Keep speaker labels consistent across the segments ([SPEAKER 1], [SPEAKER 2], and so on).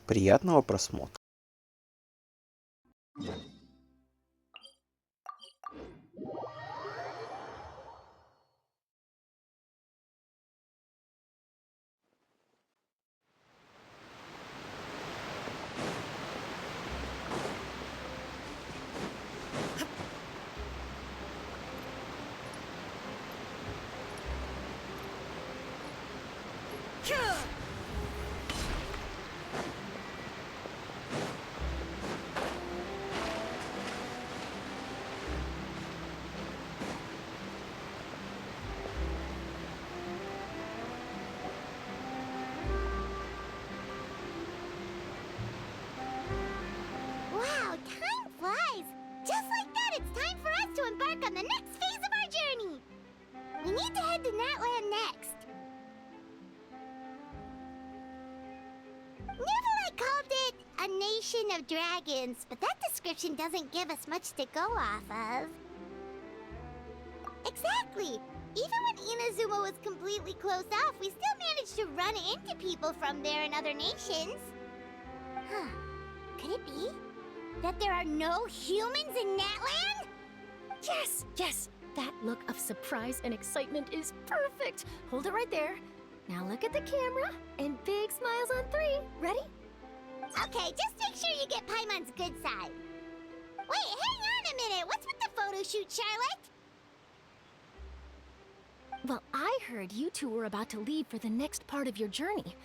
[SPEAKER 1] Приятного просмотра.
[SPEAKER 2] Wow, time flies! Just like that, it's time for us to embark on the next phase of our journey! We need to head to Natlana next. Neverlight called it a nation of dragons, but that description doesn't give us much to go off of. Exactly! Even when Inazuma was completely closed off, we still managed to run into people from there in other nations. Huh. Could it be that there are no humans in Natlan?
[SPEAKER 3] Yes, yes! That look of surprise and excitement is perfect! Hold it right there. Now look at the camera, and big smiles on 3. Ready?
[SPEAKER 2] Okay, just make sure you get Paimon's good side. Wait, hang on a minute! What's with the photo shoot, Charlotte?
[SPEAKER 3] Well, I heard you two were about to leave for the next part of your journey.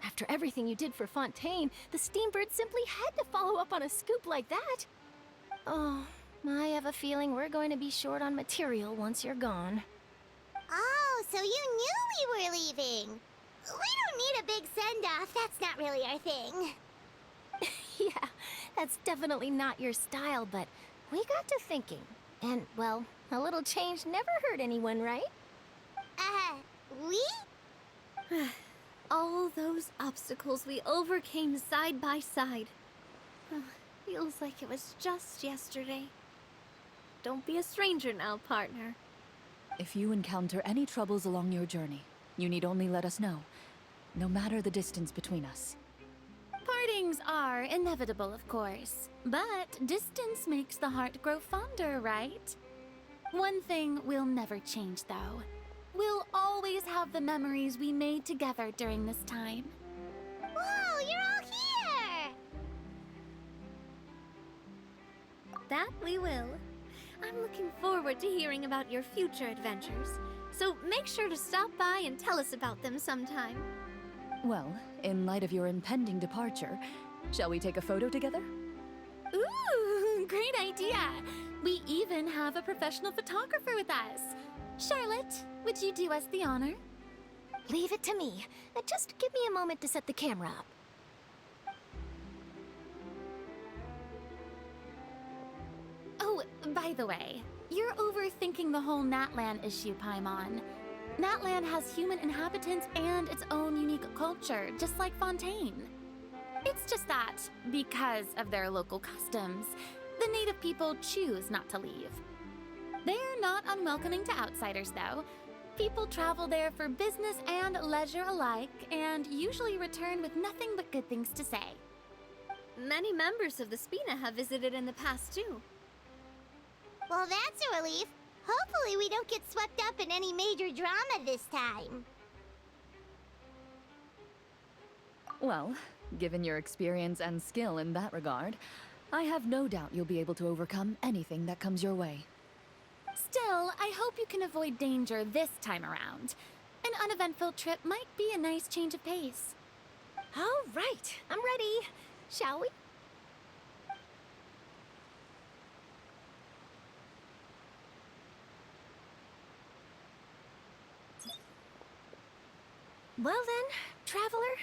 [SPEAKER 3] After everything you did for Fontaine, the Steambird simply had to follow up on a scoop like that. Oh, I have a feeling we're going to be short on material once you're gone.
[SPEAKER 2] Oh, so you knew we were leaving. We don't need a big send-off. That's not really our thing.
[SPEAKER 3] Yeah, that's definitely not your style, but we got to thinking. And, well, a little change never hurt anyone, right?
[SPEAKER 2] We?
[SPEAKER 4] All those obstacles we overcame side by side. Feels like it was just yesterday. Don't be a stranger now, partner.
[SPEAKER 5] If you encounter any troubles along your journey, you need only let us know, no matter the distance between us.
[SPEAKER 6] Partings are inevitable, of course, but distance makes the heart grow fonder, right? One thing will never change, though. We'll always have the memories we made together during this time.
[SPEAKER 2] Whoa, you're all here!
[SPEAKER 4] That we will. I'm looking forward to hearing about your future adventures, so make sure to stop by and tell us about them sometime.
[SPEAKER 5] Well, in light of your impending departure, shall we take a photo together?
[SPEAKER 6] Ooh, great idea! We even have a professional photographer with us. Charlotte, would you do us the honor?
[SPEAKER 3] Leave it to me. Just give me a moment to set the camera up.
[SPEAKER 6] Oh, by the way, you're overthinking the whole Natlan issue, Paimon. Natlan has human inhabitants and its own unique culture, just like Fontaine. It's just that, because of their local customs, the native people choose not to leave. They're not unwelcoming to outsiders, though. People travel there for business and leisure alike, and usually return with nothing but good things to say.
[SPEAKER 4] Many members of the Spina have visited in the past, too.
[SPEAKER 2] Well, that's a relief. Hopefully we don't get swept up in any major drama this time.
[SPEAKER 5] Well, given your experience and skill in that regard, I have no doubt you'll be able to overcome anything that comes your way.
[SPEAKER 6] Still, I hope you can avoid danger this time around. An uneventful trip might be a nice change of pace.
[SPEAKER 3] All right, I'm ready. Shall we? Well then, traveler.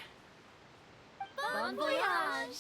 [SPEAKER 4] Bon voyage!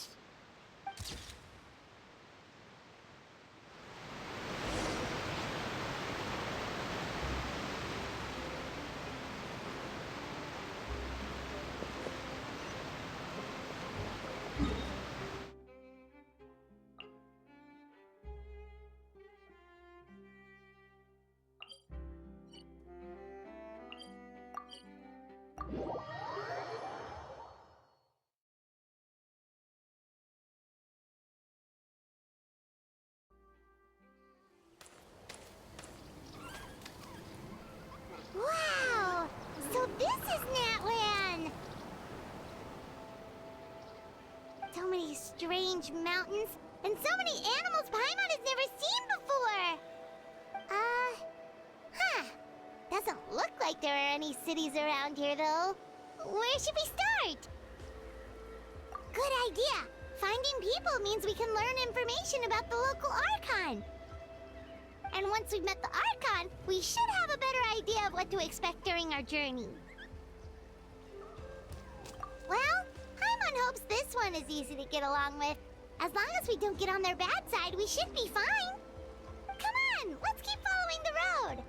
[SPEAKER 2] many strange mountains and so many animals Paimon has never seen before. Doesn't look like there are any cities around here, though. Where should we start? Good idea. Finding people means we can learn information about the local Archon. And once we've met the Archon, we should have a better idea of what to expect during our journey. Well, Paimon hopes this one is easy to get along with. As long as we don't get on their bad side, we should be fine. Come on, let's keep following the road.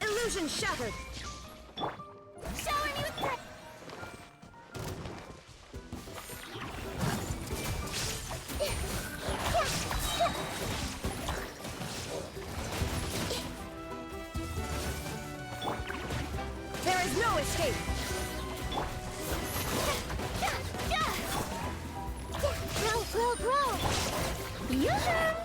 [SPEAKER 1] Illusion shattered!
[SPEAKER 2] Shower me with that.
[SPEAKER 1] There is no escape!
[SPEAKER 2] Grow! Yoo-hoo!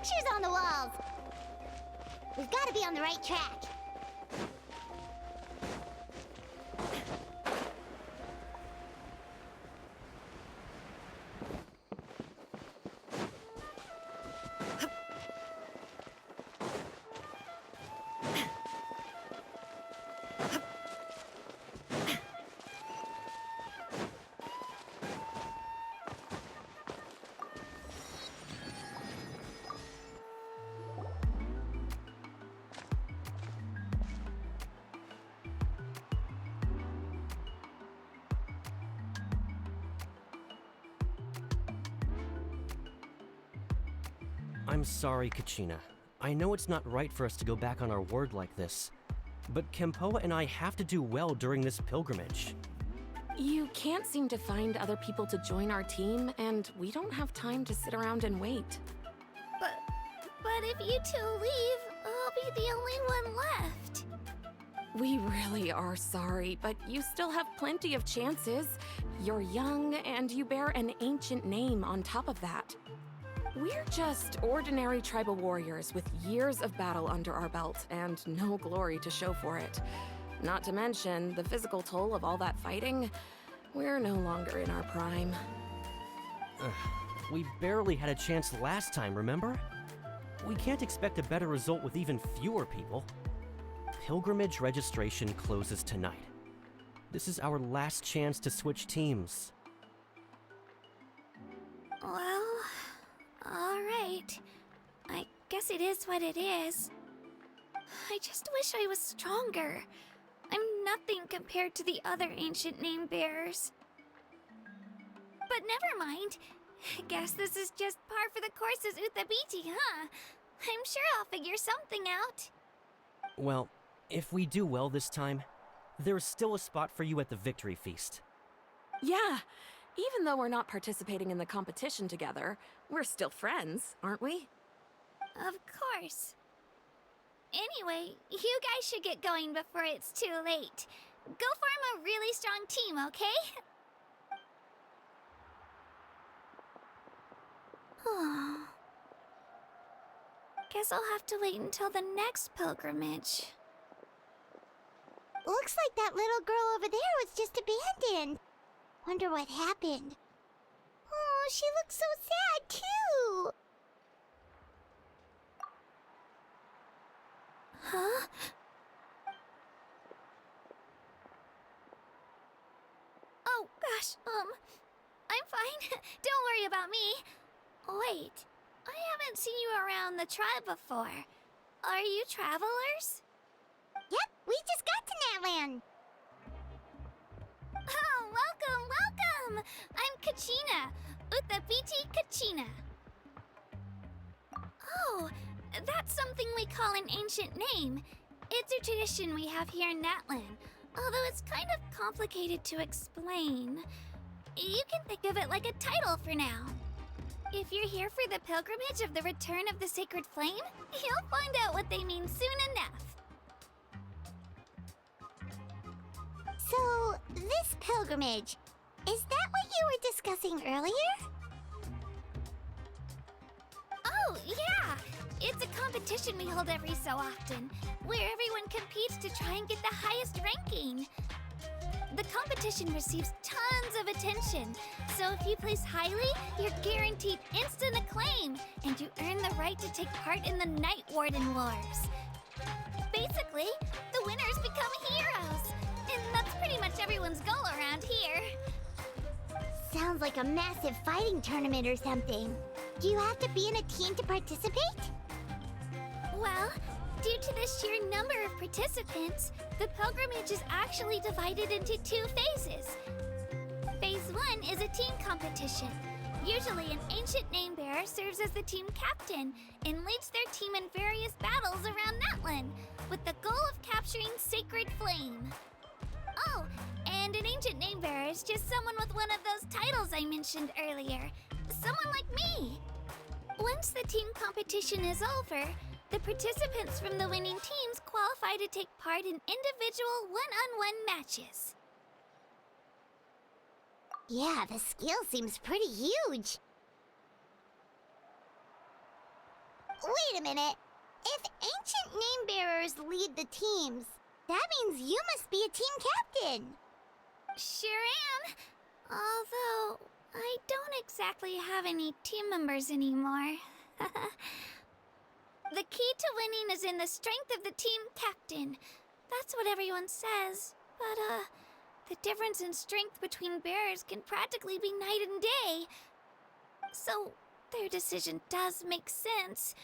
[SPEAKER 2] pictures on the walls! We've got to be on the right track.
[SPEAKER 7] I'm sorry, Kachina. I know it's not right for us to go back on our word like this, but Kempoa and I have to do well during this pilgrimage.
[SPEAKER 8] You can't seem to find other people to join our team, and we don't have time to sit around and wait.
[SPEAKER 4] But if you two leave, I'll be the only one left.
[SPEAKER 8] We really are sorry, but you still have plenty of chances. You're young, and you bear an ancient name on top of that. We're just ordinary tribal warriors with years of battle under our belt and no glory to show for it. Not to mention the physical toll of all that fighting. We're no longer in our prime.
[SPEAKER 7] We barely had a chance last time, remember? We can't expect a better result with even fewer people. Pilgrimage registration closes tonight. This is our last chance to switch teams.
[SPEAKER 4] Well, alright. I guess it is what it is. I just wish I was stronger. I'm nothing compared to the other ancient name bearers. But never mind. Guess this is just par for the course as Uthabiti, huh? I'm sure I'll figure something out.
[SPEAKER 7] Well, if we do well this time, there's still a spot for you at the victory feast.
[SPEAKER 8] Yeah, even though we're not participating in the competition together, we're still friends, aren't we?
[SPEAKER 4] Of course. Anyway, you guys should get going before it's too late. Go form a really strong team, okay? Guess I'll have to wait until the next pilgrimage.
[SPEAKER 2] Looks like that little girl over there was just abandoned. Wonder what happened. Oh, she looks so sad, too.
[SPEAKER 4] Huh? Oh, gosh, I'm fine. Don't worry about me. Wait, I haven't seen you around the tribe before. Are you travelers?
[SPEAKER 2] Yep, we just got to Natlan.
[SPEAKER 4] Oh, welcome, welcome! I'm Kachina, Uthabiti Kachina. Oh, that's something we call an ancient name. It's a tradition we have here in Natlan, although it's kind of complicated to explain. You can think of it like a title for now. If you're here for the pilgrimage of the return of the sacred flame, you'll find out what they mean soon enough.
[SPEAKER 2] So, this pilgrimage, is that what you were discussing earlier?
[SPEAKER 4] Oh, yeah! It's a competition we hold every so often, where everyone competes to try and get the highest ranking. The competition receives tons of attention, so if you place highly, you're guaranteed instant acclaim, and you earn the right to take part in the Night Warden Wars. Basically, the winners become heroes, and that's pretty much everyone's goal around here.
[SPEAKER 2] Sounds like a massive fighting tournament or something. Do you have to be in a team to participate?
[SPEAKER 4] Well, due to the sheer number of participants, the pilgrimage is actually divided into 2 phases. Phase 1 is a team competition. Usually an ancient name bearer serves as the team captain and leads their team in various battles around Natlan, with the goal of capturing Sacred Flame. Oh, and an ancient name bearer is just someone with one of those titles I mentioned earlier. Someone like me. Once the team competition is over, the participants from the winning teams qualify to take part in individual one-on-one matches.
[SPEAKER 2] Yeah, the skill seems pretty huge. Wait a minute. If ancient name bearers lead the teams, that means you must be a team captain.
[SPEAKER 4] Sure am. Although, I don't exactly have any team members anymore. The key to winning is in the strength of the team captain. That's what everyone says. But, the difference in strength between bearers can practically be night and day. So, their decision does make sense.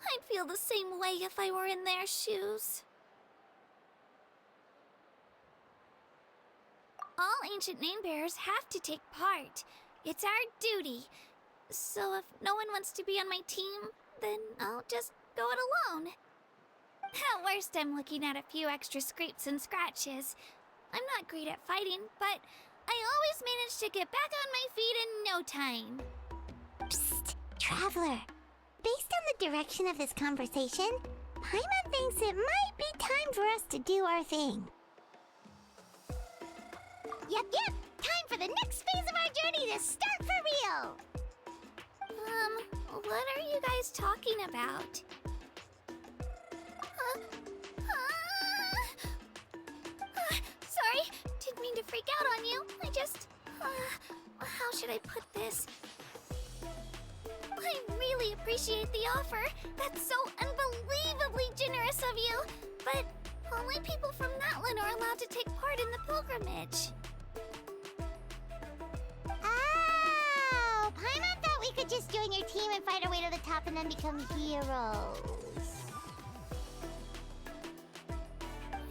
[SPEAKER 4] I'd feel the same way if I were in their shoes. All ancient name bearers have to take part. It's our duty. So if no one wants to be on my team, then I'll just go it alone. At worst, I'm looking at a few extra scrapes and scratches. I'm not great at fighting, but I always manage to get back on my feet in no time.
[SPEAKER 2] Psst, Traveler. Based on the direction of this conversation, Paimon thinks it might be time for us to do our thing. Yep, time for the next phase of our journey to start for real!
[SPEAKER 4] What are you guys talking about? Sorry, didn't mean to freak out on you. I just, how should I put this? I really appreciate the offer. That's so unbelievably generous of you. But only people from Natlana are allowed to take part in the pilgrimage.
[SPEAKER 2] Oh, Paimon thought we could just join your team and fight our way to the top and then become heroes.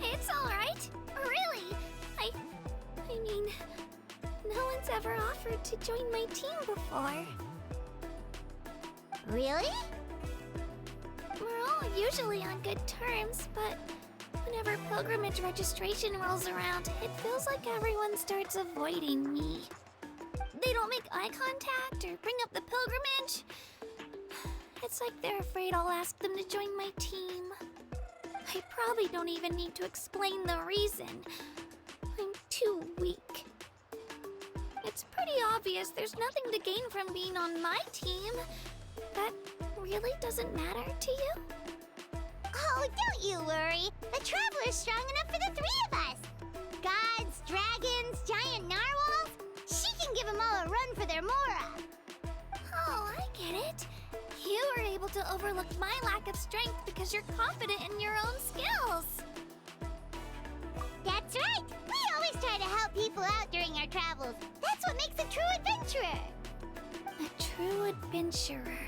[SPEAKER 4] It's all right. Really. I mean, no one's ever offered to join my team before.
[SPEAKER 2] Really?
[SPEAKER 4] We're all usually on good terms, but whenever pilgrimage registration rolls around, it feels like everyone starts avoiding me. They don't make eye contact or bring up the pilgrimage. It's like they're afraid I'll ask them to join my team. I probably don't even need to explain the reason. I'm too weak. It's pretty obvious there's nothing to gain from being on my team. That really doesn't matter to you?
[SPEAKER 2] Oh, don't you worry. The Traveler's strong enough for the three of us. Gods, dragons, giant narwhals. She can give them all a run for their Mora.
[SPEAKER 4] Oh, I get it. You were able to overlook my lack of strength because you're confident in your own skills.
[SPEAKER 2] That's right. We always try to help people out during our travels. That's what makes a true adventurer.
[SPEAKER 4] A true adventurer.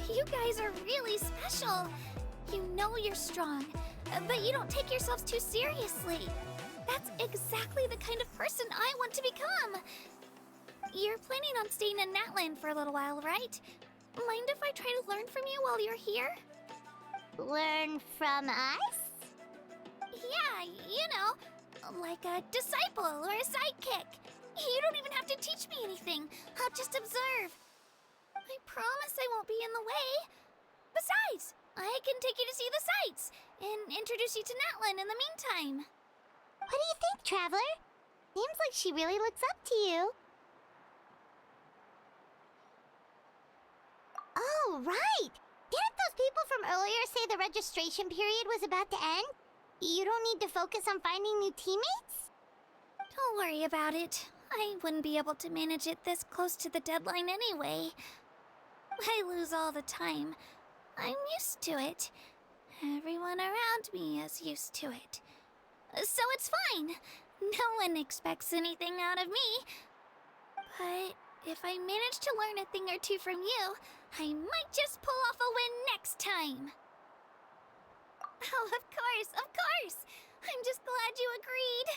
[SPEAKER 4] You guys are really special. You know you're strong, but you don't take yourselves too seriously. That's exactly the kind of person I want to become. You're planning on staying in Natlana for a little while, right? Mind if I try to learn from you while you're here?
[SPEAKER 2] Learn from us?
[SPEAKER 4] Yeah, you know, like a disciple or a sidekick. You don't even have to teach me anything. I'll just observe. I promise I won't be in the way. Besides, I can take you to see the sights and introduce you to Natlana in the meantime.
[SPEAKER 2] What do you think, Traveler? Seems like she really looks up to you. Oh, right! Didn't those people from earlier say the registration period was about to end? You don't need to focus on finding new teammates?
[SPEAKER 4] Don't worry about it. I wouldn't be able to manage it this close to the deadline anyway. I lose all the time. I'm used to it. Everyone around me is used to it. So it's fine. No one expects anything out of me. But if I manage to learn a thing or two from you, I might just pull off a win next time. Oh, of course, of course. I'm just glad you agreed.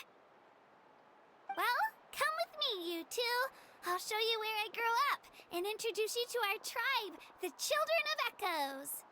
[SPEAKER 4] Well, come with me, you two. I'll show you where I grew up and introduce you to our tribe, the Children of Echoes.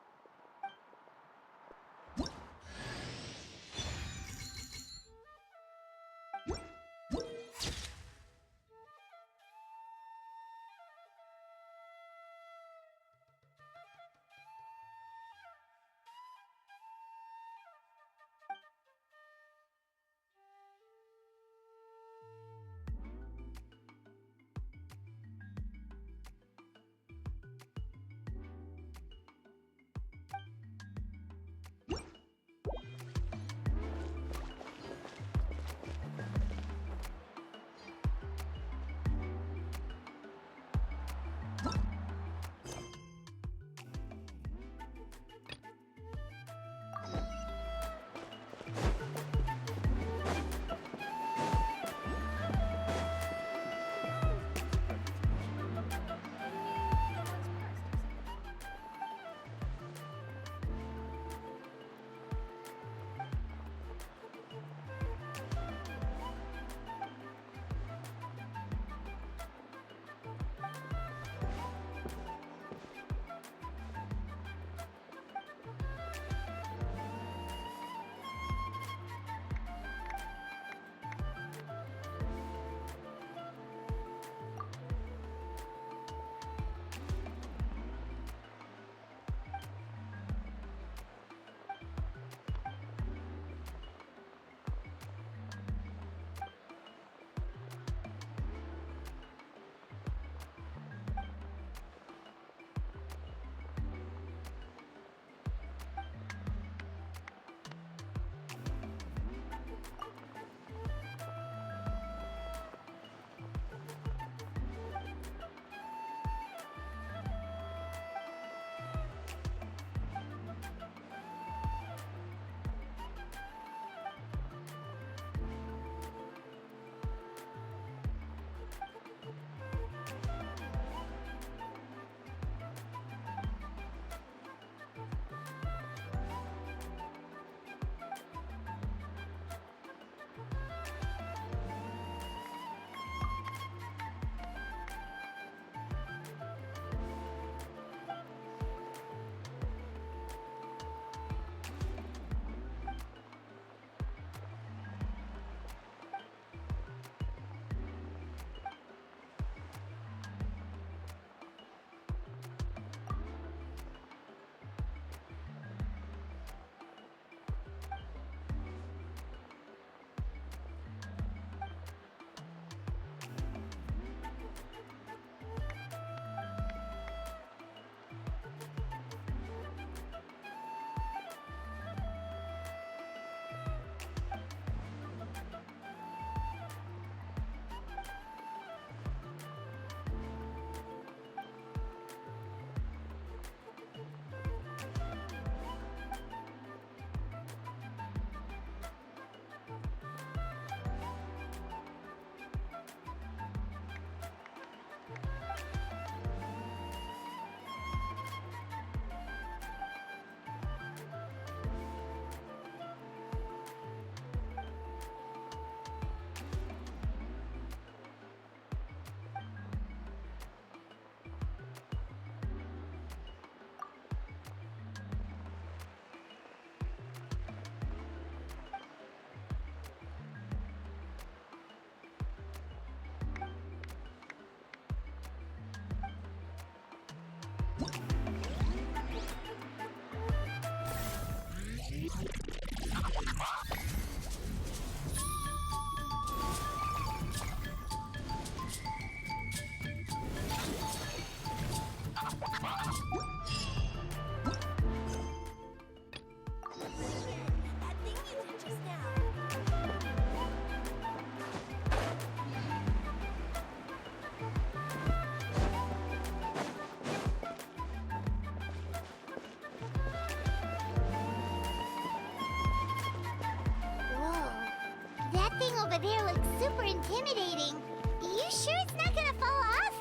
[SPEAKER 2] bear looks super intimidating. You sure it's not gonna fall off?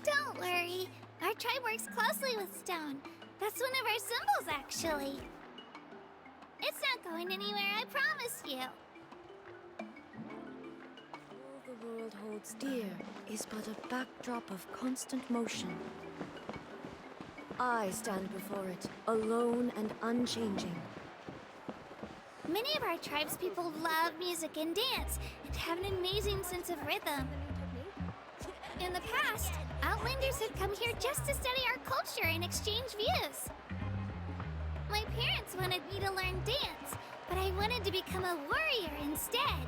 [SPEAKER 4] Don't worry. Our tribe works closely with stone. That's one of our symbols, actually. It's not going anywhere, I promise you.
[SPEAKER 9] All the world holds dear is but a backdrop of constant motion. I stand before it, alone and unchanging.
[SPEAKER 4] Many of our tribespeople love music and dance and have an amazing sense of rhythm. In the past, Outlanders had come here just to study our culture and exchange views. My parents wanted me to learn dance, but I wanted to become a warrior instead.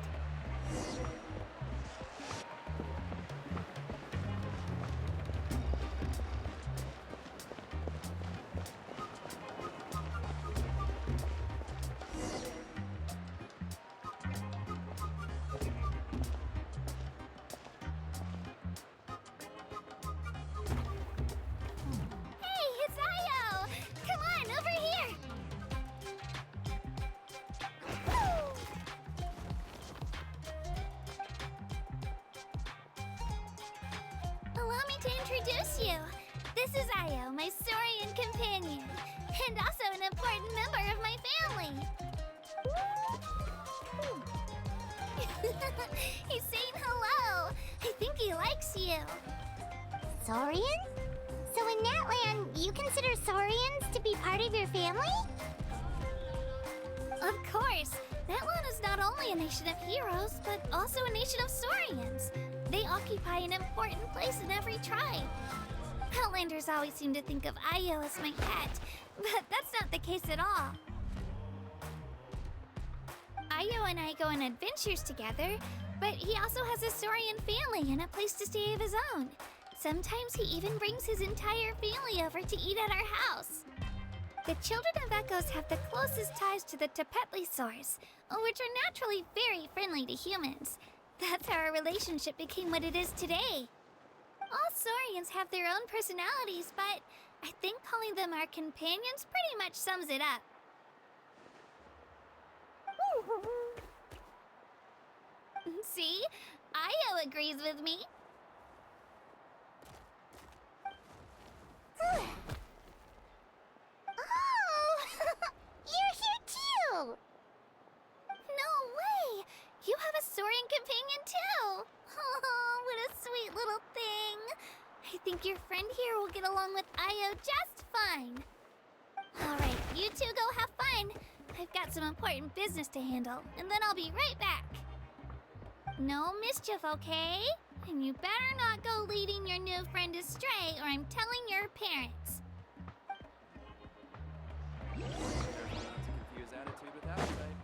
[SPEAKER 4] Hey, it's Io! Come on, over here! Allow me to introduce you. This is Io, my Saurian companion, and also an important member of my family. He's saying hello. I think he likes you.
[SPEAKER 2] Saurian? So in Natlan, you consider Saurians to be part of your family?
[SPEAKER 4] Of course, Natlana is not only a nation of heroes, but also a nation of Saurians. They occupy an important place in every tribe. Outlanders always seem to think of Io as my pet, but that's not the case at all. Io and I go on adventures together, but he also has a Saurian family and a place to stay of his own. Sometimes he even brings his entire family over to eat at our house. The children of Echoes have the closest ties to the Tepetlisaurs, which are naturally very friendly to humans. That's how our relationship became what it is today. All Saurians have their own personalities, but I think calling them our companions pretty much sums it up. See? Io agrees with me.
[SPEAKER 2] Oh! You're here too!
[SPEAKER 4] No way! You have a Saurian companion too! Oh, what a sweet little thing! I think your friend here will get along with Io just fine. Alright, you two go have fun. I've got some important business to handle, and then I'll be right back. No mischief, okay? And you better not go leading your new friend astray, or I'm telling your parents.
[SPEAKER 10] Confuse attitude with appetite.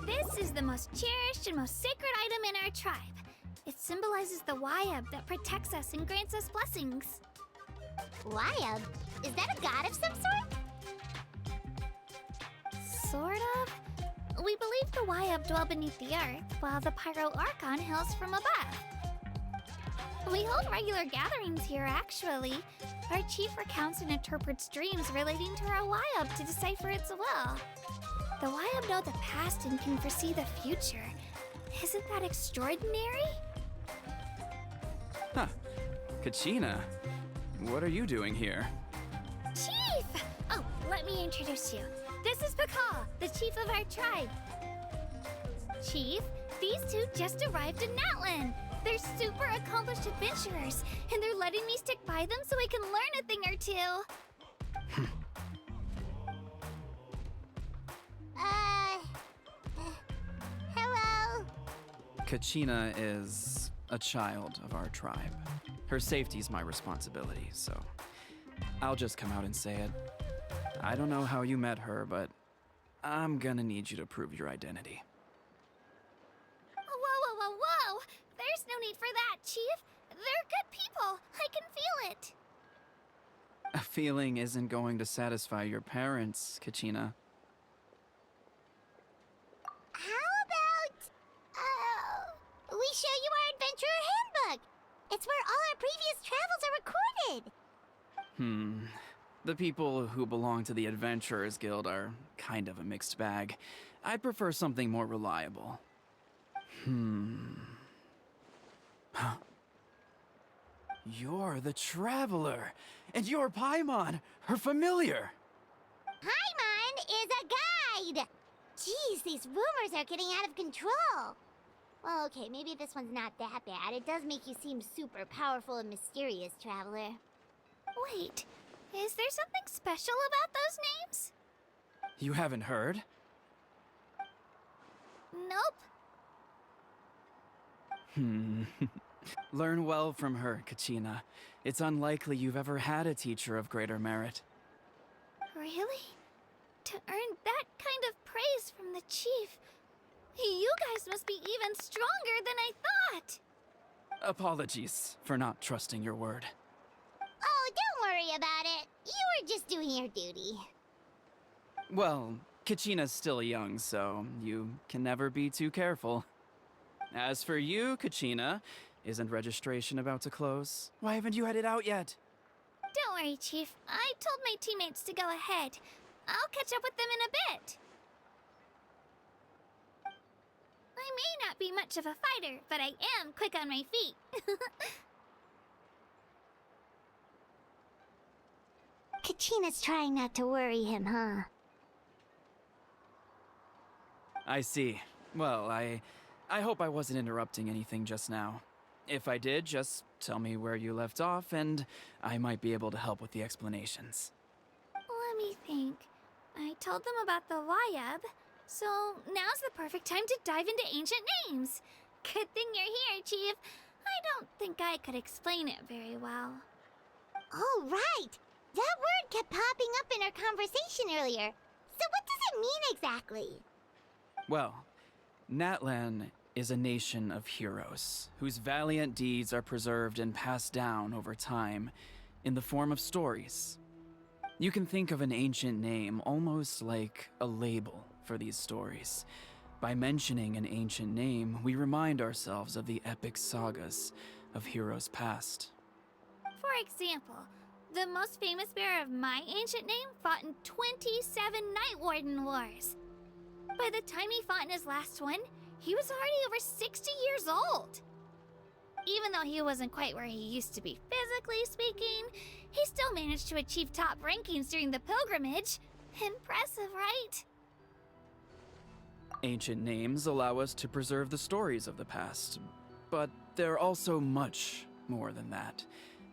[SPEAKER 4] This is the most cherished and most sacred item in our tribe. It symbolizes the Wayab that protects us and grants us blessings.
[SPEAKER 2] Wayab? Is that a god of some sort?
[SPEAKER 4] Sort of. We believe the Wayab dwell beneath the earth, while the Pyro Archon hails from above. We hold regular gatherings here, actually. Our chief recounts and interprets dreams relating to our Wayab to decipher its will. The Wayab know the past and can foresee the future. Isn't that extraordinary?
[SPEAKER 10] Huh. Kachina, what are you doing here?
[SPEAKER 4] Chief! Oh, let me introduce you. This is Pakal, the chief of our tribe. Chief, these two just arrived in Natlan. They're super accomplished adventurers, and they're letting me stick by them so I can learn a thing or two.
[SPEAKER 2] Hello?
[SPEAKER 10] Kachina is a child of our tribe. Her safety's my responsibility, so I'll just come out and say it. I don't know how you met her, but I'm gonna need you to prove your identity.
[SPEAKER 4] Whoa! There's no need for that, Chief. They're good people. I can feel it.
[SPEAKER 10] A feeling isn't going to satisfy your parents, Kachina.
[SPEAKER 2] How about, we show you our adventurer are recorded.
[SPEAKER 10] The people who belong to the Adventurers Guild are kind of a mixed bag. I'd prefer something more reliable. Huh. You're the Traveler, and you're Paimon, her familiar.
[SPEAKER 2] Paimon is a guide! Jeez, these rumors are getting out of control. Well, okay, maybe this one's not that bad. It does make you seem super powerful and mysterious, Traveler.
[SPEAKER 4] Wait, is there something special about those names?
[SPEAKER 10] You haven't heard?
[SPEAKER 4] Nope.
[SPEAKER 10] Learn well from her, Kachina. It's unlikely you've ever had a teacher of greater merit.
[SPEAKER 4] Really? To earn that kind of praise from the chief, you guys must be even stronger than I thought.
[SPEAKER 10] Apologies for not trusting your word.
[SPEAKER 2] Oh, don't worry about it. You were just doing your duty.
[SPEAKER 10] Well, Kachina's still young, so you can never be too careful. As for you, Kachina, isn't registration about to close? Why haven't you headed out yet?
[SPEAKER 4] Don't worry, Chief. I told my teammates to go ahead. I'll catch up with them in a bit. I may not be much of a fighter, but I am quick on my feet.
[SPEAKER 2] Kachina's trying not to worry him, huh?
[SPEAKER 10] I see. Well, I hope I wasn't interrupting anything just now. If I did, just tell me where you left off, and I might be able to help with the explanations.
[SPEAKER 4] Let me think. I told them about the Wayab, so now's the perfect time to dive into ancient names. Good thing you're here, Chief. I don't think I could explain it very well.
[SPEAKER 2] Oh, right! That word kept popping up in our conversation earlier. So what does it mean exactly?
[SPEAKER 10] Well, Natlan is a nation of heroes whose valiant deeds are preserved and passed down over time in the form of stories. You can think of an ancient name almost like a label for these stories. By mentioning an ancient name, we remind ourselves of the epic sagas of heroes past.
[SPEAKER 4] For example, the most famous bearer of my ancient name fought in 27 Night Warden Wars. By the time he fought in his last one, he was already over 60 years old. Even though he wasn't quite where he used to be physically speaking, he still managed to achieve top rankings during the pilgrimage. Impressive, right?
[SPEAKER 10] Ancient names allow us to preserve the stories of the past, but they're also much more than that.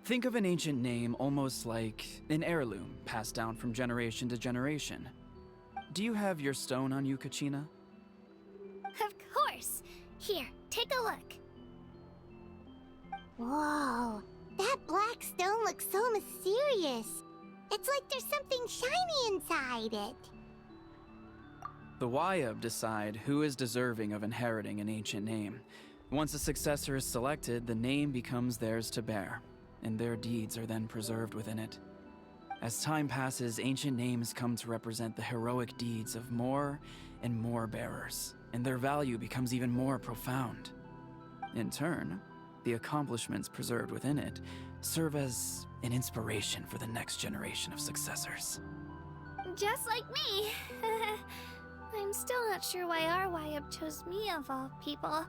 [SPEAKER 10] Think of an ancient name almost like an heirloom passed down from generation to generation. Do you have your stone on you, Kachina?
[SPEAKER 4] Of course. Here, take a look.
[SPEAKER 2] Whoa, that black stone looks so mysterious. It's like there's something shiny inside it.
[SPEAKER 10] The Wayab decide who is deserving of inheriting an ancient name. Once a successor is selected, the name becomes theirs to bear, and their deeds are then preserved within it. As time passes, ancient names come to represent the heroic deeds of more and more bearers, and their value becomes even more profound. In turn, the accomplishments preserved within it serve as an inspiration for the next generation of successors.
[SPEAKER 4] Just like me. I'm still not sure why our Wayab chose me of all people.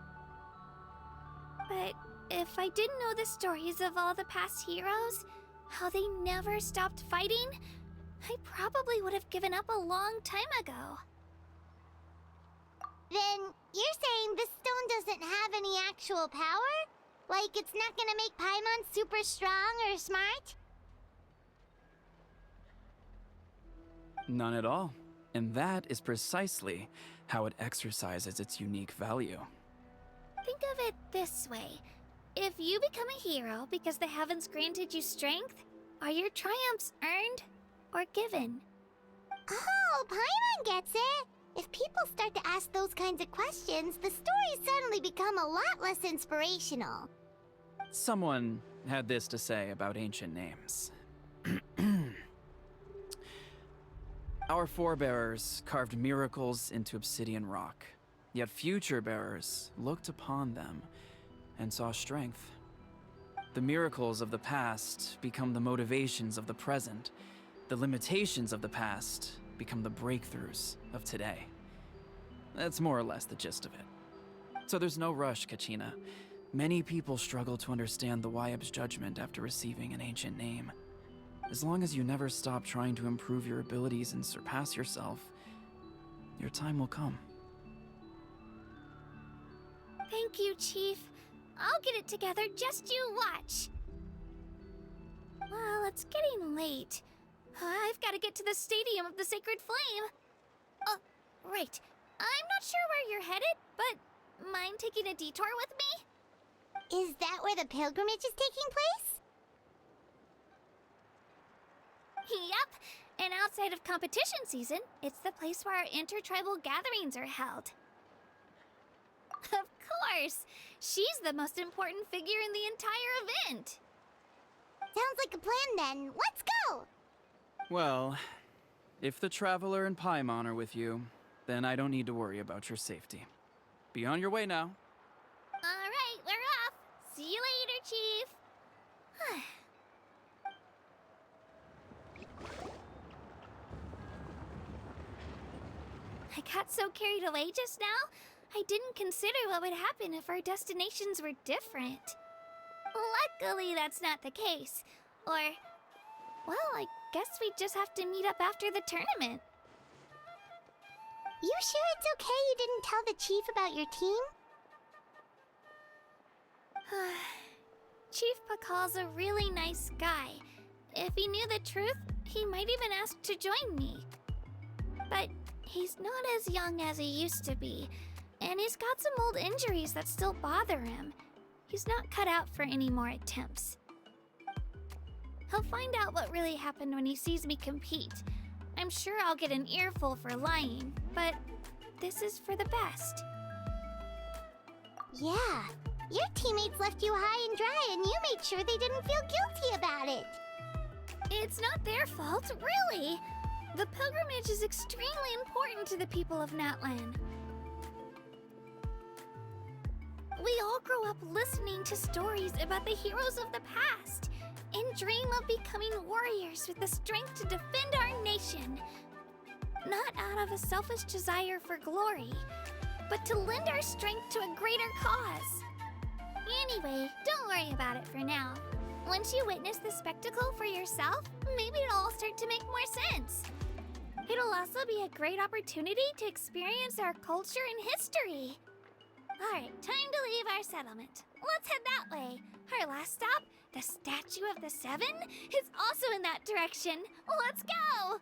[SPEAKER 4] But if I didn't know the stories of all the past heroes, how they never stopped fighting, I probably would have given up a long time ago.
[SPEAKER 2] Then you're saying this stone doesn't have any actual power? Like it's not gonna make Paimon super strong or smart?
[SPEAKER 10] None at all. And that is precisely how it exercises its unique value.
[SPEAKER 4] Think of it this way. If you become a hero because the heavens granted you strength, are your triumphs earned or given?
[SPEAKER 2] Oh, Paimon gets it! If people start to ask those kinds of questions, the stories suddenly become a lot less inspirational.
[SPEAKER 10] Someone had this to say about ancient names. Our forebears carved miracles into obsidian rock, yet future bearers looked upon them and saw strength. The miracles of the past become the motivations of the present. The limitations of the past become the breakthroughs of today. That's more or less the gist of it. So there's no rush, Kachina. Many people struggle to understand the Wyeb's judgment after receiving an ancient name. As long as you never stop trying to improve your abilities and surpass yourself, your time will come.
[SPEAKER 4] Thank you, Chief. I'll get it together, just you watch. Well, it's getting late. I've got to get to the Stadium of the Sacred Flame. Oh, right. I'm not sure where you're headed, but mind taking a detour with me?
[SPEAKER 2] Is that where the pilgrimage is taking place?
[SPEAKER 4] Yep. And outside of competition season, it's the place where our intertribal gatherings are held. Of course! She's the most important figure in the entire event!
[SPEAKER 2] Sounds like a plan then. Let's go!
[SPEAKER 10] Well, if the Traveler and Paimon are with you, then I don't need to worry about your safety. Be on your way now.
[SPEAKER 4] Alright, we're off! See you later, Chief! I got so carried away just now, I didn't consider what would happen if our destinations were different. Luckily, that's not the case. Or, well, I guess we just have to meet up after the tournament.
[SPEAKER 2] You sure it's okay you didn't tell the chief about your team?
[SPEAKER 4] Chief Pakal's a really nice guy. If he knew the truth, he might even ask to join me. But he's not as young as he used to be, and he's got some old injuries that still bother him. He's not cut out for any more attempts. He'll find out what really happened when he sees me compete. I'm sure I'll get an earful for lying, but this is for the best.
[SPEAKER 2] Yeah. Your teammates left you high and dry and you made sure they didn't feel guilty about it.
[SPEAKER 4] It's not their fault, really. The pilgrimage is extremely important to the people of Natlan. We all grow up listening to stories about the heroes of the past and dream of becoming warriors with the strength to defend our nation. Not out of a selfish desire for glory, but to lend our strength to a greater cause. Anyway, don't worry about it for now. Once you witness the spectacle for yourself, maybe it'll all start to make more sense. It'll also be a great opportunity to experience our culture and history. Alright, time to leave our settlement. Let's head that way. Our last stop, the Statue of the Seven, is also in that direction. Let's go!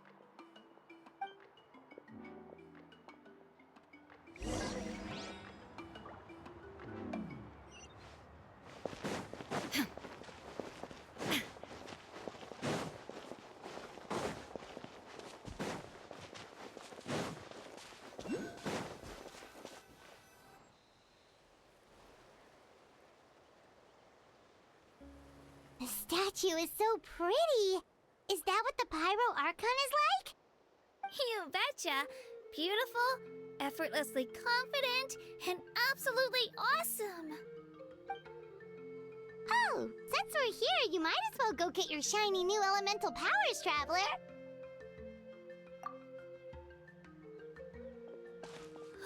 [SPEAKER 2] The statue is so pretty. Is that what the Pyro Archon is like?
[SPEAKER 4] You betcha! Beautiful, effortlessly confident, and absolutely awesome!
[SPEAKER 2] Oh, since we're here, you might as well go get your shiny new elemental powers, Traveler.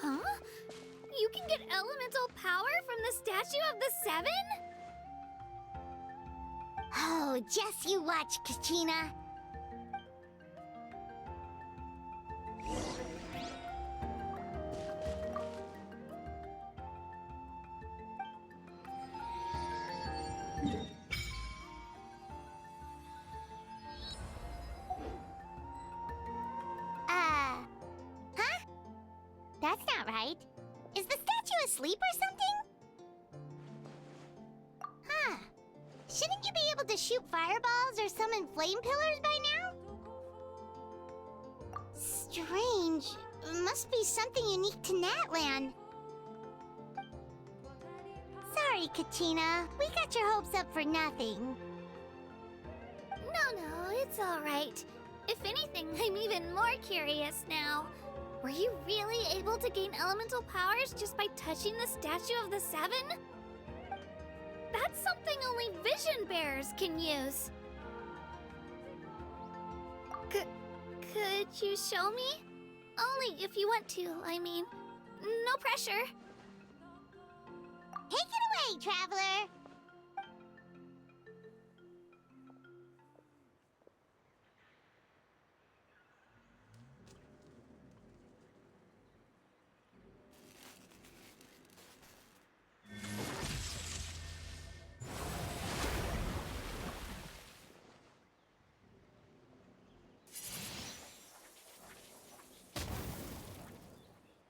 [SPEAKER 4] Huh? You can get elemental power from the Statue of the Seven?
[SPEAKER 2] Oh, just you watch, Kachina. Huh? That's not right. Is the statue asleep or something? Huh. Shouldn't you be able to shoot fireballs or summon flame pillars by now? Strange. Must be something unique to Natlan. Sorry, Kachina. We got your hopes up for nothing.
[SPEAKER 4] No, it's alright. If anything, I'm even more curious now. Were you really able to gain elemental powers just by touching the Statue of the Seven? That's something only vision bearers can use. Could you show me? Only if you want to, I mean. No pressure.
[SPEAKER 2] Take it away, traveler.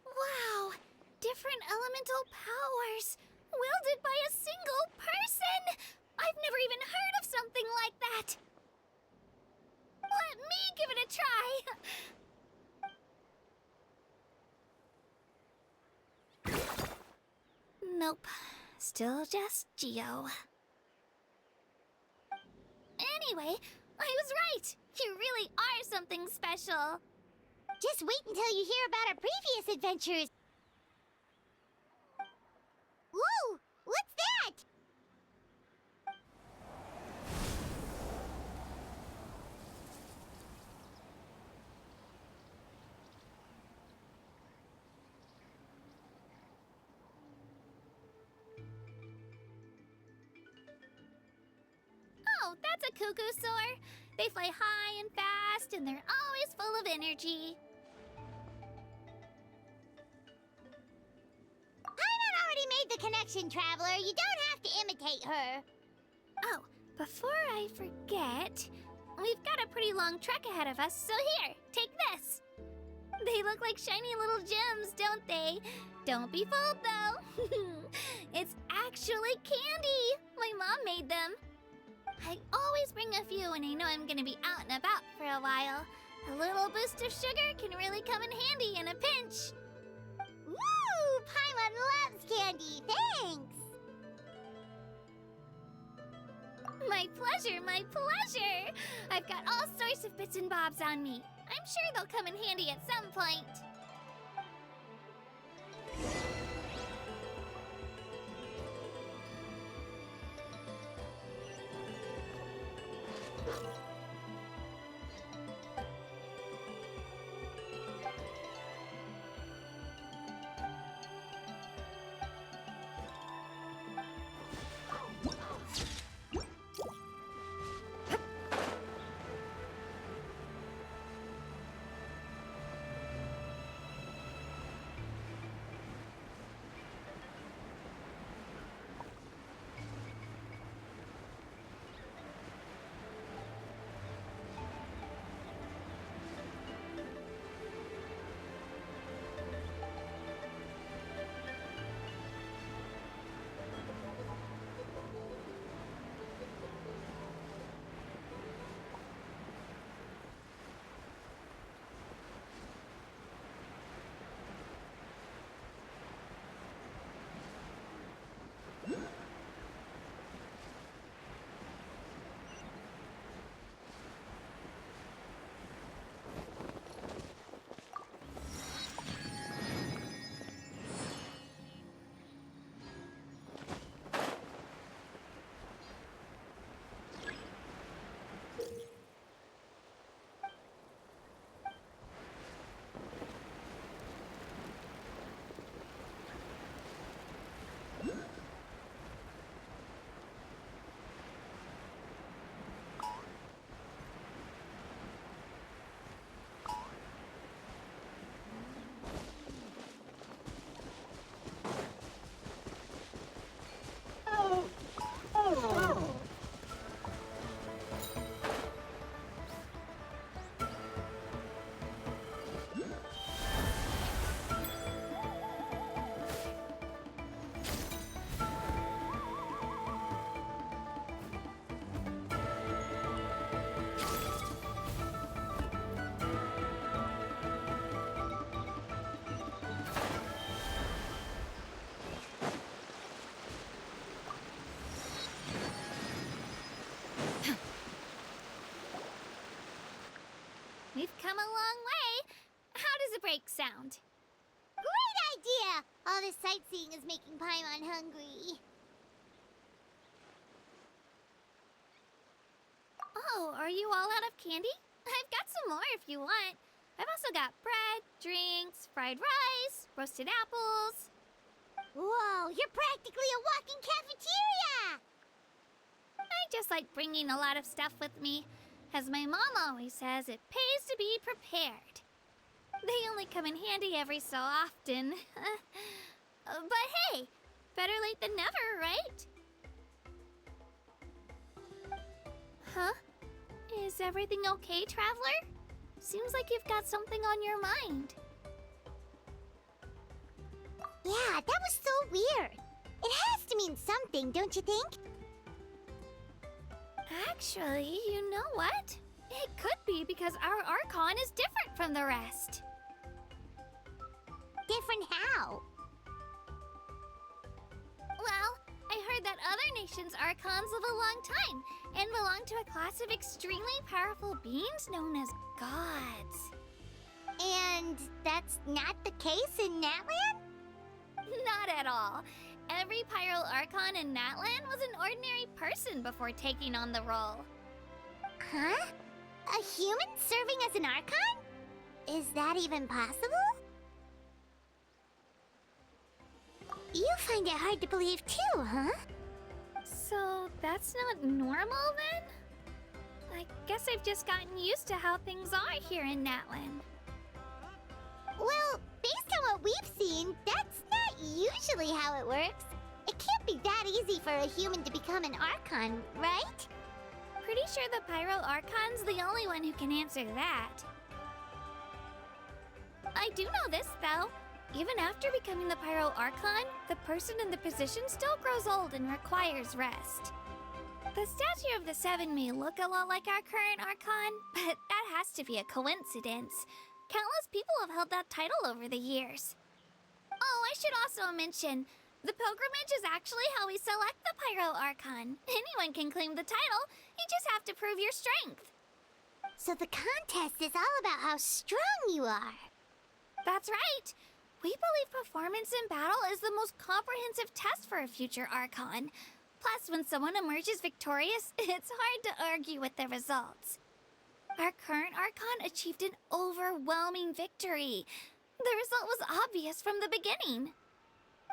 [SPEAKER 4] Wow! Different elemental powers, wielded by a single person! I've never even heard of something like that! Let me give it a try! Nope. Still just Geo. Anyway, I was right! You really are something special!
[SPEAKER 2] Just wait until you hear about our previous adventures. Whoa! What's that?
[SPEAKER 4] Oh, that's a cuckoo soar. They fly high and fast, and they're always full of energy.
[SPEAKER 2] Paimon already made the connection, traveler. You don't have to imitate her.
[SPEAKER 4] Oh, before I forget, we've got a pretty long trek ahead of us, so here, take this. They look like shiny little gems, don't they? Don't be fooled, though. It's actually candy. My mom made them. I always bring a few when I know I'm gonna be out and about for a while. A little boost of sugar can really come in handy in a pinch.
[SPEAKER 2] Woo! Paimon loves candy. Thanks.
[SPEAKER 4] My pleasure, my pleasure! I've got all sorts of bits and bobs on me. I'm sure they'll come in handy at some point. We've come a long way. How does a break sound?
[SPEAKER 2] Great idea! All this sightseeing is making Paimon hungry.
[SPEAKER 4] Oh, are you all out of candy? I've got some more if you want. I've also got bread, drinks, fried rice, roasted apples.
[SPEAKER 2] Whoa, you're practically a walking cafeteria!
[SPEAKER 4] I just like bringing a lot of stuff with me. As my mom always says, it pays to be prepared. They only come in handy every so often. But hey, better late than never, right? Huh? Is everything okay, Traveler? Seems like you've got something on your mind.
[SPEAKER 2] Yeah, that was so weird. It has to mean something, don't you think?
[SPEAKER 4] Actually, you know what? It could be because our Archon is different from the rest.
[SPEAKER 2] Different how?
[SPEAKER 4] Well, I heard that other nations' Archons live a long time and belong to a class of extremely powerful beings known as gods.
[SPEAKER 2] And that's not the case in Natlan?
[SPEAKER 4] Not at all. Every Pyro Archon in Natlan was an ordinary person before taking on the role.
[SPEAKER 2] Huh? A human serving as an Archon? Is that even possible? You find it hard to believe too, huh?
[SPEAKER 4] So that's not normal then? I guess I've just gotten used to how things are here in Natlan.
[SPEAKER 2] Well, based on what we've seen, that's not usually how it works. It can't be that easy for a human to become an Archon, right?
[SPEAKER 4] Pretty sure the Pyro Archon's the only one who can answer that. I do know this, though. Even after becoming the Pyro Archon, the person in the position still grows old and requires rest. The statue of the Seven may look a lot like our current Archon, but that has to be a coincidence. Countless people have held that title over the years. Oh, I should also mention, the pilgrimage is actually how we select the Pyro Archon. Anyone can claim the title, you just have to prove your strength.
[SPEAKER 2] So the contest is all about how strong you are.
[SPEAKER 4] That's right. We believe performance in battle is the most comprehensive test for a future Archon. Plus, when someone emerges victorious, it's hard to argue with the results. Our current Archon achieved an overwhelming victory. The result was obvious from the beginning.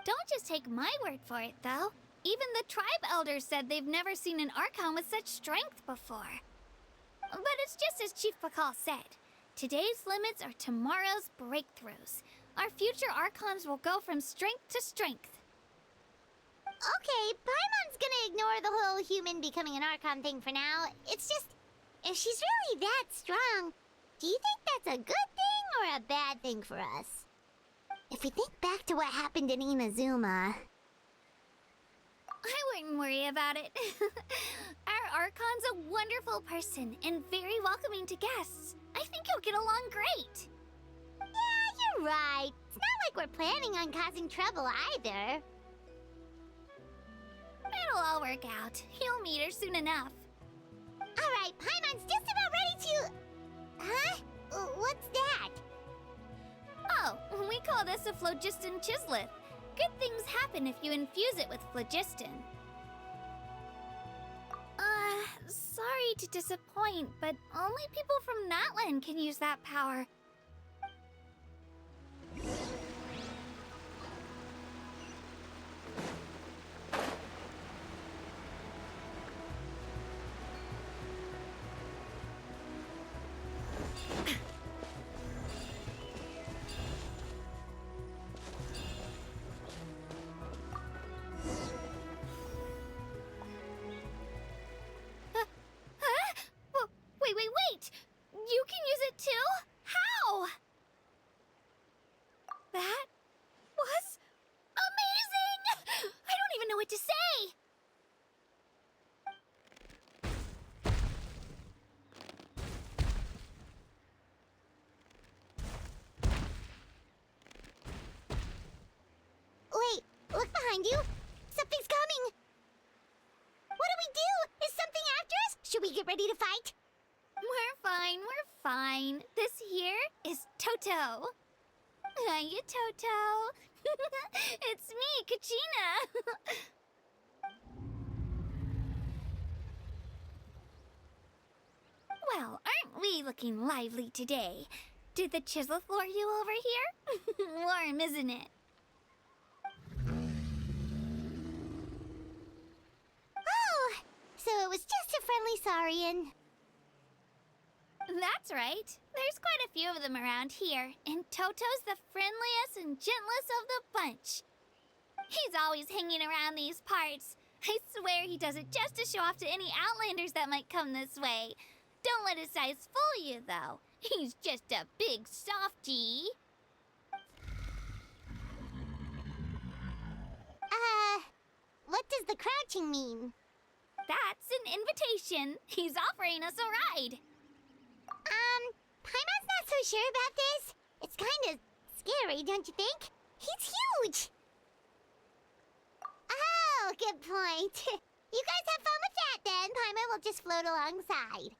[SPEAKER 4] Don't just take my word for it, though. Even the tribe elders said they've never seen an Archon with such strength before. But it's just as Chief Pakal said. Today's limits are tomorrow's breakthroughs. Our future Archons will go from strength to strength.
[SPEAKER 2] Okay, Paimon's gonna ignore the whole human becoming an Archon thing for now. It's just, if she's really that strong, do you think that's a good thing or a bad thing for us? If we think back to what happened in Inazuma...
[SPEAKER 4] I wouldn't worry about it. Our Archon's a wonderful person and very welcoming to guests. I think he'll get along great.
[SPEAKER 2] Yeah, you're right. It's not like we're planning on causing trouble either.
[SPEAKER 4] It'll all work out. You'll meet her soon enough.
[SPEAKER 2] Alright, Paimon's just about ready to... Huh? What's that?
[SPEAKER 4] Oh, we call this a phlogiston chisleth. Good things happen if you infuse it with phlogiston. Sorry to disappoint, but only people from Natlan can use that power. Wait! You can use it too? How? That was amazing! I don't even know what to say!
[SPEAKER 2] Wait, look behind you. Something's coming. What do we do? Is something after us? Should we get ready to fight?
[SPEAKER 4] We're fine. This here is Toto. Hiya, Toto. It's me, Kachina. really looking lively today. Did the chisel floor you over here? Warm, isn't it?
[SPEAKER 2] Oh, so it was just a friendly Saurian.
[SPEAKER 4] That's right. There's quite a few of them around here, and Toto's the friendliest and gentlest of the bunch. He's always hanging around these parts. I swear he does it just to show off to any Outlanders that might come this way. Don't let his size fool you, though. He's just a big softie.
[SPEAKER 2] What does the crouching mean?
[SPEAKER 4] That's an invitation. He's offering us a ride.
[SPEAKER 2] Paimon's not so sure about this. It's kind of scary, don't you think? He's huge! Oh, good point. You guys have fun with that then. Paimon will just float alongside.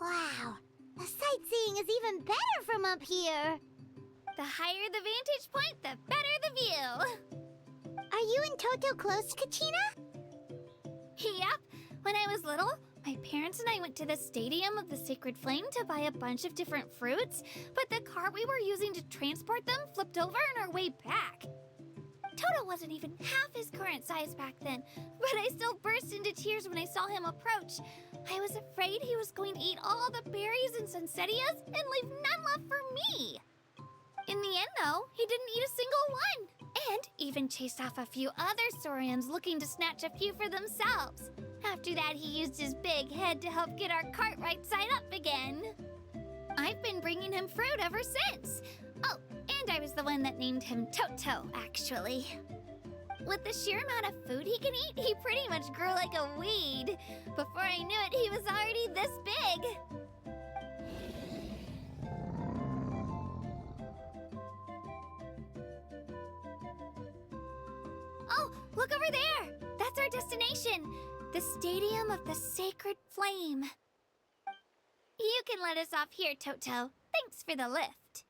[SPEAKER 2] Wow, the sightseeing is even better from up here.
[SPEAKER 4] The higher the vantage point, the better the view.
[SPEAKER 2] Are you and Toto close, Kachina?
[SPEAKER 4] Yep. When I was little, my parents and I went to the Stadium of the Sacred Flame to buy a bunch of different fruits, but the cart we were using to transport them flipped over on our way back. Toto wasn't even half his current size back then, but I still burst into tears when I saw him approach. I was afraid he was going to eat all the berries and sunsettias and leave none left for me. In the end, though, he didn't eat a single one, and even chased off a few other Saurians looking to snatch a few for themselves. After that, he used his big head to help get our cart right side up again. I've been bringing him fruit ever since. Oh, and I was the one that named him Toto, actually. With the sheer amount of food he can eat, he pretty much grew like a weed. Before I knew it, he was already this big. Oh, look over there! That's our destination! The Stadium of the Sacred Flame. You can let us off here, Toto. Thanks for the lift.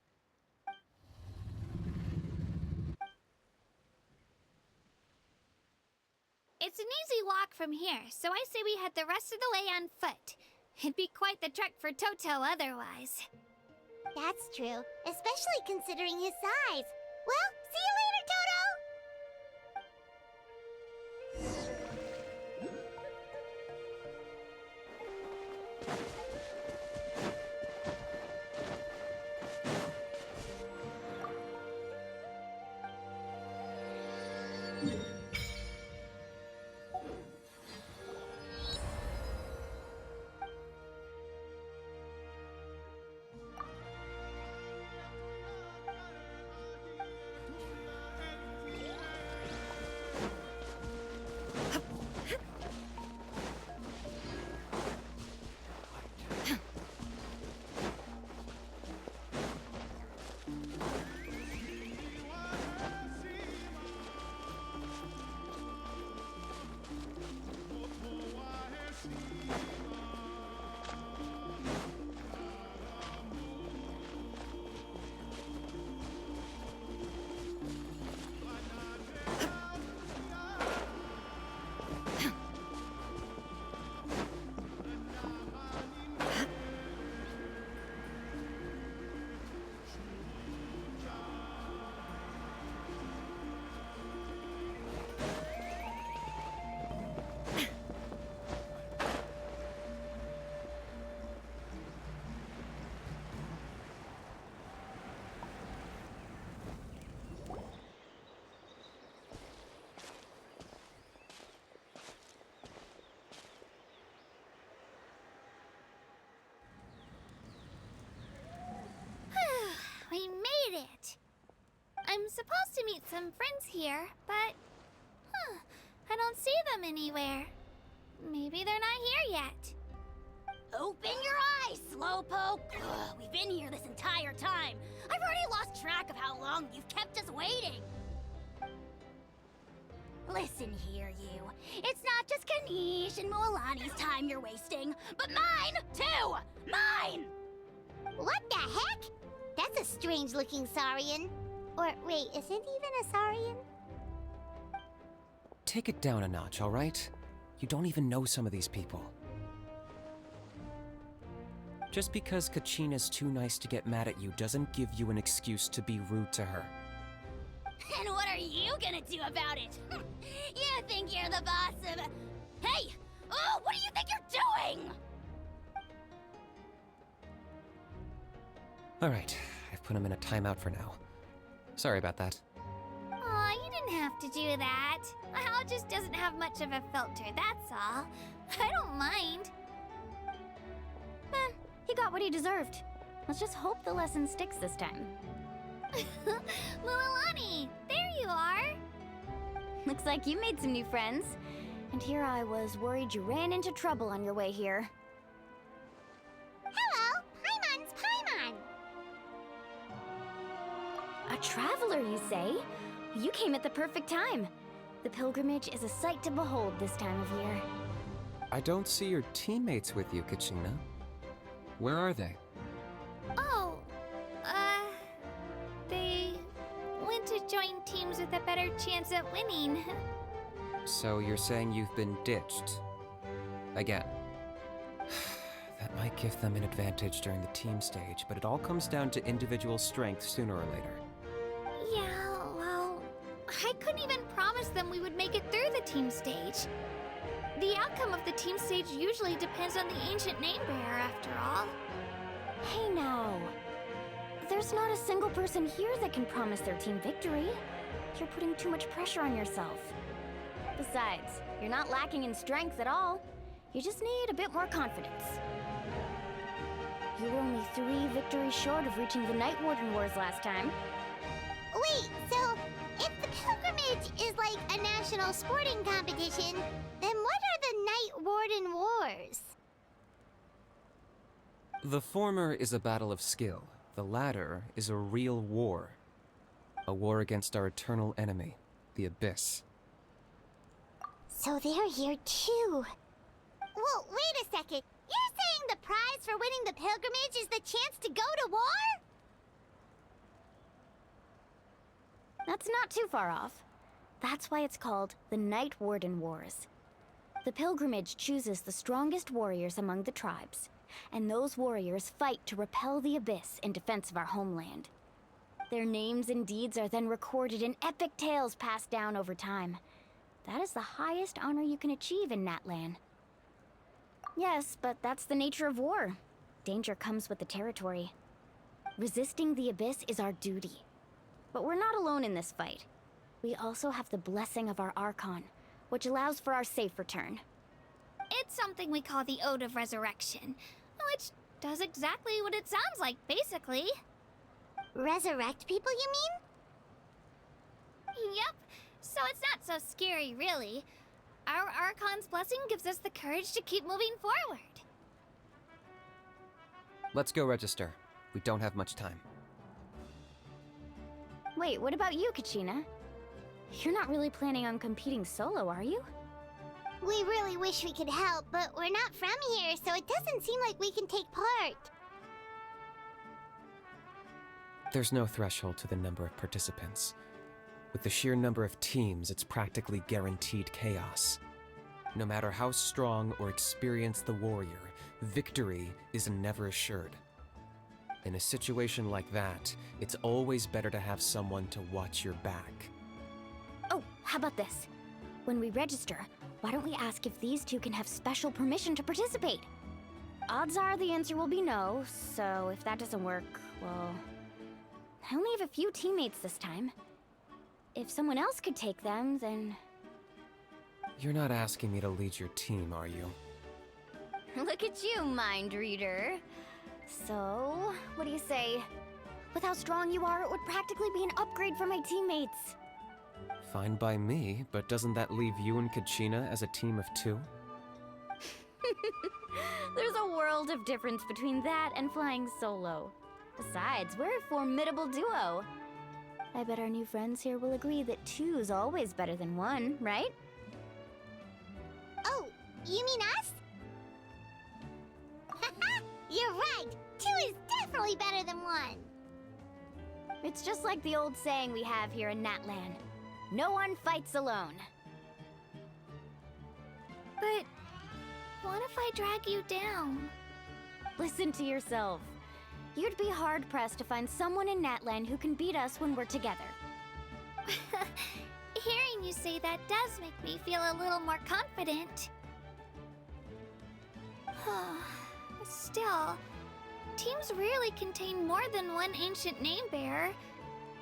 [SPEAKER 4] It's an easy walk from here, so I say we head the rest of the way on foot. It'd be quite the trek for Toto otherwise.
[SPEAKER 2] That's true, especially considering his size. Well, see you later, Toto!
[SPEAKER 4] We made it! I'm supposed to meet some friends here, but... I don't see them anywhere. Maybe they're not here yet.
[SPEAKER 1] Open your eyes, Slowpoke! Ugh, we've been here this entire time. I've already lost track of how long you've kept us waiting. Listen here, you. It's not just Kanish and Moalani's time you're wasting, but mine, too! Mine!
[SPEAKER 2] What the heck? That's a strange-looking Saurian. Or, wait, is it even a Saurian?
[SPEAKER 11] Take it down a notch, alright? You don't even know some of these people. Just because Kachina's too nice to get mad at you doesn't give you an excuse to be rude to her.
[SPEAKER 1] And what are you gonna do about it? You think you're the boss of... Hey! Oh, what do you think you're doing?
[SPEAKER 11] Alright, I've put him in a timeout for now. Sorry about that.
[SPEAKER 4] Aw, you didn't have to do that. Hal just doesn't have much of a filter, that's all. I don't mind.
[SPEAKER 3] He got what he deserved. Let's just hope the lesson sticks this time.
[SPEAKER 4] Lilani, there you are.
[SPEAKER 3] Looks like you made some new friends. And here I was worried you ran into trouble on your way here.
[SPEAKER 2] Hello, Paimon's Paimon.
[SPEAKER 3] A traveler, you say? You came at the perfect time. The pilgrimage is a sight to behold this time of year.
[SPEAKER 11] I don't see your teammates with you, Kachina. Where are they?
[SPEAKER 4] Oh, they went to join teams with a better chance at winning.
[SPEAKER 11] So you're saying you've been ditched? Again. That might give them an advantage during the team stage, but it all comes down to individual strength sooner or later.
[SPEAKER 4] Yeah, well, I couldn't even promise them we would make it through the team stage. The outcome of the team stage usually depends on the ancient name bearer, after all.
[SPEAKER 3] Hey now. There's not a single person here that can promise their team victory. You're putting too much pressure on yourself. Besides, you're not lacking in strength at all. You just need a bit more confidence. You were only 3 victories short of reaching the Night Warden Wars last time.
[SPEAKER 2] Wait, so if the pilgrimage is like a national sporting competition, then what are the Night Warden Wars?
[SPEAKER 11] The former is a battle of skill. The latter is a real war. A war against our eternal enemy, the Abyss.
[SPEAKER 2] So they're here too. Well, wait a second. You're saying the prize for winning the pilgrimage is the chance to go to war?
[SPEAKER 3] That's not too far off. That's why it's called the Night Warden Wars. The pilgrimage chooses the strongest warriors among the tribes, and those warriors fight to repel the Abyss in defense of our homeland. Their names and deeds are then recorded in epic tales passed down over time. That is the highest honor you can achieve in Natlan. Yes, but that's the nature of war. Danger comes with the territory. Resisting the Abyss is our duty. But we're not alone in this fight. We also have the blessing of our Archon, which allows for our safe return.
[SPEAKER 4] It's something we call the Ode of Resurrection, which does exactly what it sounds like, basically.
[SPEAKER 2] Resurrect people, you mean?
[SPEAKER 4] Yep, so it's not so scary, really. Our Archon's blessing gives us the courage to keep moving forward.
[SPEAKER 11] Let's go register. We don't have much time.
[SPEAKER 3] Wait, what about you, Kachina? You're not really planning on competing solo, are you?
[SPEAKER 2] We really wish we could help, but we're not from here, so it doesn't seem like we can take part.
[SPEAKER 11] There's no threshold to the number of participants. With the sheer number of teams, it's practically guaranteed chaos. No matter how strong or experienced the warrior, victory is never assured. In a situation like that, it's always better to have someone to watch your back.
[SPEAKER 3] Oh, how about this? When we register, why don't we ask if these two can have special permission to participate? Odds are the answer will be no, so if that doesn't work, well... I only have a few teammates this time. If someone else could take them, then...
[SPEAKER 11] You're not asking me to lead your team, are you?
[SPEAKER 3] Look at you, mind reader. So, what do you say? With how strong you are, it would practically be an upgrade for my teammates.
[SPEAKER 11] Fine by me, but doesn't that leave you and Kachina as a team of 2?
[SPEAKER 3] There's a world of difference between that and flying solo. Besides, we're a formidable duo. I bet our new friends here will agree that 2's always better than 1, right?
[SPEAKER 2] Oh, you mean us? You're right! 2 is definitely better than 1!
[SPEAKER 3] It's just like the old saying we have here in Natlan. No one fights alone.
[SPEAKER 4] But what if I drag you down?
[SPEAKER 2] Listen to yourself. You'd be hard-pressed to find someone in Natlan who can beat us when we're together.
[SPEAKER 4] Hearing you say that does make me feel a little more confident. Still, teams rarely contain more than one ancient name bearer.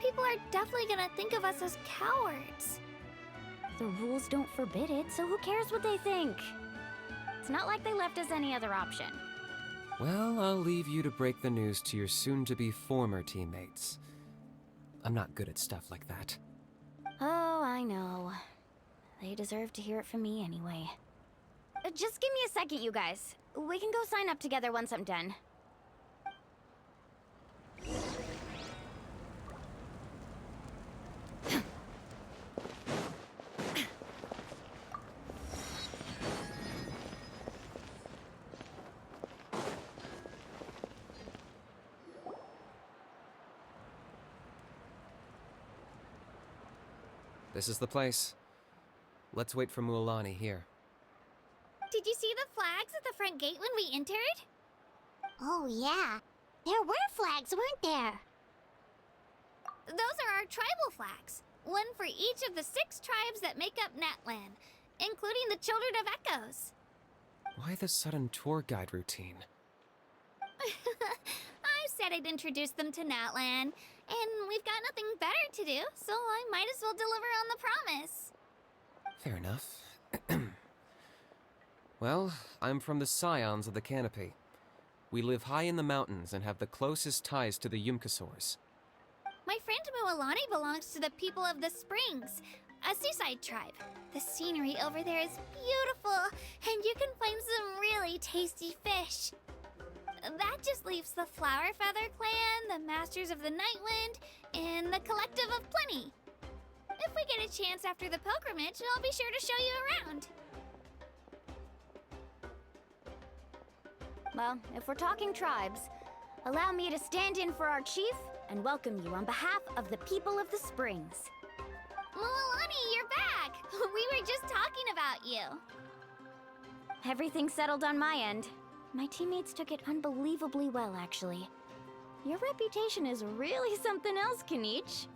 [SPEAKER 4] People are definitely gonna think of us as cowards.
[SPEAKER 2] The rules don't forbid it, so who cares what they think? It's not like they left us any other option.
[SPEAKER 11] Well, I'll leave you to break the news to your soon-to-be former teammates. I'm not good at stuff like that.
[SPEAKER 2] Oh, I know. They deserve to hear it from me anyway. Just give me a second, you guys. We can go sign up together once I'm done.
[SPEAKER 11] This is the place. Let's wait for Mualani here.
[SPEAKER 4] Did you see the flags at the front gate when we entered?
[SPEAKER 2] Oh, yeah. There were flags, weren't there?
[SPEAKER 4] Those are our tribal flags. One for each of the 6 tribes that make up Natlan, including the Children of Echoes.
[SPEAKER 11] Why the sudden tour guide routine?
[SPEAKER 4] I said I'd introduce them to Natlan, and we've got nothing better to do, so I might as well deliver on the promise.
[SPEAKER 11] Fair enough. Well, I'm from the Scions of the Canopy. We live high in the mountains and have the closest ties to the Yumkasaurs.
[SPEAKER 4] My friend Mualani belongs to the people of the Springs, a seaside tribe. The scenery over there is beautiful, and you can find some really tasty fish. That just leaves the Flower Feather Clan, the Masters of the Nightwind, and the Collective of Plenty. If we get a chance after the pilgrimage, I'll be sure to show you around.
[SPEAKER 2] Well, if we're talking tribes, allow me to stand in for our chief and welcome you on behalf of the people of the Springs.
[SPEAKER 4] Mualani, you're back! We were just talking about you.
[SPEAKER 2] Everything's settled on my end. My teammates took it unbelievably well, actually. Your reputation is really something else, Kanich.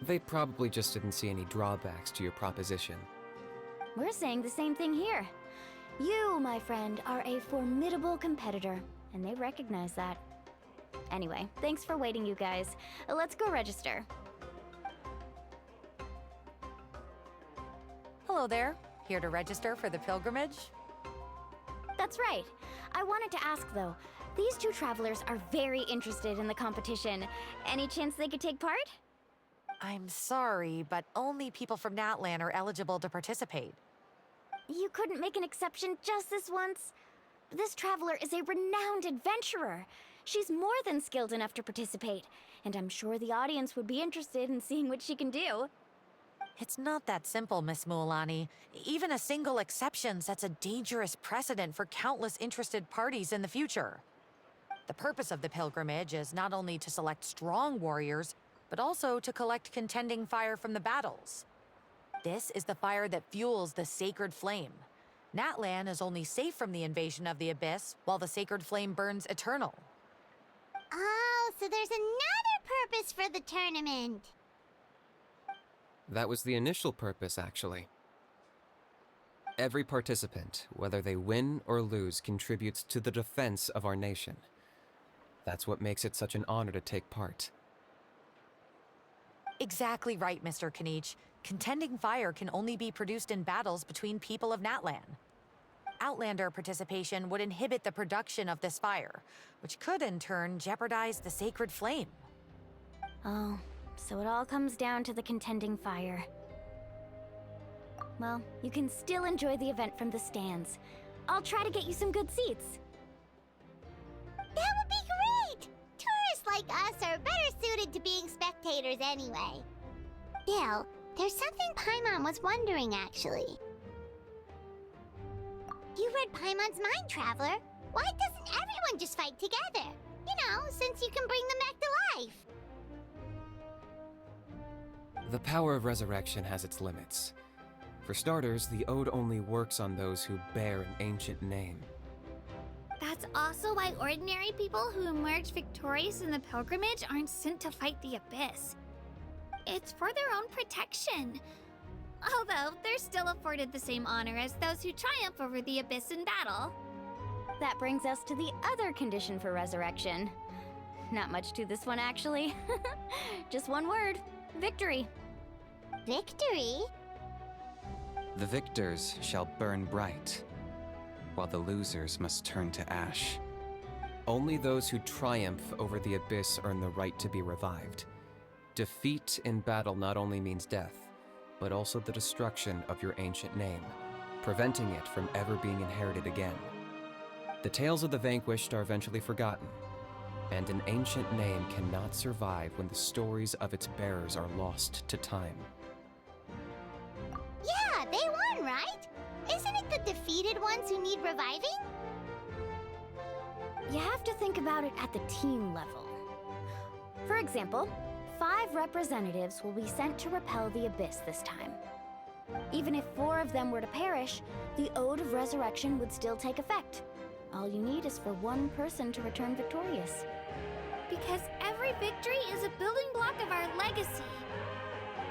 [SPEAKER 11] They probably just didn't see any drawbacks to your proposition.
[SPEAKER 2] We're saying the same thing here. You, my friend, are a formidable competitor, and they recognize that. Anyway, thanks for waiting, you guys. Let's go register.
[SPEAKER 12] Hello there. Here to register for the pilgrimage?
[SPEAKER 2] That's right. I wanted to ask, though. These 2 travelers are very interested in the competition. Any chance they could take part?
[SPEAKER 12] I'm sorry, but only people from Natlan are eligible to participate.
[SPEAKER 2] You couldn't make an exception just this once? This traveler is a renowned adventurer. She's more than skilled enough to participate, and I'm sure the audience would be interested in seeing what she can do.
[SPEAKER 12] It's not that simple, Miss Mualani. Even a single exception sets a dangerous precedent for countless interested parties in the future. The purpose of the pilgrimage is not only to select strong warriors, but also to collect contending fire from the battles. This is the fire that fuels the sacred flame. Natlan is only safe from the invasion of the Abyss, while the sacred flame burns eternal.
[SPEAKER 2] Oh, so there's another purpose for the tournament.
[SPEAKER 11] That was the initial purpose, actually. Every participant, whether they win or lose, contributes to the defense of our nation. That's what makes it such an honor to take part.
[SPEAKER 12] Exactly right, Mr. Kanich. Contending fire can only be produced in battles between people of Natlan. Outlander participation would inhibit the production of this fire, which could in turn jeopardize the sacred flame.
[SPEAKER 2] Oh, so it all comes down to the contending fire. Well, you can still enjoy the event from the stands. I'll try to get you some good seats. That would be great! Tourists like us are better suited to being spectators anyway. Still, there's something Paimon was wondering, actually. You read Paimon's mind, Traveler. Why doesn't everyone just fight together? You know, since you can bring them back to life.
[SPEAKER 11] The power of resurrection has its limits. For starters, the ode only works on those who bear an ancient name.
[SPEAKER 4] That's also why ordinary people who emerge victorious in the pilgrimage aren't sent to fight the Abyss. It's for their own protection. Although, they're still afforded the same honor as those who triumph over the Abyss in battle.
[SPEAKER 3] That brings us to the other condition for resurrection. Not much to this one, actually. Just one word: victory.
[SPEAKER 2] Victory?
[SPEAKER 11] The victors shall burn bright, while the losers must turn to ash. Only those who triumph over the Abyss earn the right to be revived. Defeat in battle not only means death, but also the destruction of your ancient name, preventing it from ever being inherited again. The tales of the vanquished are eventually forgotten, and an ancient name cannot survive when the stories of its bearers are lost to time.
[SPEAKER 2] Yeah, they won, right? Isn't it the defeated ones who need reviving?
[SPEAKER 3] You have to think about it at the team level. For example, 5 representatives will be sent to repel the Abyss this time. Even if 4 of them were to perish, the Ode of Resurrection would still take effect. All you need is for 1 person to return victorious.
[SPEAKER 4] Because every victory is a building block of our legacy.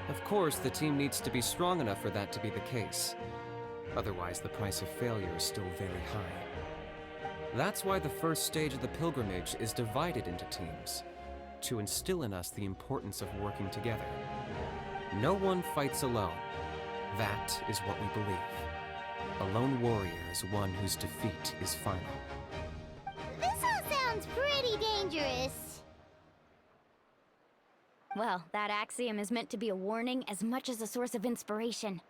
[SPEAKER 11] Of course, the team needs to be strong enough for that to be the case. Otherwise, the price of failure is still very high. That's why the first stage of the pilgrimage is divided into teams, to instill in us the importance of working together. No one fights alone. That is what we believe. A lone warrior is one whose defeat is final.
[SPEAKER 2] This all sounds pretty dangerous.
[SPEAKER 3] Well, that axiom is meant to be a warning as much as a source of inspiration.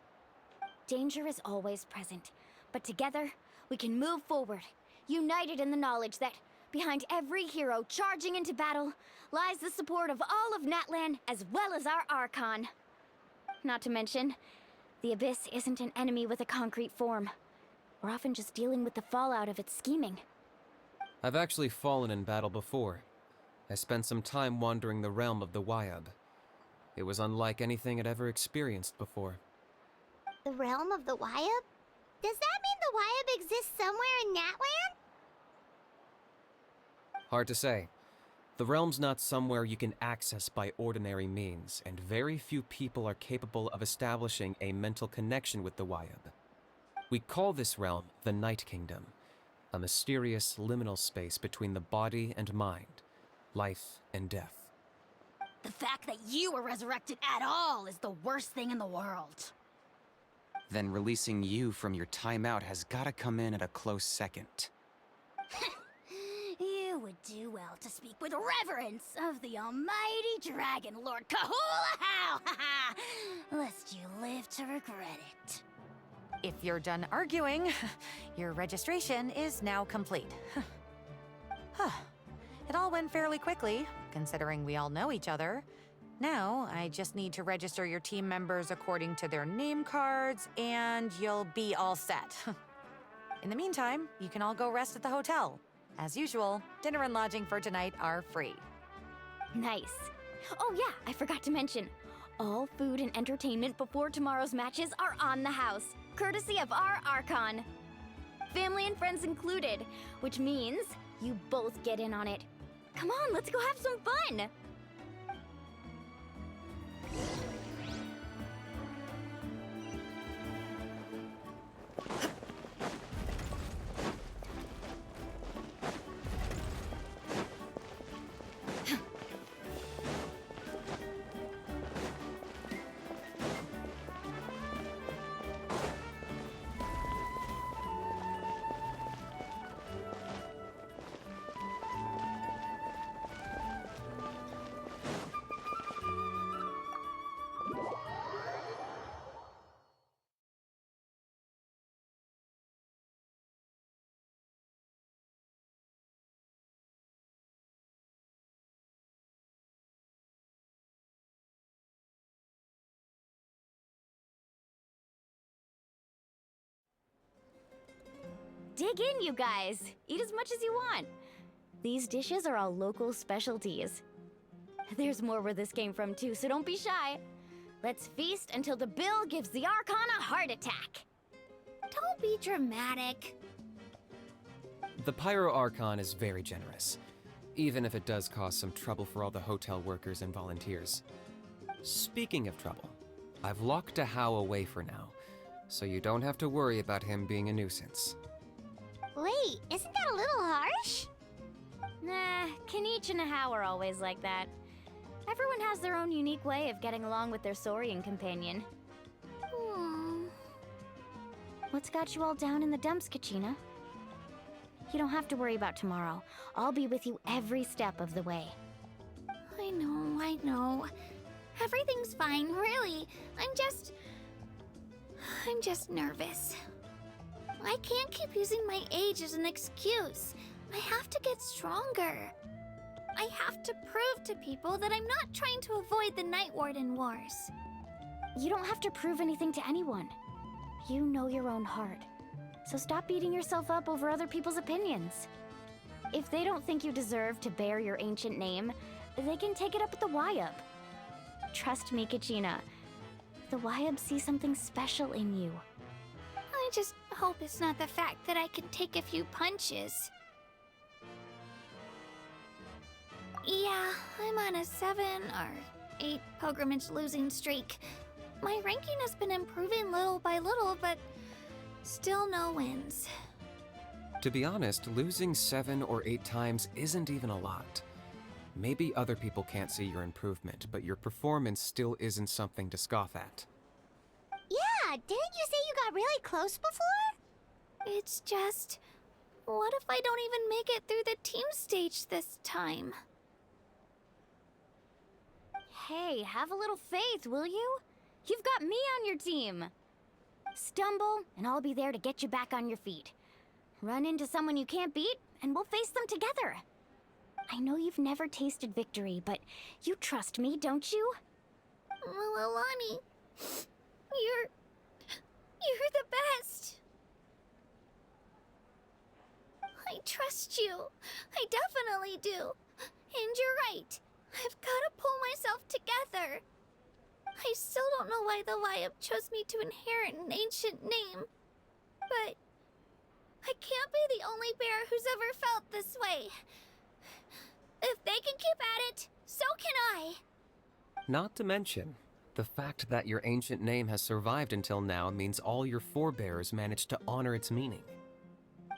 [SPEAKER 3] Danger is always present, but together, we can move forward, united in the knowledge that behind every hero charging into battle lies the support of all of Natlan as well as our Archon. Not to mention, the Abyss isn't an enemy with a concrete form. We're often just dealing with the fallout of its scheming.
[SPEAKER 11] I've actually fallen in battle before. I spent some time wandering the realm of the Wyab. It was unlike anything I'd ever experienced before.
[SPEAKER 2] The realm of the Wyab? Does that mean the Wyab exists somewhere in Natlan?
[SPEAKER 11] Hard to say. The realm's not somewhere you can access by ordinary means, and very few people are capable of establishing a mental connection with the Wyab. We call this realm the Night Kingdom, a mysterious liminal space between the body and mind, life and death.
[SPEAKER 1] The fact that you were resurrected at all is the worst thing in the world.
[SPEAKER 13] Then releasing you from your timeout has gotta come in at a close second.
[SPEAKER 1] You would do well to speak with reverence of the almighty Dragon Lord Kahula-How! Lest you live to regret it.
[SPEAKER 12] If you're done arguing, your registration is now complete. It all went fairly quickly, considering we all know each other. Now, I just need to register your team members according to their name cards, and you'll be all set. In the meantime, you can all go rest at the hotel. As usual, dinner and lodging for tonight are free.
[SPEAKER 3] Nice. Oh yeah, I forgot to mention. All food and entertainment before tomorrow's matches are on the house, courtesy of our Archon. Family and friends included, which means you both get in on it. Come on, let's go have some fun! Dig in, you guys! Eat as much as you want! These dishes are all local specialties. There's more where this came from too, so don't be shy.
[SPEAKER 1] Let's feast until the bill gives the Archon a heart attack.
[SPEAKER 4] Don't be dramatic.
[SPEAKER 11] The Pyro Archon is very generous, even if it does cause some trouble for all the hotel workers and volunteers. Speaking of trouble, I've locked a How away for now, so you don't have to worry about him being a nuisance.
[SPEAKER 2] Wait, isn't that a little harsh?
[SPEAKER 1] Nah, Kanich and How are always like that. Everyone has their own unique way of getting along with their Saurian companion. What's got you all down in the dumps, Kachina? You don't have to worry about tomorrow. I'll be with you every step of the way.
[SPEAKER 4] I know. Everything's fine, really. I'm just nervous. I can't keep using my age as an excuse. I have to get stronger. I have to prove to people that I'm not trying to avoid the Night Warden Wars.
[SPEAKER 1] You don't have to prove anything to anyone. You know your own heart. So stop beating yourself up over other people's opinions. If they don't think you deserve to bear your ancient name, they can take it up with the Wyab. Trust me, Kachina. The Wyab see something special in you.
[SPEAKER 4] I just hope it's not the fact that I can take a few punches. Yeah, I'm on a 7 or 8 pilgrimage losing streak. My ranking has been improving little by little, but still no wins.
[SPEAKER 11] To be honest, losing 7 or 8 times isn't even a lot. Maybe other people can't see your improvement, but your performance still isn't something to scoff at.
[SPEAKER 2] Yeah, didn't you say you got really close before?
[SPEAKER 4] It's just, what if I don't even make it through the team stage this time?
[SPEAKER 1] Hey, have a little faith, will you? You've got me on your team. Stumble, and I'll be there to get you back on your feet. Run into someone you can't beat, and we'll face them together. I know you've never tasted victory, but you trust me, don't you?
[SPEAKER 4] Alani, you're the best. I trust you. I definitely do. And you're right. I've got to pull myself together. I still don't know why the Wyab chose me to inherit an ancient name. But I can't be the only bear who's ever felt this way. If they can keep at it, so can I.
[SPEAKER 11] Not to mention, the fact that your ancient name has survived until now means all your forebears managed to honor its meaning.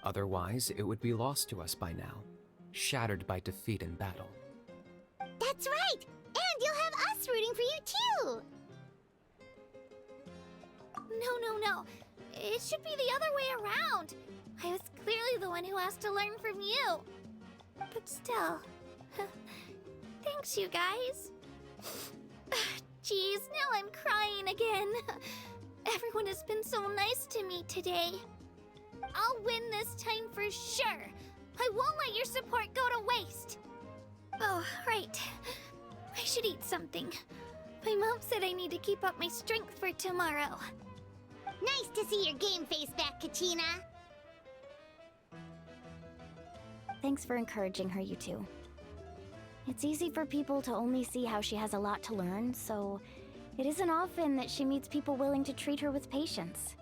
[SPEAKER 11] Otherwise, it would be lost to us by now, shattered by defeat in battle.
[SPEAKER 2] That's right! And you'll have us rooting for you too!
[SPEAKER 4] No. It should be the other way around. I was clearly the one who asked to learn from you. But still, thanks you guys. Geez, now I'm crying again. Everyone has been so nice to me today. I'll win this time for sure. I won't let your support go to waste. Oh, right. I should eat something. My mom said I need to keep up my strength for tomorrow.
[SPEAKER 2] Nice to see your game face back, Kachina.
[SPEAKER 1] Thanks for encouraging her, you two. It's easy for people to only see how she has a lot to learn, so it isn't often that she meets people willing to treat her with patience.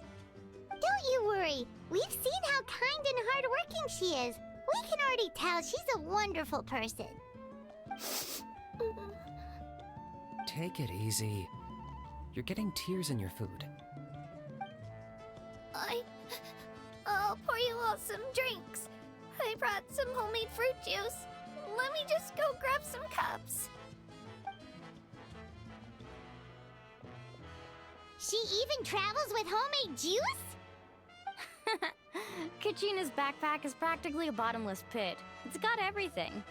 [SPEAKER 2] Don't you worry. We've seen how kind and hardworking she is. We can already tell she's a wonderful person.
[SPEAKER 11] Take it easy. You're getting tears in your food.
[SPEAKER 4] I'll pour you all some drinks. I brought some homemade fruit juice. Let me just go grab some cups.
[SPEAKER 2] She even travels with homemade juice?
[SPEAKER 1] Kachina's backpack is practically a bottomless pit. It's got everything.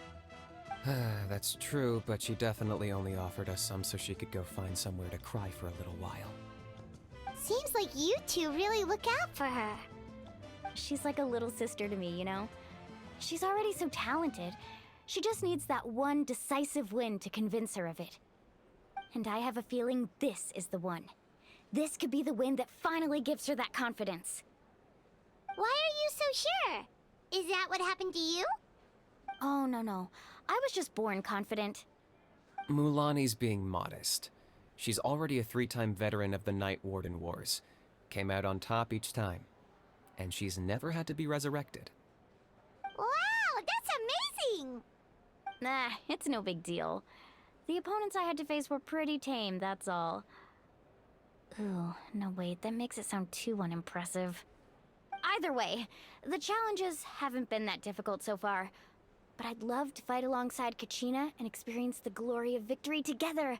[SPEAKER 11] That's true, but she definitely only offered us some so she could go find somewhere to cry for a little while.
[SPEAKER 2] Seems like you two really look out for her.
[SPEAKER 1] She's like a little sister to me, you know? She's already so talented. She just needs that one decisive win to convince her of it. And I have a feeling this is the one. This could be the win that finally gives her that confidence.
[SPEAKER 2] Why are you so sure? Is that what happened to you?
[SPEAKER 1] Oh, no. I was just born confident.
[SPEAKER 11] Mulani's being modest. She's already a 3-time veteran of the Night Warden Wars. Came out on top each time. And she's never had to be resurrected.
[SPEAKER 2] Wow, that's amazing!
[SPEAKER 1] Nah, it's no big deal. The opponents I had to face were pretty tame, that's all. Ooh, no wait, that makes it sound too unimpressive. Either way, the challenges haven't been that difficult so far. But I'd love to fight alongside Kachina and experience the glory of victory together.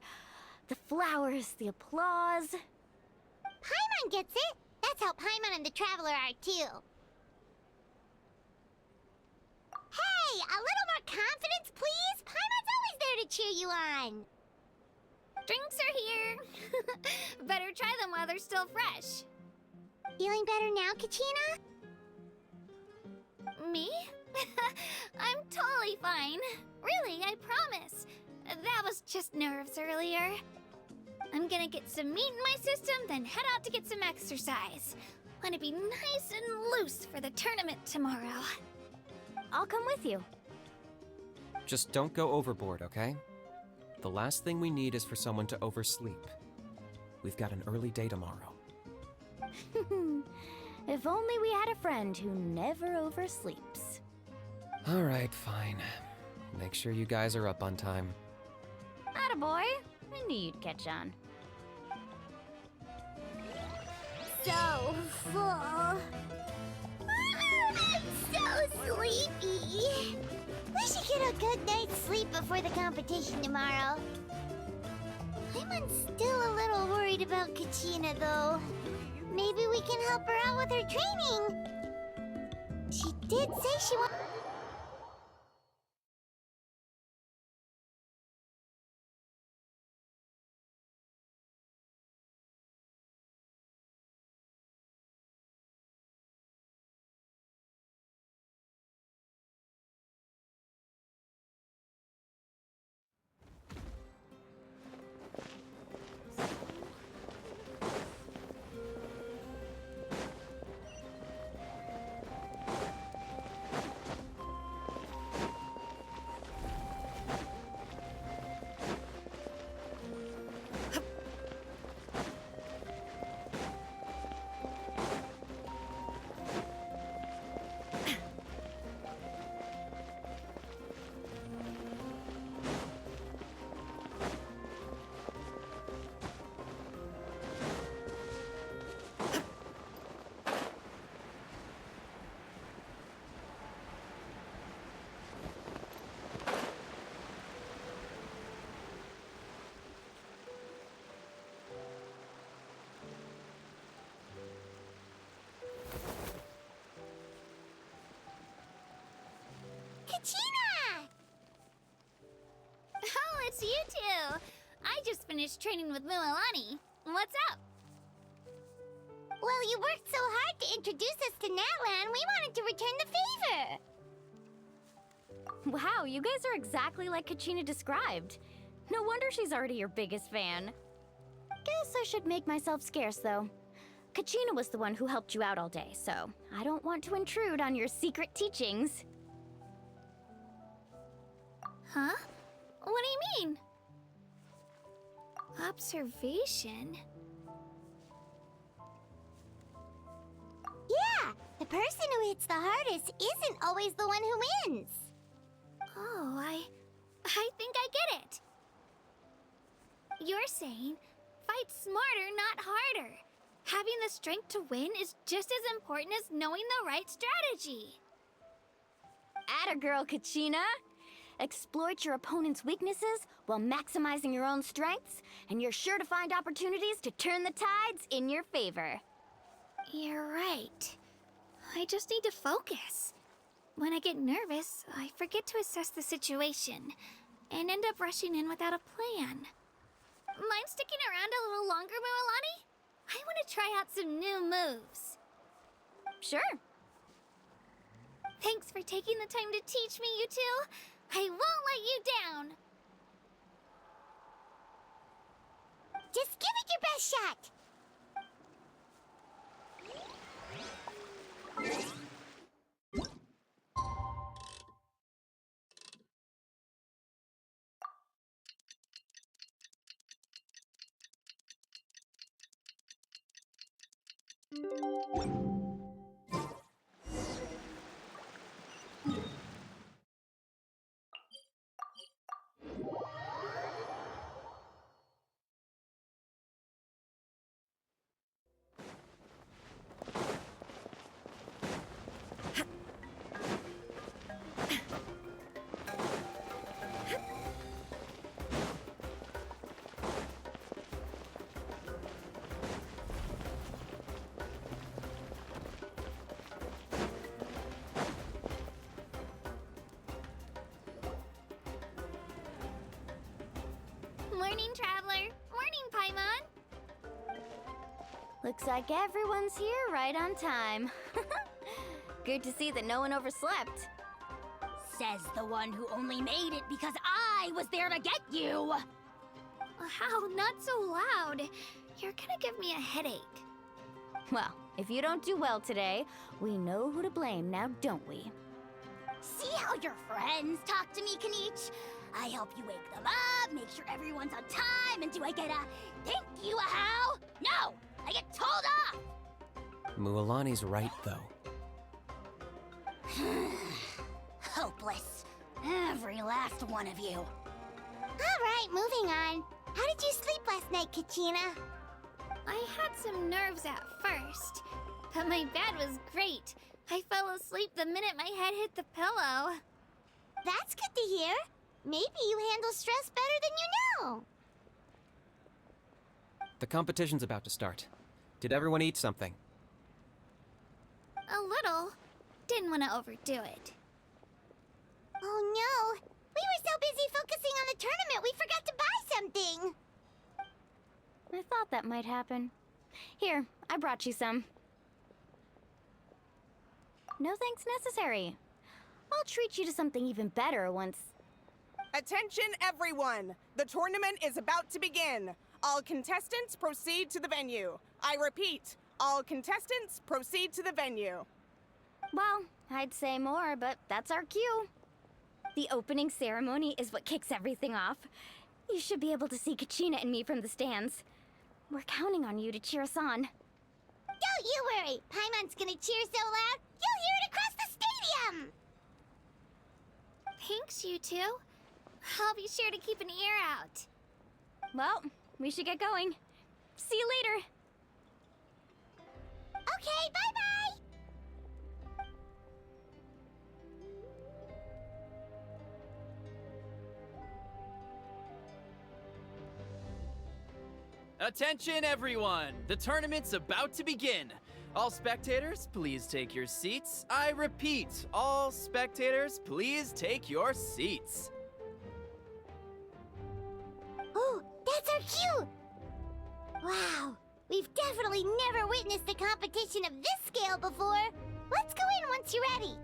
[SPEAKER 1] The flowers, the applause.
[SPEAKER 2] Paimon gets it! That's how Paimon and the Traveler are too. Hey, a little more confidence, please! Paimon's always there to cheer you on!
[SPEAKER 4] Drinks are here. Better try them while they're still fresh.
[SPEAKER 2] Feeling better now, Kachina?
[SPEAKER 4] Me? I'm totally fine. Really, I promise. That was just nerves earlier. I'm gonna get some meat in my system, then head out to get some exercise. Wanna be nice and loose for the tournament tomorrow.
[SPEAKER 1] I'll come with you.
[SPEAKER 11] Just don't go overboard, okay? The last thing we need is for someone to oversleep. We've got an early day tomorrow.
[SPEAKER 1] If only we had a friend who never oversleeps.
[SPEAKER 11] All right, fine. Make sure you guys are up on time.
[SPEAKER 1] Attaboy. I knew you'd catch on.
[SPEAKER 2] So full. I'm so sleepy. We should get a good night's sleep before the competition tomorrow. I'm still a little worried about Kachina, though. Maybe we can help her out with her training. She did say she wanted... Kachina!
[SPEAKER 4] Oh, it's you two. I just finished training with Mililani. What's up?
[SPEAKER 2] Well, you worked so hard to introduce us to Natlana, we wanted to return the favor.
[SPEAKER 1] Wow, you guys are exactly like Kachina described. No wonder she's already your biggest fan. Guess I should make myself scarce, though. Kachina was the one who helped you out all day, so I don't want to intrude on your secret teachings.
[SPEAKER 4] Huh? What do you mean? Observation?
[SPEAKER 2] Yeah, the person who hits the hardest isn't always the one who wins.
[SPEAKER 4] Oh, I think I get it. You're saying, fight smarter, not harder. Having the strength to win is just as important as knowing the right strategy.
[SPEAKER 1] Atta girl, Kachina! Exploit your opponent's weaknesses while maximizing your own strengths, and you're sure to find opportunities to turn the tides in your favor.
[SPEAKER 4] You're right. I just need to focus. When I get nervous, I forget to assess the situation, and end up rushing in without a plan. Mind sticking around a little longer, Mililani? I want to try out some new moves.
[SPEAKER 1] Sure.
[SPEAKER 4] Thanks for taking the time to teach me, you two. I won't let you down.
[SPEAKER 2] Just give it your best shot.
[SPEAKER 4] Morning, Traveler. Morning, Paimon.
[SPEAKER 1] Looks like everyone's here right on time. Good to see that no one overslept.
[SPEAKER 2] Says the one who only made it because I was there to get you!
[SPEAKER 4] Wow, not so loud. You're gonna give me a headache.
[SPEAKER 1] Well, if you don't do well today, we know who to blame now, don't we?
[SPEAKER 2] See how your friends talk to me, Kanich? I help you wake them up, make sure everyone's on time, and do I get a thank you, a how? No! I get told off!
[SPEAKER 11] Mualani's right, though.
[SPEAKER 2] Hopeless. Every last one of you. Alright, moving on. How did you sleep last night, Kachina?
[SPEAKER 4] I had some nerves at first, but my bed was great. I fell asleep the minute my head hit the pillow.
[SPEAKER 2] That's good to hear. Maybe you handle stress better than you know.
[SPEAKER 11] The competition's about to start. Did everyone eat something?
[SPEAKER 4] A little. Didn't want to overdo it.
[SPEAKER 2] Oh no! We were so busy focusing on the tournament we forgot to buy something!
[SPEAKER 1] I thought that might happen. Here, I brought you some. No thanks necessary. I'll treat you to something even better once...
[SPEAKER 14] Attention everyone! The tournament is about to begin. All contestants proceed to the venue. I repeat, all contestants proceed to the venue.
[SPEAKER 1] Well, I'd say more, but that's our cue. The opening ceremony is what kicks everything off. You should be able to see Kachina and me from the stands. We're counting on you to cheer us on.
[SPEAKER 2] Don't you worry! Paimon's gonna cheer so loud, you'll hear it across the stadium!
[SPEAKER 4] Thanks, you two. I'll be sure to keep an ear out.
[SPEAKER 1] Well, we should get going. See you later.
[SPEAKER 2] Okay, bye-bye!
[SPEAKER 10] Attention, everyone! The tournament's about to begin. All spectators, please take your seats. I repeat, all spectators, please take your seats.
[SPEAKER 2] Oh, that's our cue! Wow, we've definitely never witnessed a competition of this scale before. Let's go in once you're ready.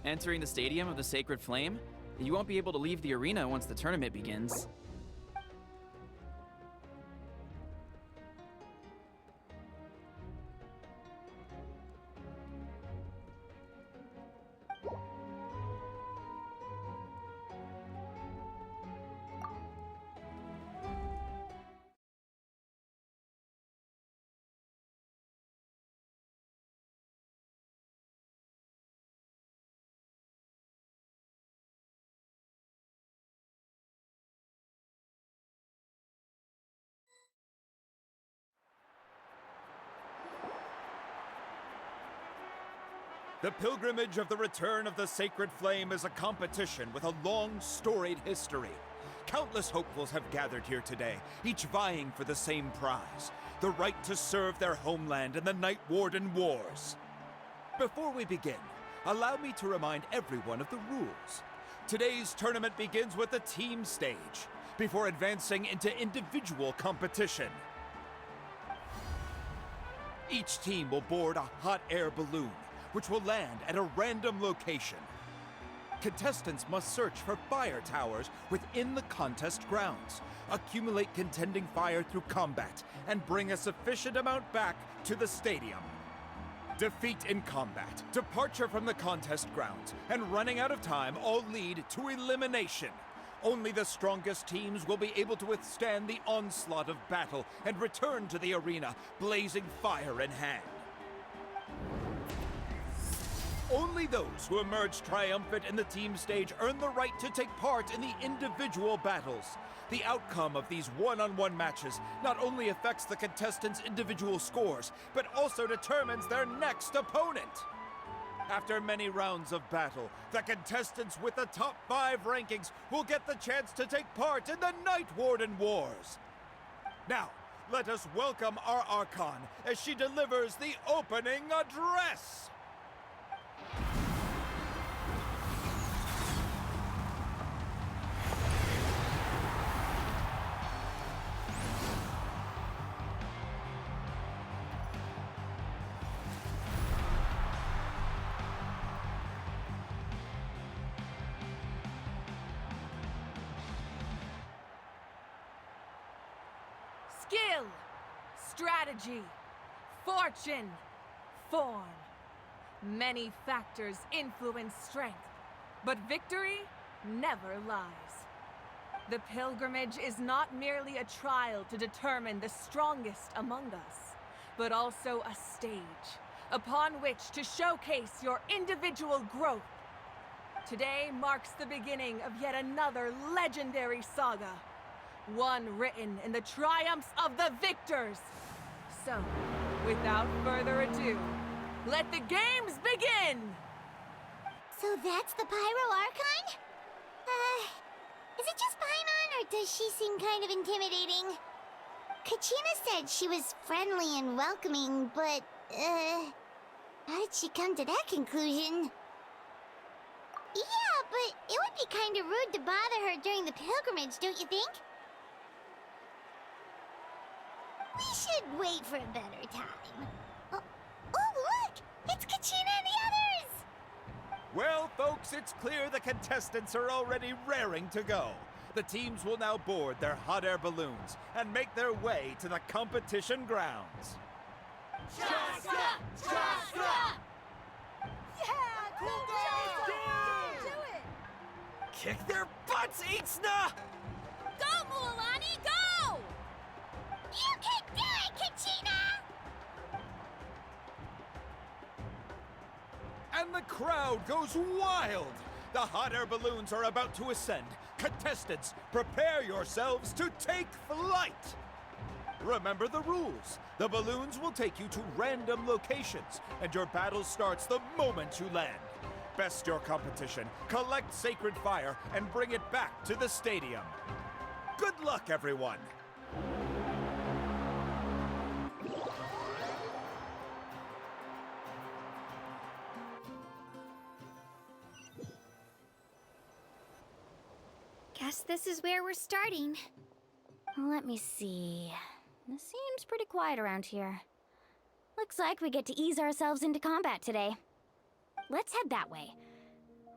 [SPEAKER 10] Entering the Stadium of the Sacred Flame, you won't be able to leave the arena once the tournament begins.
[SPEAKER 15] The pilgrimage of the return of the Sacred Flame is a competition with a long, storied history. Countless hopefuls have gathered here today, each vying for the same prize, the right to serve their homeland in the Night Warden Wars. Before we begin, allow me to remind everyone of the rules. Today's tournament begins with the team stage, before advancing into individual competition. Each team will board a hot air balloon, which will land at a random location. Contestants must search for fire towers within the contest grounds, accumulate contending fire through combat, and bring a sufficient amount back to the stadium. Defeat in combat, departure from the contest grounds, and running out of time all lead to elimination. Only the strongest teams will be able to withstand the onslaught of battle and return to the arena, blazing fire in hand. Only those who emerge triumphant in the team stage earn the right to take part in the individual battles. The outcome of these one-on-one matches not only affects the contestants' individual scores, but also determines their next opponent. After many rounds of battle, the contestants with the top 5 rankings will get the chance to take part in the Night Warden Wars. Now, let us welcome our Archon as she delivers the opening address.
[SPEAKER 16] skill, strategy, fortune, form. Many factors influence strength, but victory never lies. The pilgrimage is not merely a trial to determine the strongest among us, but also a stage upon which to showcase your individual growth. Today marks the beginning of yet another legendary saga, one written in the triumphs of the victors. So, without further ado, let the games begin!
[SPEAKER 2] So that's the Pyro Archon? Is it just Paimon, or does she seem kind of intimidating? Kachina said she was friendly and welcoming, but, how did she come to that conclusion? Yeah, but it would be kind of rude to bother her during the pilgrimage, don't you think? We should wait for a better time. Oh, look! It's Kachina and the others!
[SPEAKER 15] Well, folks, it's clear the contestants are already raring to go. The teams will now board their hot air balloons and make their way to the competition grounds.
[SPEAKER 16] Chaska! Chaska!
[SPEAKER 14] Yeah, cool
[SPEAKER 16] Do it!
[SPEAKER 7] Kick their butts, Itzna!
[SPEAKER 4] Go, Mualani, go!
[SPEAKER 2] You can do it, Kachina!
[SPEAKER 15] And the crowd goes wild! The hot air balloons are about to ascend. Contestants, prepare yourselves to take flight! Remember the rules. The balloons will take you to random locations, and your battle starts the moment you land. Best your competition, collect sacred fire, and bring it back to the stadium. Good luck, everyone!
[SPEAKER 4] Guess this is where we're starting.
[SPEAKER 1] Let me see. It seems pretty quiet around here. Looks like we get to ease ourselves into combat today. Let's head that way.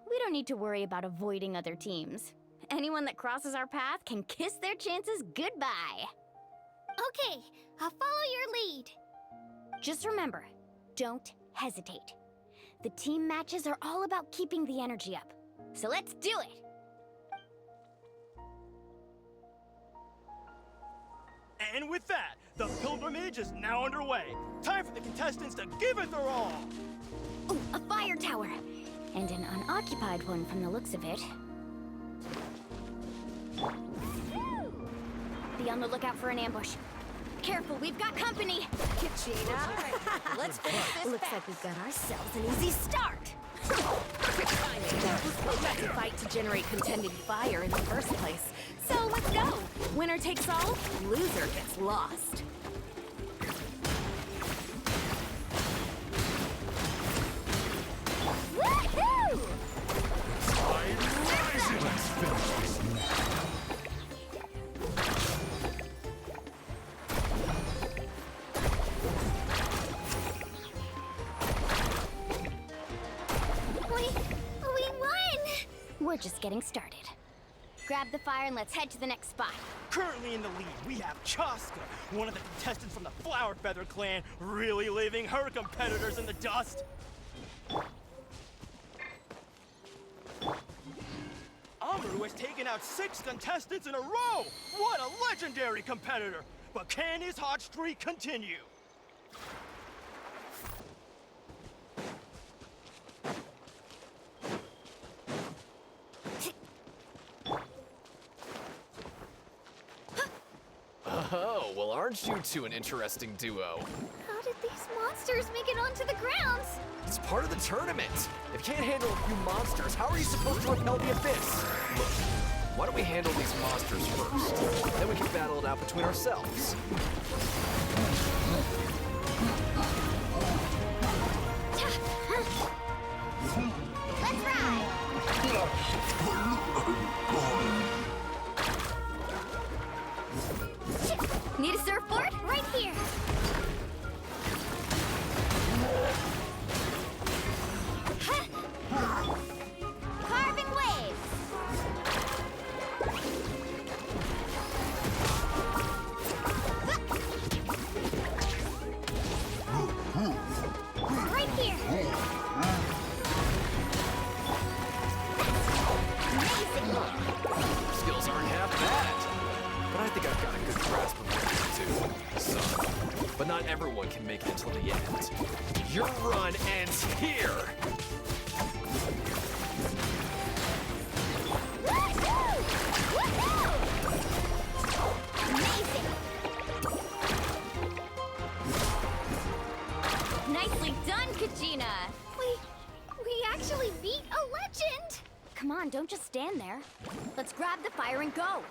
[SPEAKER 1] We don't need to worry about avoiding other teams. Anyone that crosses our path can kiss their chances goodbye.
[SPEAKER 4] Okay, I'll follow your lead.
[SPEAKER 1] Just remember, don't hesitate. The team matches are all about keeping the energy up. So let's do it!
[SPEAKER 17] And with that, the pilgrimage is now underway. Time for the contestants to give it their all.
[SPEAKER 1] Ooh, a fire tower! And an unoccupied one from the looks of it. Be on the lookout for an ambush. Careful, we've got company!
[SPEAKER 12] Kachina, let's finish this
[SPEAKER 1] Looks like we've got ourselves an easy start!
[SPEAKER 6] We had to fight to generate contending fire in the first place. So let's go! Winner takes all, loser gets lost.
[SPEAKER 1] Woohoo!
[SPEAKER 15] Let's finish this now.
[SPEAKER 2] We won!
[SPEAKER 1] We're just getting started. Grab the fire and let's head to the next spot.
[SPEAKER 17] Currently in the lead, we have Chaska, one of the contestants from the Flower Feather clan, really leaving her competitors in the dust. Amaru has taken out 6 contestants in a row! What a legendary competitor! But can his hot streak continue?
[SPEAKER 18] Oh, well, aren't you two an interesting duo?
[SPEAKER 4] How did these monsters make it onto the grounds?
[SPEAKER 18] It's part of the tournament. If you can't handle a few monsters, how are you supposed to repel the abyss? Look, why don't we handle these monsters first? Then we can battle it out between ourselves.
[SPEAKER 2] Let's ride!
[SPEAKER 1] Need a surfboard? Right here! Carving waves!
[SPEAKER 18] think I've got a good grasp of what you do, son. But not everyone can make it until the end. Your run ends here!
[SPEAKER 1] Amazing! Nicely done, Kachina!
[SPEAKER 4] We actually beat a legend!
[SPEAKER 1] Come on, don't just stand there. Let's grab the fire and go.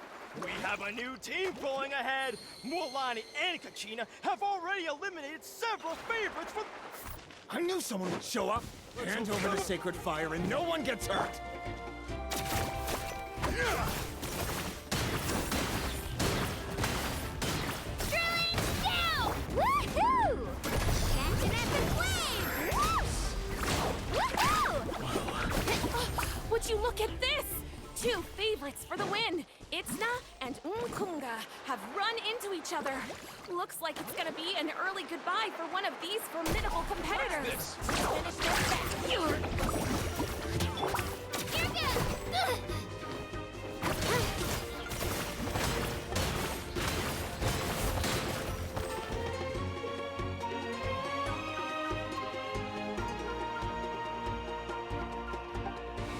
[SPEAKER 17] We have a new team pulling ahead. Mulani and Kachina have already eliminated several favorites from...
[SPEAKER 19] I knew someone would show up. Hand over the sacred fire and no one gets hurt.
[SPEAKER 4] Drilling down! Woohoo! Dancing at the flame! Whoosh! Woohoo!
[SPEAKER 8] Would you look at this? 2 favorites for the win. Itzna and Umkunga have run into each other. Looks like it's gonna be an early goodbye for one of these formidable competitors. Finish this fast.
[SPEAKER 4] You're good!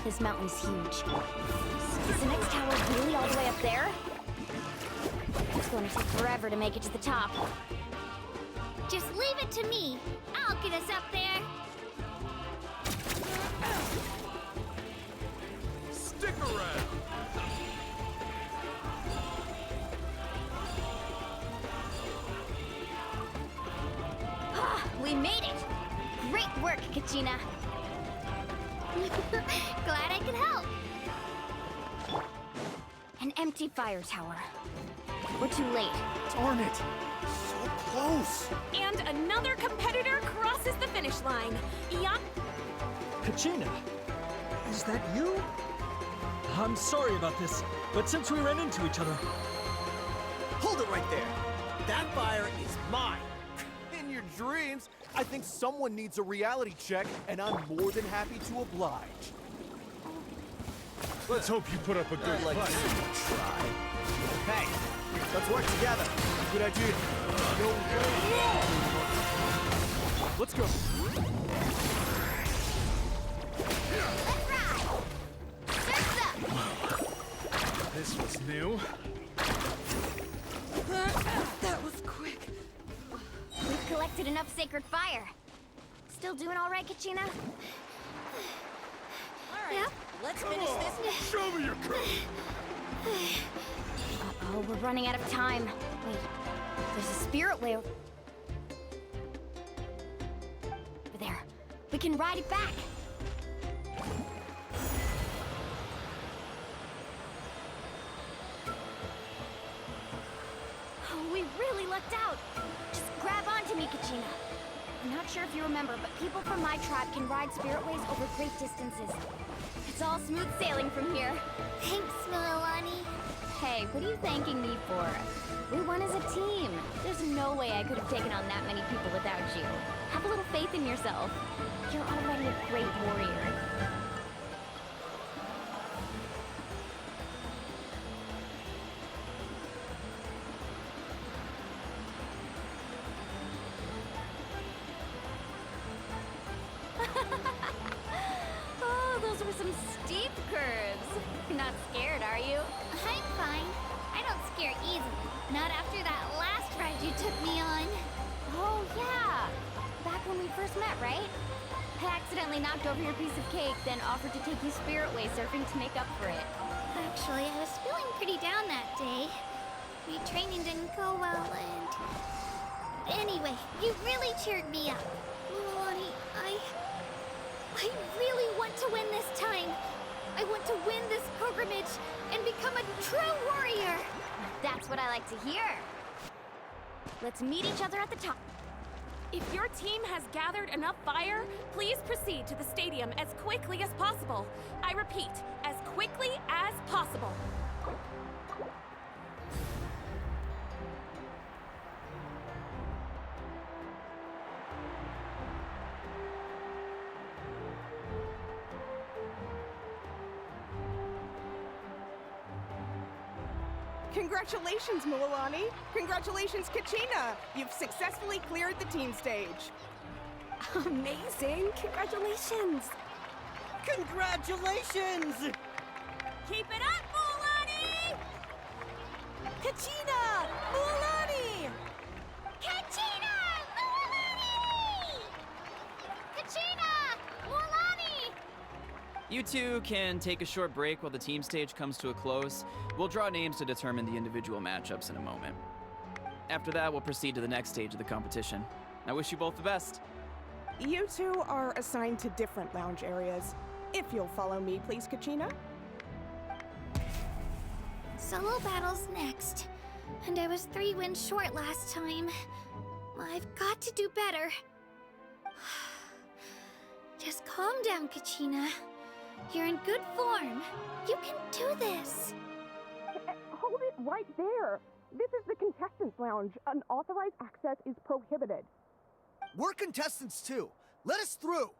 [SPEAKER 1] This mountain's huge. Is the next tower really all the way up there? It's going to take forever to make it to the top.
[SPEAKER 4] Just leave it to me. I'll get us up there.
[SPEAKER 15] Stick around!
[SPEAKER 1] We made it! Great work, Kachina!
[SPEAKER 4] Glad I could help.
[SPEAKER 1] An empty fire tower. We're too late.
[SPEAKER 19] Darn it! So close!
[SPEAKER 8] And another competitor crosses the finish line.
[SPEAKER 20] Kachina, is that you? I'm sorry about this, but since we ran into each other...
[SPEAKER 19] Hold it right there! That fire is mine! In your dreams, I think someone needs a reality check, and I'm more than happy to oblige.
[SPEAKER 15] Let's hope you put up a good
[SPEAKER 19] I'd like to see
[SPEAKER 15] fight.
[SPEAKER 19] you try. Hey, let's work together. Good idea. Let's go.
[SPEAKER 15] This was new.
[SPEAKER 8] That was quick.
[SPEAKER 1] We've collected enough sacred fire. Still doing all right, Kachina?
[SPEAKER 12] Alright, let's finish this.
[SPEAKER 15] Show me your courage.
[SPEAKER 1] Uh-oh, we're running out of time. Wait, there's a spirit wheel. Over there. We can ride it back. Oh, we really lucked out. Just grab onto me, Kachina. I'm not sure if you remember, but people from my tribe can ride spiritways over great distances. It's all smooth sailing from here.
[SPEAKER 4] Thanks, Milani.
[SPEAKER 1] Hey, what are you thanking me for? We won as a team. There's no way I could have taken on that many people without you. Have a little faith in yourself. You're already a great warrior. Oh, those were some steep curves. You're not scared, are you?
[SPEAKER 4] I'm fine. I don't scare easily. Not after that last ride you took me on.
[SPEAKER 1] Oh, yeah. Back when we first met, right? I accidentally knocked over your piece of cake, then offered to take you spiritway surfing to make up for it.
[SPEAKER 4] Actually, I was feeling pretty down that day. My training didn't go well, and... Anyway, you really cheered me up. Milani, I really want to win this time. I want to win this pilgrimage and become a true warrior.
[SPEAKER 1] That's what I like to hear. Let's meet each other at the top.
[SPEAKER 8] If your team has gathered enough fire, please proceed to the stadium as quickly as possible. I repeat, as quickly as possible.
[SPEAKER 14] Congratulations, Mulani. Congratulations, Kachina. You've successfully cleared the team stage.
[SPEAKER 21] Amazing! Congratulations!
[SPEAKER 22] Congratulations!
[SPEAKER 21] Keep it up, Mulani! Kachina! Mulani!
[SPEAKER 2] Kachina! Mulani! Kachina! Mulani!
[SPEAKER 10] You two can take a short break while the team stage comes to a close. We'll draw names to determine the individual matchups in a moment. After that, we'll proceed to the next stage of the competition. I wish you both the best.
[SPEAKER 14] You two are assigned to different lounge areas. If you'll follow me, please, Kachina.
[SPEAKER 4] Solo battle's next. And I was 3 wins short last time. I've got to do better. Just calm down, Kachina. You're in good form. You can do this.
[SPEAKER 14] Hold it right there. This is the contestants' lounge. Unauthorized access is prohibited.
[SPEAKER 19] We're contestants too. Let us through.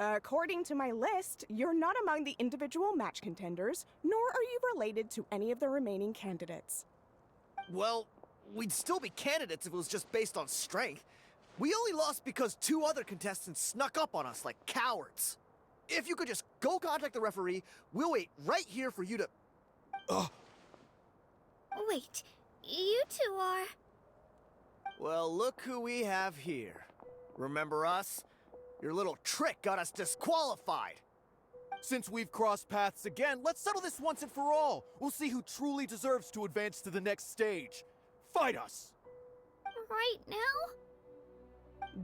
[SPEAKER 14] According to my list, you're not among the individual match contenders, nor are you related to any of the remaining candidates.
[SPEAKER 19] Well, we'd still be candidates if it was just based on strength. We only lost because 2 other contestants snuck up on us like cowards. If you could just go contact the referee, we'll wait right here for you to...
[SPEAKER 4] Wait, you two are...
[SPEAKER 19] Well, look who we have here. Remember us? Your little trick got us disqualified. Since we've crossed paths again, let's settle this once and for all. We'll see who truly deserves to advance to the next stage. Fight us!
[SPEAKER 4] Right now?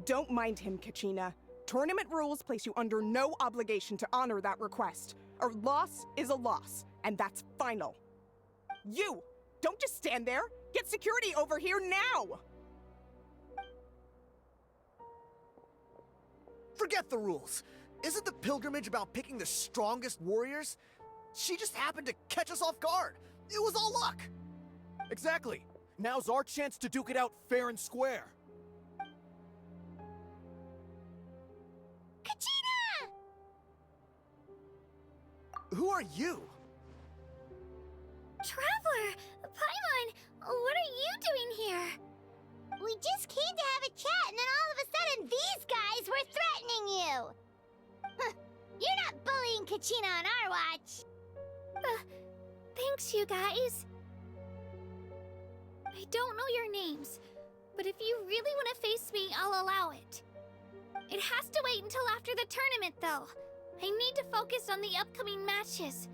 [SPEAKER 14] Don't mind him, Kachina. Tournament rules place you under no obligation to honor that request. A loss is a loss, and that's final. You! Don't just stand there! Get security over here now!
[SPEAKER 19] Forget the rules. Isn't the pilgrimage about picking the strongest warriors? She just happened to catch us off guard. It was all luck. Exactly. Now's our chance to duke it out fair and square.
[SPEAKER 2] Kachina!
[SPEAKER 19] Who are you?
[SPEAKER 4] Traveler! Paimon! What are you doing here?
[SPEAKER 2] We just came to have a chat, and then all of a sudden these guys were threatening you! Huh, you're not bullying Kachina on our watch!
[SPEAKER 4] Thanks, you guys. I don't know your names, but if you really want to face me, I'll allow it. It has to wait until after the tournament, though. I need to focus on the upcoming matches.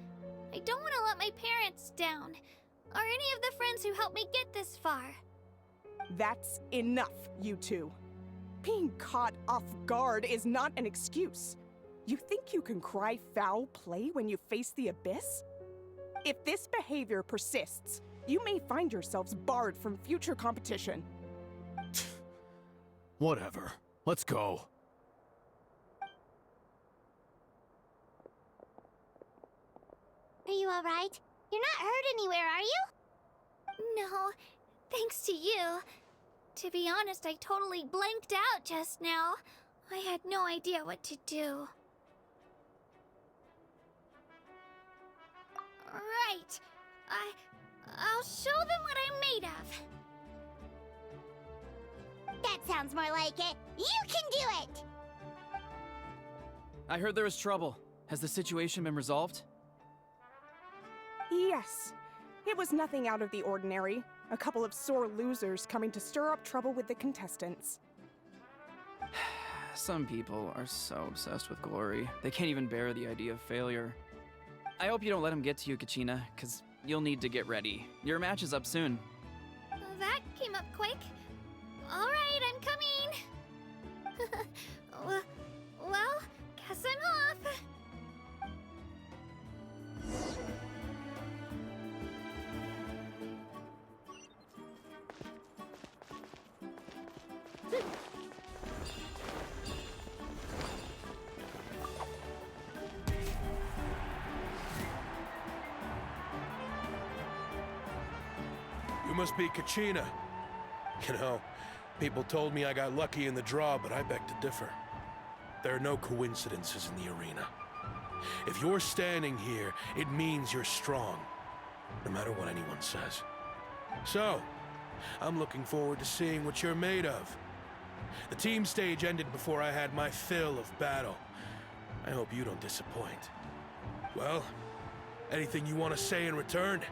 [SPEAKER 4] I don't want to let my parents down, or any of the friends who helped me get this far.
[SPEAKER 14] That's enough, you two. Being caught off guard is not an excuse. You think you can cry foul play when you face the abyss? If this behavior persists, you may find yourselves barred from future competition.
[SPEAKER 15] Whatever. Let's go.
[SPEAKER 2] Are you alright? You're not hurt anywhere, are you?
[SPEAKER 4] No, thanks to you. To be honest, I totally blanked out just now. I had no idea what to do. Right. I'll show them what I'm made of.
[SPEAKER 2] That sounds more like it. You can do it!
[SPEAKER 10] I heard there was trouble. Has the situation been resolved?
[SPEAKER 14] Yes. It was nothing out of the ordinary. A couple of sore losers coming to stir up trouble with the contestants.
[SPEAKER 10] Some people are so obsessed with glory, they can't even bear the idea of failure. I hope you don't let them get to you, Kachina, because you'll need to get ready. Your match is up soon.
[SPEAKER 4] That came up quick. All right, I'm coming. Well, guess I'm off.
[SPEAKER 23] You must be Kachina. You know, people told me I got lucky in the draw, but I beg to differ. There are no coincidences in the arena. If you're standing here, it means you're strong. no matter what anyone says. So, I'm looking forward to seeing what you're made of. The team stage ended before I had my fill of battle. I hope you don't disappoint. Well, anything you want to say in return?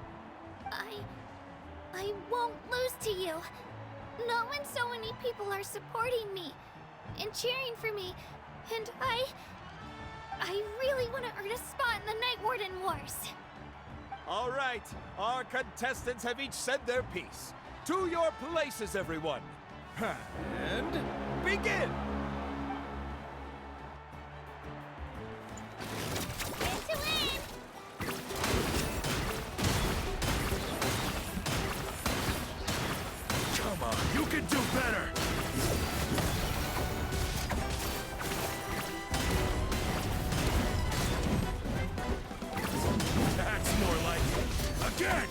[SPEAKER 4] I won't lose to you. Not when so many people are supporting me and cheering for me, and I really want to earn a spot in the Night Warden Wars.
[SPEAKER 15] All right, our contestants have each said their piece. To your places, everyone. And begin!
[SPEAKER 23] Come on, you can do better! That's more like it. Again!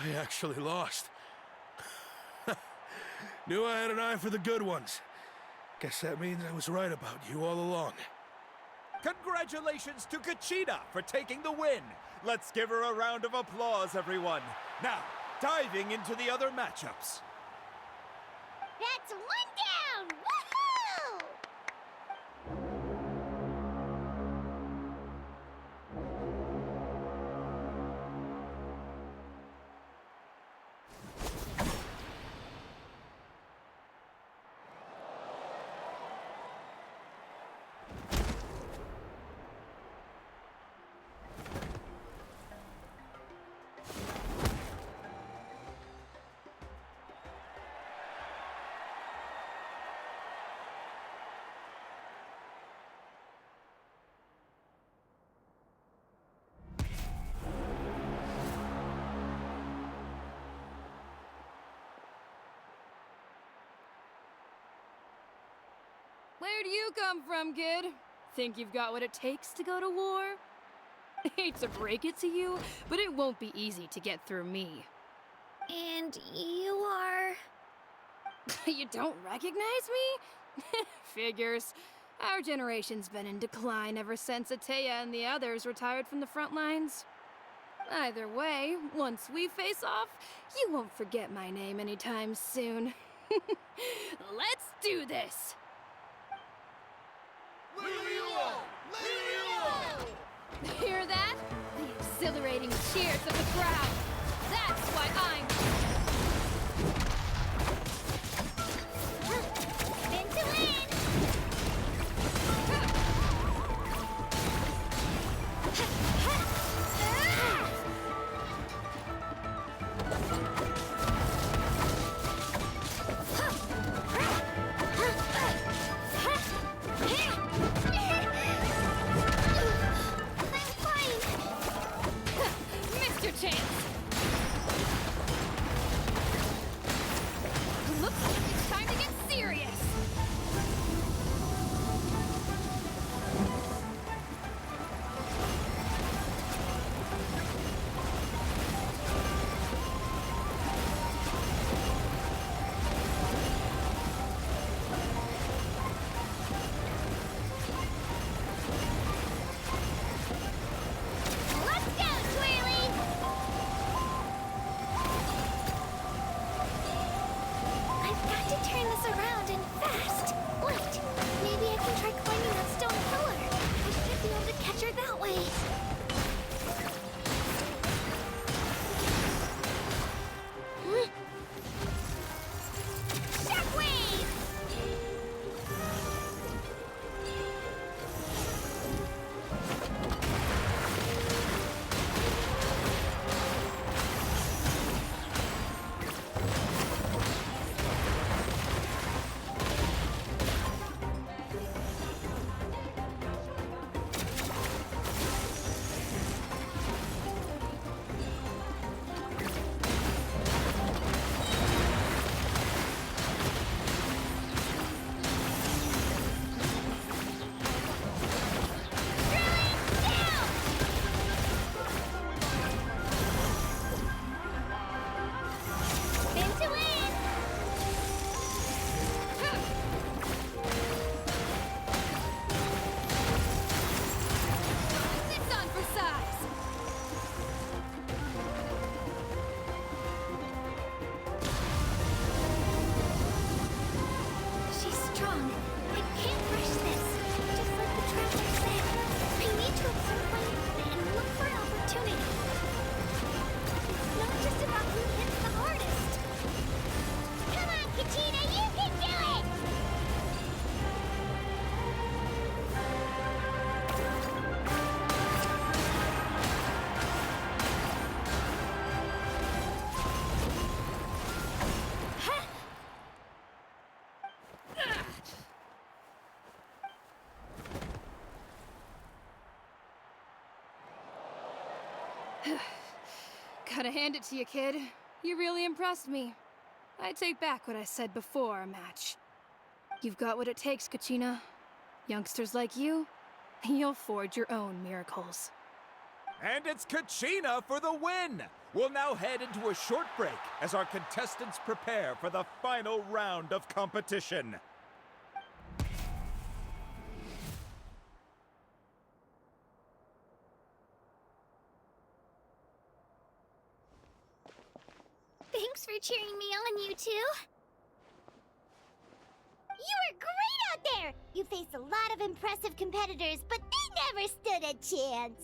[SPEAKER 23] I actually lost. Knew I had an eye for the good ones. Guess that means I was right about you all along.
[SPEAKER 15] Congratulations to Kachina for taking the win. Let's give her a round of applause, everyone. Now, diving into the other matchups.
[SPEAKER 2] That's one down! Woohoo!
[SPEAKER 5] Where do you come from, kid? Think you've got what it takes to go to war? Hate to break it to you, but it won't be easy to get through me.
[SPEAKER 4] And you are...
[SPEAKER 5] You don't recognize me? Figures. Our generation's been in decline ever since Ateya and the others retired from the front lines. Either way, once we face off, you won't forget my name anytime soon. Let's do this! Hear that? The exhilarating cheers of the crowd. That's why I'm...
[SPEAKER 2] Spin to win!
[SPEAKER 5] Mr. Chance! Looks like it's time to get serious!
[SPEAKER 2] Let's go, Twirly!
[SPEAKER 4] I've got to turn this around and fast. Wait, maybe I can try climbing that stone pillar. I should be able to catch her that way.
[SPEAKER 2] Shockwave!
[SPEAKER 5] Gotta hand it to you, kid. You really impressed me. I take back what I said before our match. You've got what it takes, Kachina. Youngsters like you, you'll forge your own miracles.
[SPEAKER 15] And it's Kachina for the win! We'll now head into a short break as our contestants prepare for the final round of competition.
[SPEAKER 2] Thanks for cheering me on, you two. You were great out there! You faced a lot of impressive competitors, but they never stood a chance.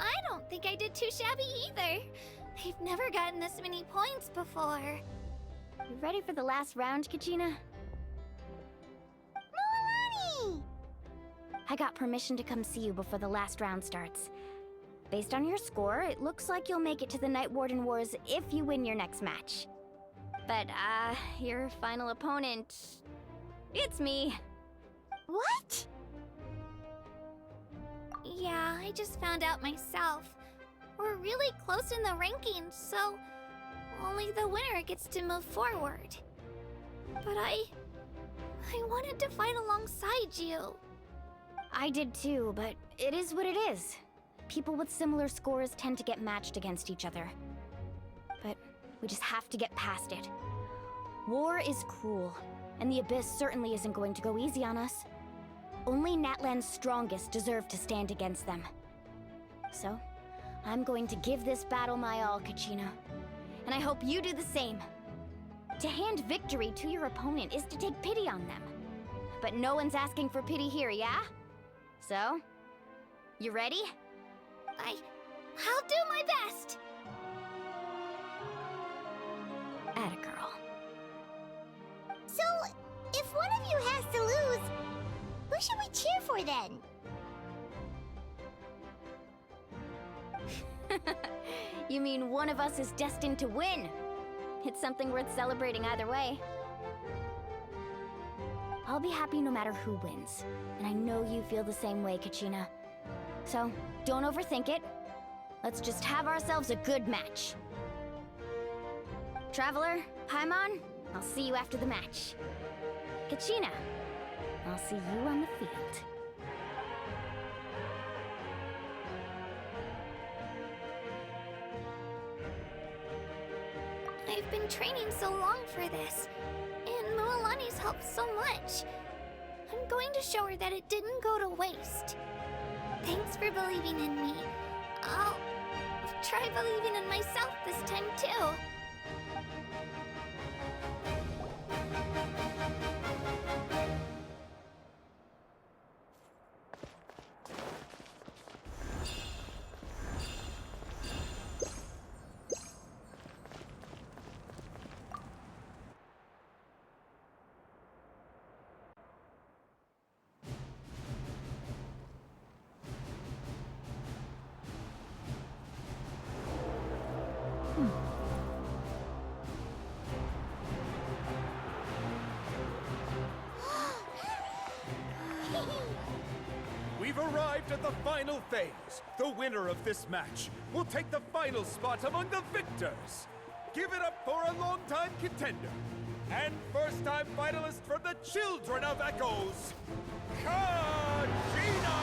[SPEAKER 4] I don't think I did too shabby either. I've never gotten this many points before.
[SPEAKER 1] You ready for the last round, Kachina?
[SPEAKER 2] Moalani!
[SPEAKER 1] I got permission to come see you before the last round starts. Based on your score, it looks like you'll make it to the Night Warden Wars if you win your next match. But, your final opponent... it's me.
[SPEAKER 2] What?
[SPEAKER 4] Yeah, I just found out myself. We're really close in the rankings, so only the winner gets to move forward. But I wanted to fight alongside you.
[SPEAKER 1] I did too, but it is what it is. People with similar scores tend to get matched against each other. But we just have to get past it. War is cruel, and the Abyss certainly isn't going to go easy on us. Only Natlan's strongest deserve to stand against them. So, I'm going to give this battle my all, Kachina. And I hope you do the same. To hand victory to your opponent is to take pity on them. But no one's asking for pity here, yeah? So, you ready?
[SPEAKER 4] I'll do my best!
[SPEAKER 1] Atta girl.
[SPEAKER 2] So, if one of you has to lose, who should we cheer for then?
[SPEAKER 1] You mean one of us is destined to win? It's something worth celebrating either way. I'll be happy no matter who wins, and I know you feel the same way, Kachina. So, don't overthink it. Let's just have ourselves a good match. Traveler, Paimon, I'll see you after the match. Kachina, I'll see you on the field.
[SPEAKER 4] I've been training so long for this, and Moalani's helped so much. I'm going to show her that it didn't go to waste. Thanks for believing in me. I'll try believing in myself this time too.
[SPEAKER 15] We've arrived at the final phase. The winner of this match will take the final spot among the victors. Give it up for a longtime contender and first-time finalist from the Children of Echoes, Kachina!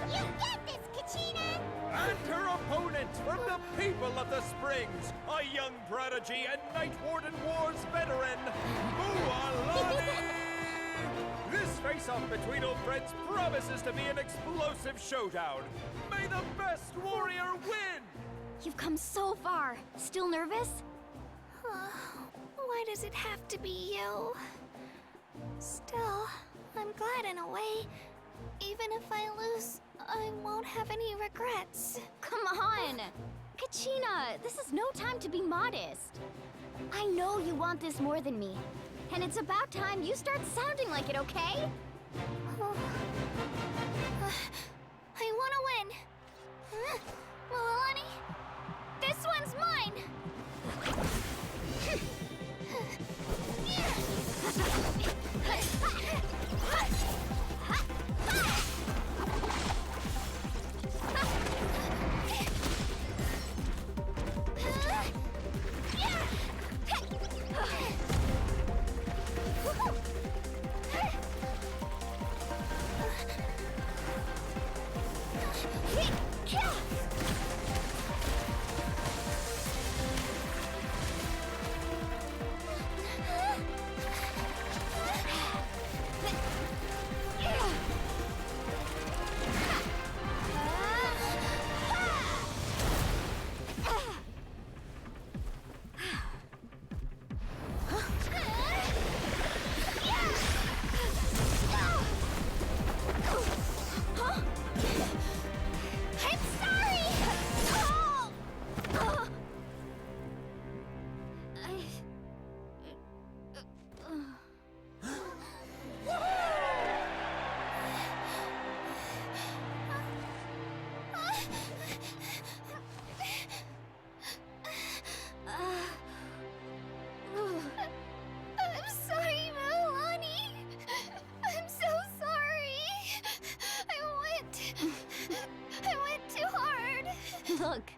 [SPEAKER 2] You get this, Kachina!
[SPEAKER 15] And her opponent from the people of the Springs, a young prodigy and Night Warden Wars veteran, Moalani! This face-off between old friends promises to be an explosive showdown. May the best warrior win!
[SPEAKER 1] You've come so far. Still nervous?
[SPEAKER 4] Why does it have to be you? Still, I'm glad in a way. Even if I lose, I won't have any regrets.
[SPEAKER 1] Come on! Kachina, this is no time to be modest. I know you want this more than me. And it's about time you start sounding like it, okay?
[SPEAKER 4] I want to win. Moalani, this one's mine!
[SPEAKER 1] Look.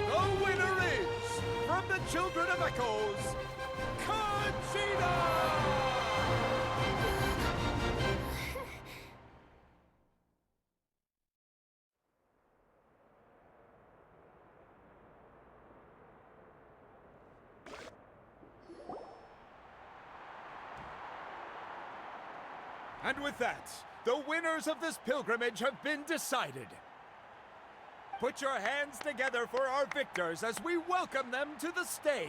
[SPEAKER 15] The winner is, from the Children of Echoes, Conchita! And with that, the winners of this pilgrimage have been decided. Put your hands together for our victors as we welcome them to the stage.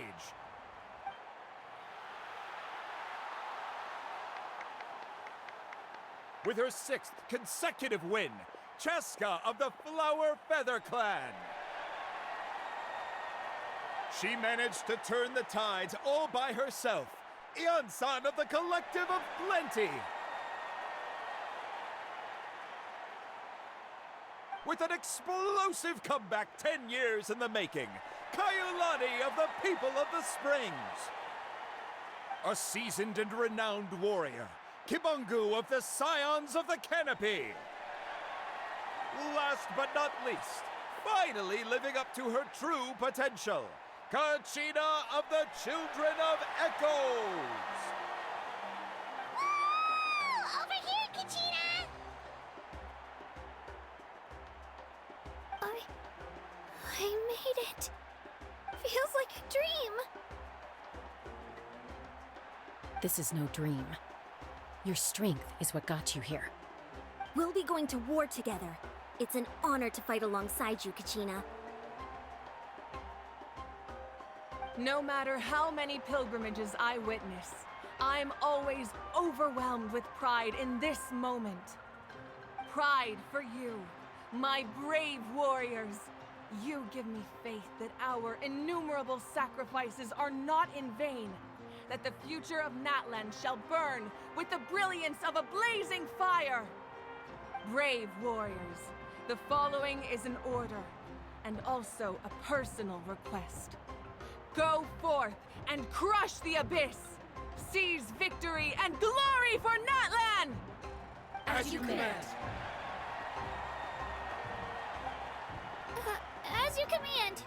[SPEAKER 15] With her 6th consecutive win, Cheska of the Flower Feather Clan. She managed to turn the tides all by herself. Ian-san of the Collective of Plenty. With an explosive comeback 10 years in the making, Kaiulani of the People of the Springs. A seasoned and renowned warrior, Kibangu of the Scions of the Canopy. Last but not least, finally living up to her true potential, Conchita of the Children of Echoes.
[SPEAKER 2] Woo! Over here, Conchita!
[SPEAKER 4] I made it. Feels like a dream.
[SPEAKER 3] This is no dream. Your strength is what got you here.
[SPEAKER 21] We'll be going to war together. It's an honor to fight alongside you, Kachina.
[SPEAKER 16] No matter how many pilgrimages I witness, I'm always overwhelmed with pride in this moment. Pride for you, my brave warriors. You give me faith that our innumerable sacrifices are not in vain, that the future of Natlan shall burn with the brilliance of a blazing fire. Brave warriors, the following is an order, and also a personal request. Go forth and crush the abyss! Seize victory and glory for Natlan!
[SPEAKER 5] As you command.
[SPEAKER 4] As you command.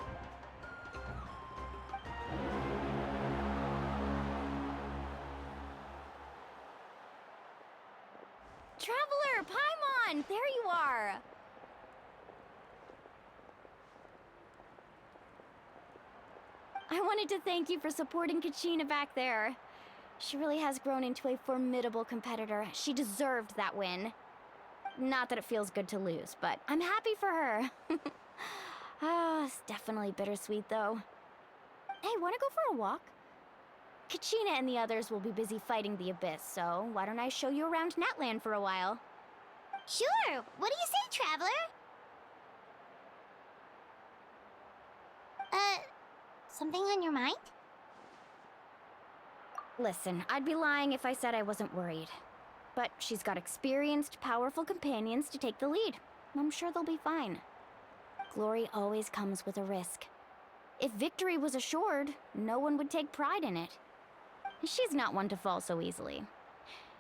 [SPEAKER 1] Traveler, Paimon, there you are. I wanted to thank you for supporting Kachina back there. She really has grown into a formidable competitor. She deserved that win. Not that it feels good to lose, but I'm happy for her. It's definitely bittersweet, though. Hey, wanna go for a walk? Kachina and the others will be busy fighting the Abyss, so why don't I show you around Natlan for a while?
[SPEAKER 2] Sure. What do you say, Traveler? Something on your mind?
[SPEAKER 1] Listen, I'd be lying if I said I wasn't worried. But she's got experienced, powerful companions to take the lead. I'm sure they'll be fine. Glory always comes with a risk. If victory was assured, no one would take pride in it. She's not one to fall so easily.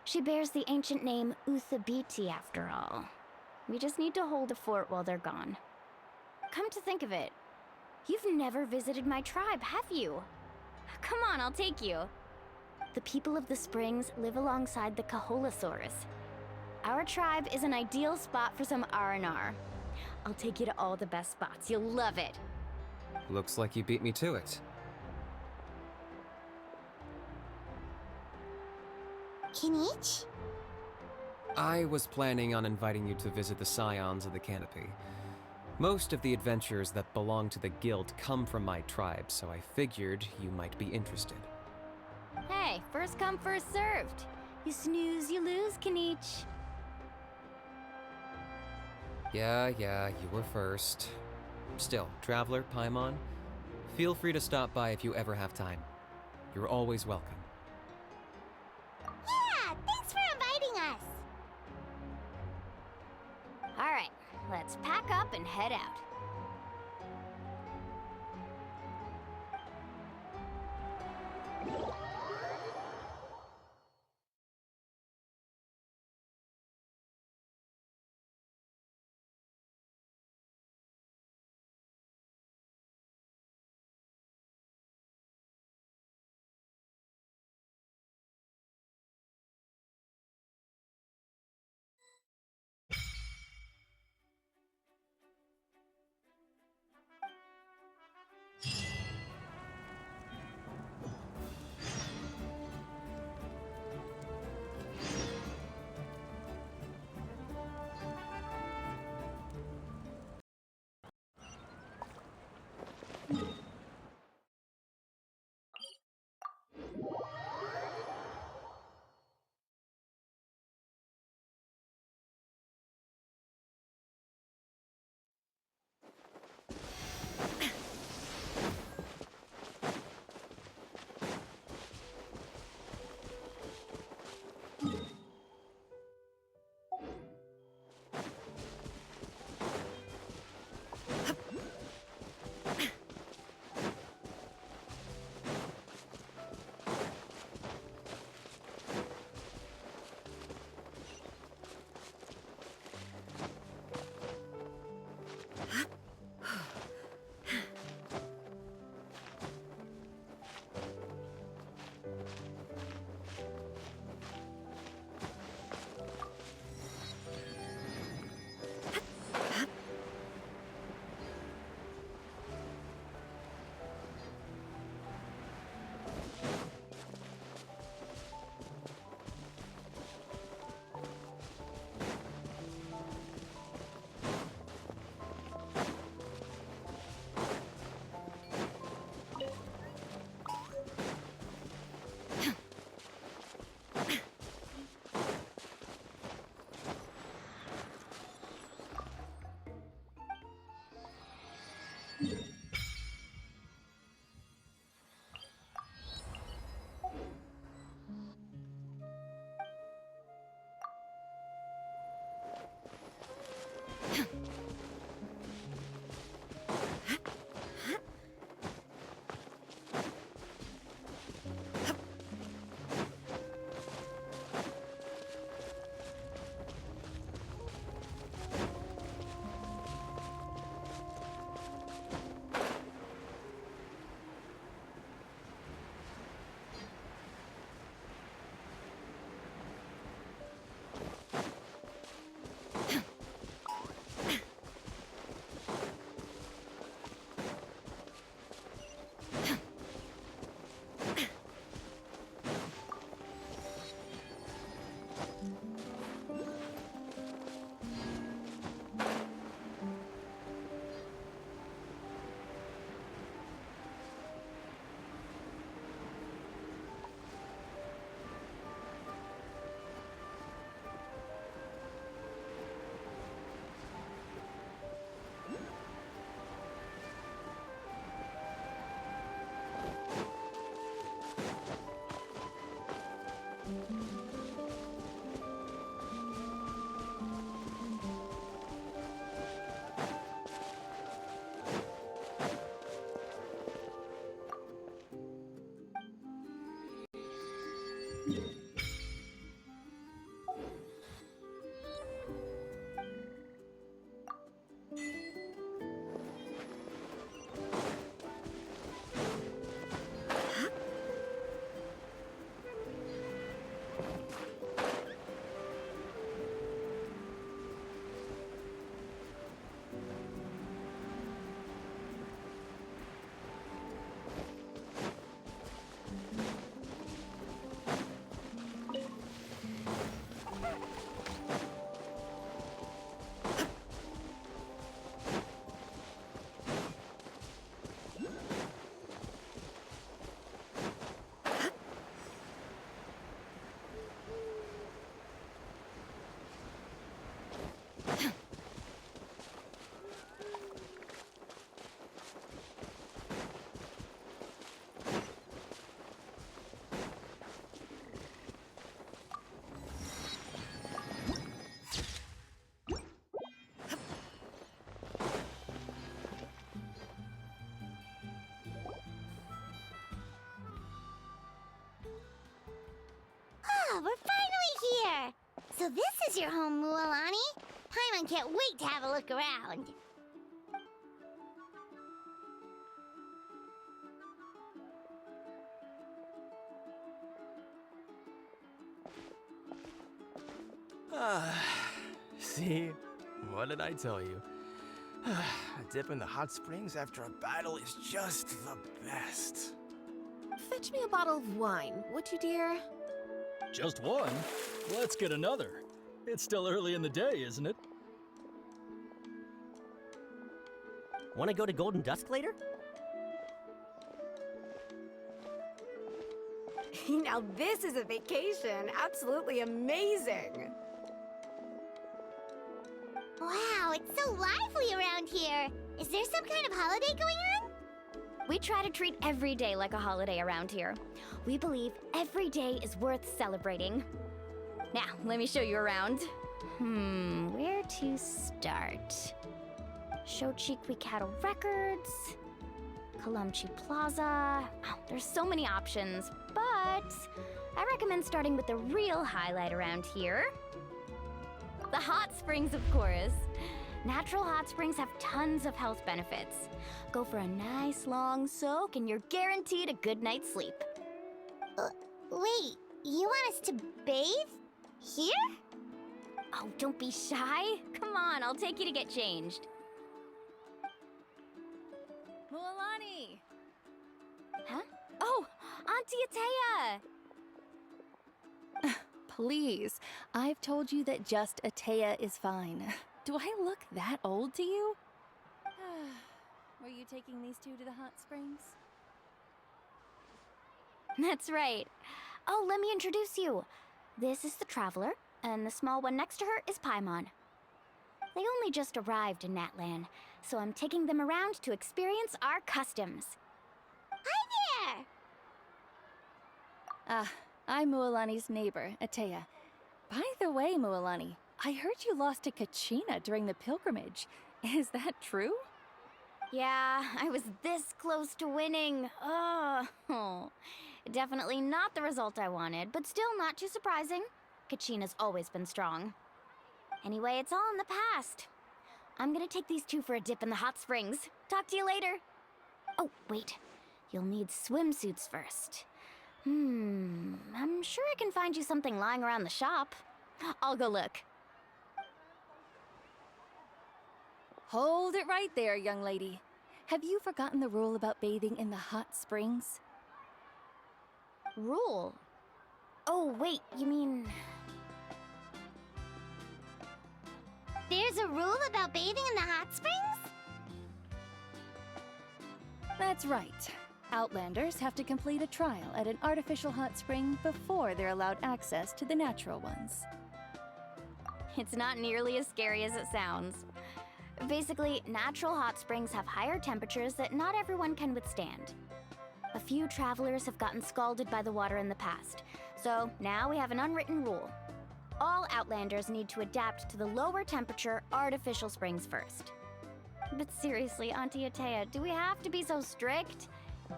[SPEAKER 1] She bears the ancient name Uthabiti, after all. We just need to hold the fort while they're gone. Come to think of it, you've never visited my tribe, have you? Come on, I'll take you. The people of the Springs live alongside the Kaholasaurus. Our tribe is an ideal spot for some R&R. I'll take you to all the best spots. You'll love it.
[SPEAKER 11] Looks like you beat me to it.
[SPEAKER 2] Kinich?
[SPEAKER 11] I was planning on inviting you to visit the Scions of the Canopy. Most of the adventures that belong to the guild come from my tribe, so I figured you might be interested.
[SPEAKER 1] Hey, first come, first served. You snooze, you lose, Kinich.
[SPEAKER 11] Yeah, you were first. Still, Traveler, Paimon, feel free to stop by if you ever have time. You're always welcome.
[SPEAKER 2] Yeah, thanks for inviting us.
[SPEAKER 1] All right, let's pack up and
[SPEAKER 2] head out. So this is your home, Mualani? Paimon can't wait to have a look around.
[SPEAKER 9] See? What did I tell you? A dip in the hot springs after a battle is just the best.
[SPEAKER 3] Fetch me a bottle of wine, would you, dear?
[SPEAKER 20] Just one? Let's get another. It's still early in the day, isn't it?
[SPEAKER 7] Want to go to Golden Dusk later?
[SPEAKER 13] Now this is a vacation. Absolutely amazing.
[SPEAKER 2] Wow, it's so lively around here. Is there some kind of holiday going on?
[SPEAKER 1] We try to treat every day like a holiday around here. We believe every day is worth celebrating. Now, let me show you around. Where to start? Shochikwi Cattle Records, Kalamchi Plaza. Oh, there's so many options, but I recommend starting with the real highlight around here. The hot springs, of course. Natural hot springs have tons of health benefits. Go for a nice long soak and you're guaranteed a good night's sleep.
[SPEAKER 2] Wait, you want us to bathe? Here?
[SPEAKER 1] Oh, don't be shy. Come on, I'll take you to get changed.
[SPEAKER 3] Mualani!
[SPEAKER 1] Huh? Oh, Auntie Atea!
[SPEAKER 3] Please, I've told you that just Atea is fine. Do I look that old to you? Were you taking these two to the hot springs?
[SPEAKER 1] That's right. Oh, let me introduce you. This is the Traveler, and the small one next to her is Paimon. They only just arrived in Natlan, so I'm taking them around to experience our customs.
[SPEAKER 2] Hi there!
[SPEAKER 3] I'm Mualani's neighbor, Atea. By the way, Mualani, I heard you lost to Kachina during the pilgrimage. Is that true?
[SPEAKER 1] Yeah, I was this close to winning. Oh, definitely not the result I wanted, but still not too surprising. Kachina's always been strong. Anyway, it's all in the past. I'm gonna take these two for a dip in the hot springs. Talk to you later. Oh, wait. You'll need swimsuits first. I'm sure I can find you something lying around the shop. I'll go look.
[SPEAKER 3] Hold it right there, young lady. Have you forgotten the rule about bathing in the hot springs?
[SPEAKER 1] Rule? Oh, wait, you mean...
[SPEAKER 2] There's a rule about bathing in the hot springs?
[SPEAKER 3] That's right. Outlanders have to complete a trial at an artificial hot spring before they're allowed access to the natural ones.
[SPEAKER 1] It's not nearly as scary as it sounds. Basically, natural hot springs have higher temperatures that not everyone can withstand. A few travelers have gotten scalded by the water in the past, so now we have an unwritten rule. All Outlanders need to adapt to the lower temperature artificial springs first. But seriously, Auntie Atea, do we have to be so strict?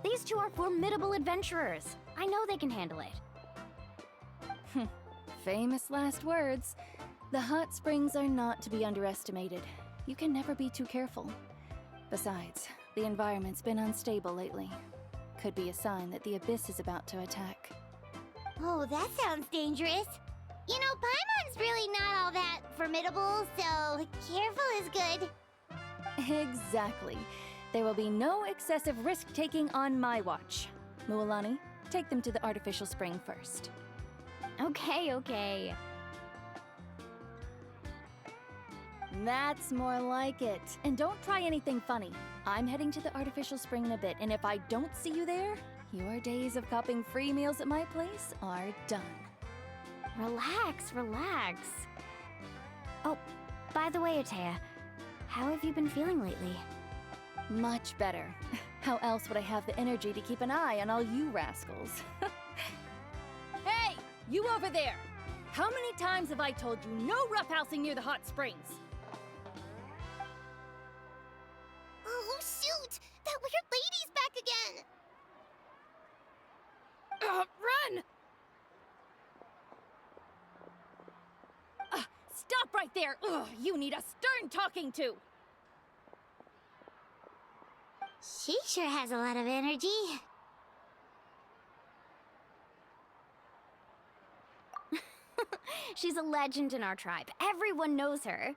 [SPEAKER 1] These two are formidable adventurers. I know they can handle it.
[SPEAKER 3] Famous last words. The hot springs are not to be underestimated. You can never be too careful. Besides, the environment's been unstable lately. Could be a sign that the abyss is about to attack.
[SPEAKER 2] Oh, that sounds dangerous. You know, Paimon's really not all that formidable, so careful is good.
[SPEAKER 3] Exactly. There will be no excessive risk-taking on my watch. Mualani, take them to the artificial spring first.
[SPEAKER 1] Okay.
[SPEAKER 3] That's more like it. And don't try anything funny. I'm heading to the artificial spring in a bit, and if I don't see you there, your days of copping free meals at my place are done.
[SPEAKER 1] Relax. Oh, by the way, Atea, how have you been feeling lately?
[SPEAKER 3] Much better. How else would I have the energy to keep an eye on all you rascals? Hey, you over there! How many times have I told you no roughhousing near the hot springs?
[SPEAKER 2] Oh, shoot! That weird lady's back again!
[SPEAKER 5] Run!
[SPEAKER 3] there! Ugh, you need a stern talking to!
[SPEAKER 2] She sure has a lot of energy.
[SPEAKER 1] She's a legend in our tribe. Everyone knows her.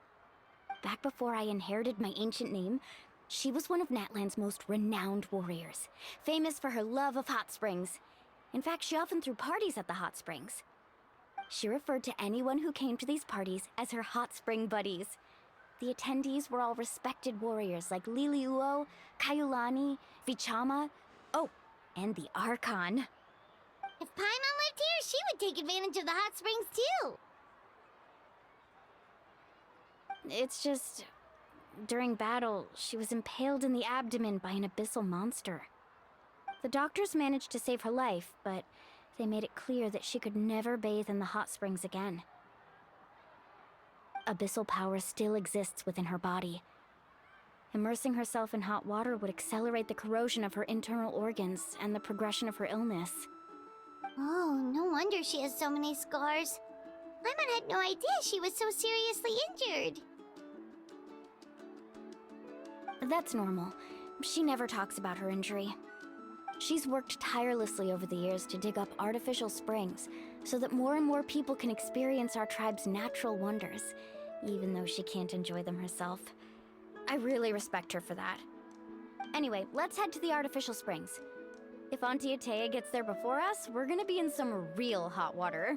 [SPEAKER 1] Back before I inherited my ancient name, she was one of Natlan's most renowned warriors, famous for her love of hot springs. In fact, she often threw parties at the hot springs. She referred to anyone who came to these parties as her hot spring buddies. The attendees were all respected warriors like Liliuo, Kaiulani, Vichama, oh, and the Archon.
[SPEAKER 2] If Paimon lived here, she would take advantage of the hot springs too.
[SPEAKER 1] It's just, during battle, she was impaled in the abdomen by an abyssal monster. The doctors managed to save her life, but they made it clear that she could never bathe in the hot springs again. Abyssal power still exists within her body. Immersing herself in hot water would accelerate the corrosion of her internal organs and the progression of her illness.
[SPEAKER 2] Oh, no wonder she has so many scars. Paimon had no idea she was so seriously injured.
[SPEAKER 1] That's normal. She never talks about her injury. She's worked tirelessly over the years to dig up artificial springs so that more and more people can experience our tribe's natural wonders, even though she can't enjoy them herself. I really respect her for that. Anyway, let's head to the artificial springs. If Auntie Atea gets there before us, we're gonna be in some real hot water.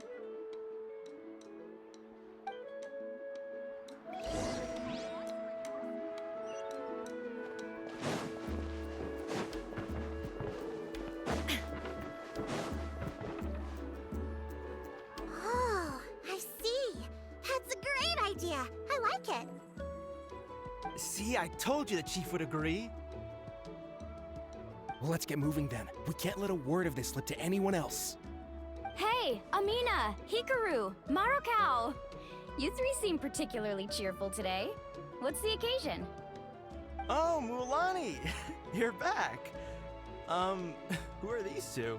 [SPEAKER 2] Oh, I see. That's a great idea. I like it.
[SPEAKER 9] See, I told you the chief would agree. Well, let's get moving then. We can't let a word of this slip to anyone else.
[SPEAKER 1] Hey, Amina, Hikaru, Marukao! You three seem particularly cheerful today. What's the occasion?
[SPEAKER 9] Oh, Mulani! You're back. Who are these two?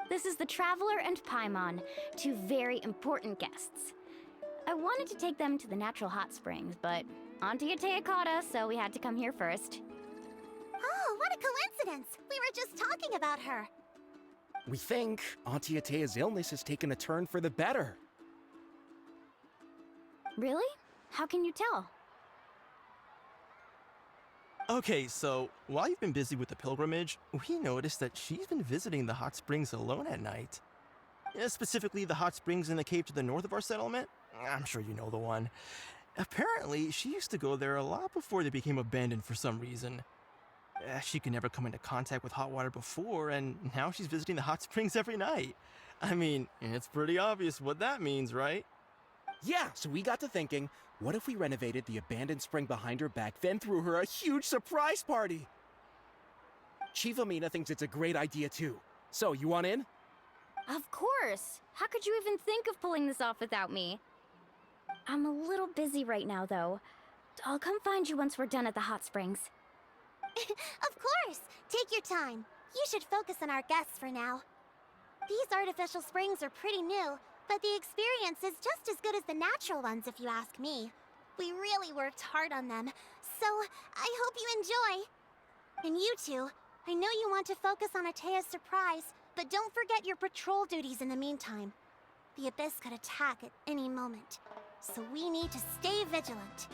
[SPEAKER 1] This is the Traveler and Paimon, two very important guests. I wanted to take them to the natural hot springs, but Auntie Atea caught us, so we had to come here first.
[SPEAKER 2] Oh, what a coincidence! We were just talking about her.
[SPEAKER 9] We think Auntie Atea's illness has taken a turn for the better.
[SPEAKER 1] Really? How can you tell?
[SPEAKER 9] Okay, so while you've been busy with the pilgrimage, we noticed that she's been visiting the hot springs alone at night. Specifically, the hot springs in the cave to the north of our settlement. I'm sure you know the one. Apparently, she used to go there a lot before they became abandoned for some reason. She could never come into contact with hot water before, and now she's visiting the hot springs every night. I mean, it's pretty obvious what that means, right?
[SPEAKER 15] Yeah, so we got to thinking, what if we renovated the abandoned spring behind her back, then threw her a huge surprise party? Chief Amina thinks it's a great idea too. So, you want in?
[SPEAKER 1] Of course! How could you even think of pulling this off without me? I'm a little busy right now, though. I'll come find you once we're done at the hot springs.
[SPEAKER 2] Of course! Take your time. You should focus on our guests for now. These artificial springs are pretty new, but the experience is just as good as the natural ones if you ask me. We really worked hard on them, so I hope you enjoy. And you two, I know you want to focus on Atea's surprise, but don't forget your patrol duties in the meantime. The Abyss could attack at any moment, so we need to stay vigilant.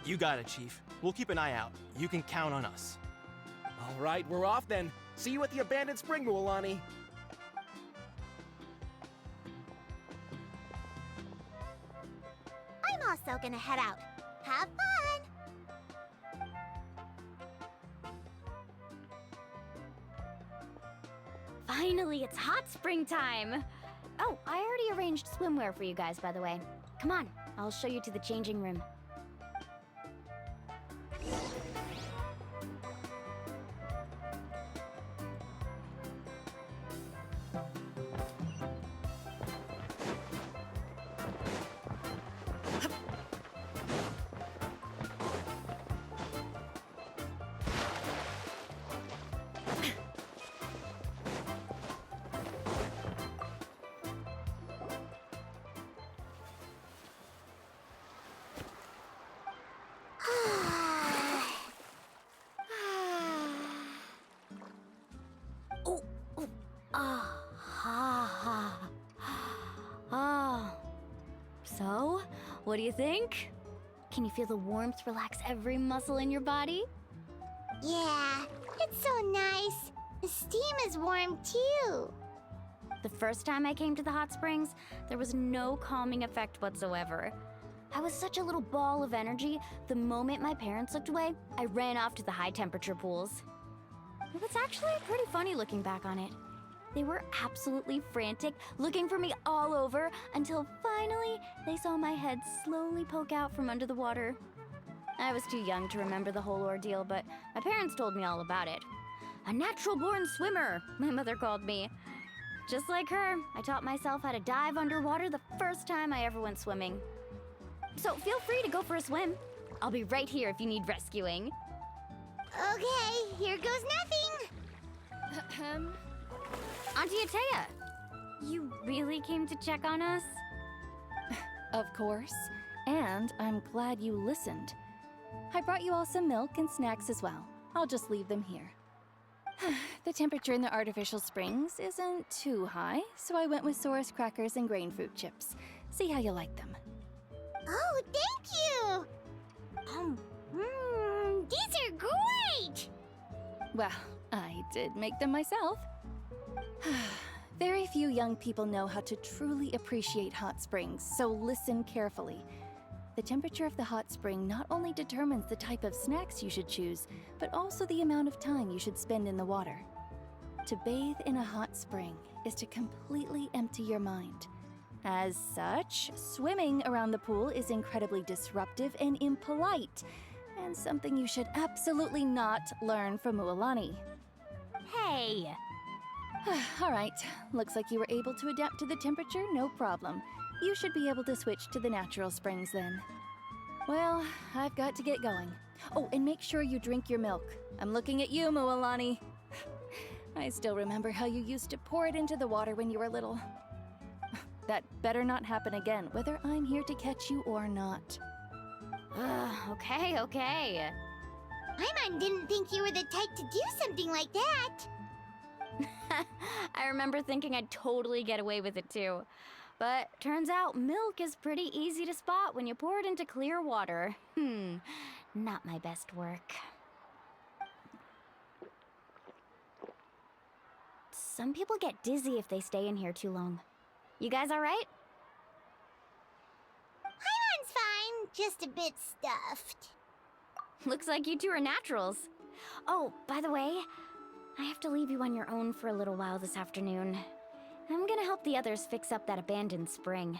[SPEAKER 9] You got it, Chief. We'll keep an eye out. You can count on us.
[SPEAKER 15] All right, we're off then. See you at the abandoned spring, Mulani.
[SPEAKER 2] I'm also gonna head out. Have fun!
[SPEAKER 1] Finally, it's hot spring time! Oh, I already arranged swimwear for you guys, by the way. Come on, I'll show you to the changing room. What do you think? Can you feel the warmth relax every muscle in your body?
[SPEAKER 2] Yeah, it's so nice. The steam is warm too.
[SPEAKER 1] The first time I came to the hot springs, there was no calming effect whatsoever. I was such a little ball of energy, the moment my parents looked away, I ran off to the high temperature pools. It was actually pretty funny looking back on it. They were absolutely frantic, looking for me all over, until finally they saw my head slowly poke out from under the water. I was too young to remember the whole ordeal, but my parents told me all about it. A natural-born swimmer, my mother called me. Just like her, I taught myself how to dive underwater the first time I ever went swimming. So feel free to go for a swim. I'll be right here if you need rescuing.
[SPEAKER 2] Okay, here goes nothing.
[SPEAKER 1] Auntie Atea, you really came to check on us?
[SPEAKER 6] Of course. And I'm glad you listened. I brought you all some milk and snacks as well. I'll just leave them here. The temperature in the artificial springs isn't too high, so I went with Saurus crackers and grain fruit chips. See how you like them.
[SPEAKER 2] Oh, thank you! These are great!
[SPEAKER 6] Well, I did make them myself. Very few young people know how to truly appreciate hot springs, so listen carefully. The temperature of the hot spring not only determines the type of snacks you should choose, but also the amount of time you should spend in the water. To bathe in a hot spring is to completely empty your mind. As such, swimming around the pool is incredibly disruptive and impolite, and something you should absolutely not learn from Mualani.
[SPEAKER 1] Hey!
[SPEAKER 6] All right, looks like you were able to adapt to the temperature, no problem. You should be able to switch to the natural springs then. Well, I've got to get going. Oh, and make sure you drink your milk. I'm looking at you, Mualani. I still remember how you used to pour it into the water when you were little. That better not happen again, whether I'm here to catch you or not.
[SPEAKER 1] Okay.
[SPEAKER 2] Paimon didn't think you were the type to do something like that.
[SPEAKER 1] I remember thinking I'd totally get away with it too. But turns out milk is pretty easy to spot when you pour it into clear water. Not my best work. Some people get dizzy if they stay in here too long. You guys all right?
[SPEAKER 2] Paimon's fine, just a bit stuffed.
[SPEAKER 1] Looks like you two are naturals. Oh, by the way, I have to leave you on your own for a little while this afternoon. I'm gonna help the others fix up that abandoned spring.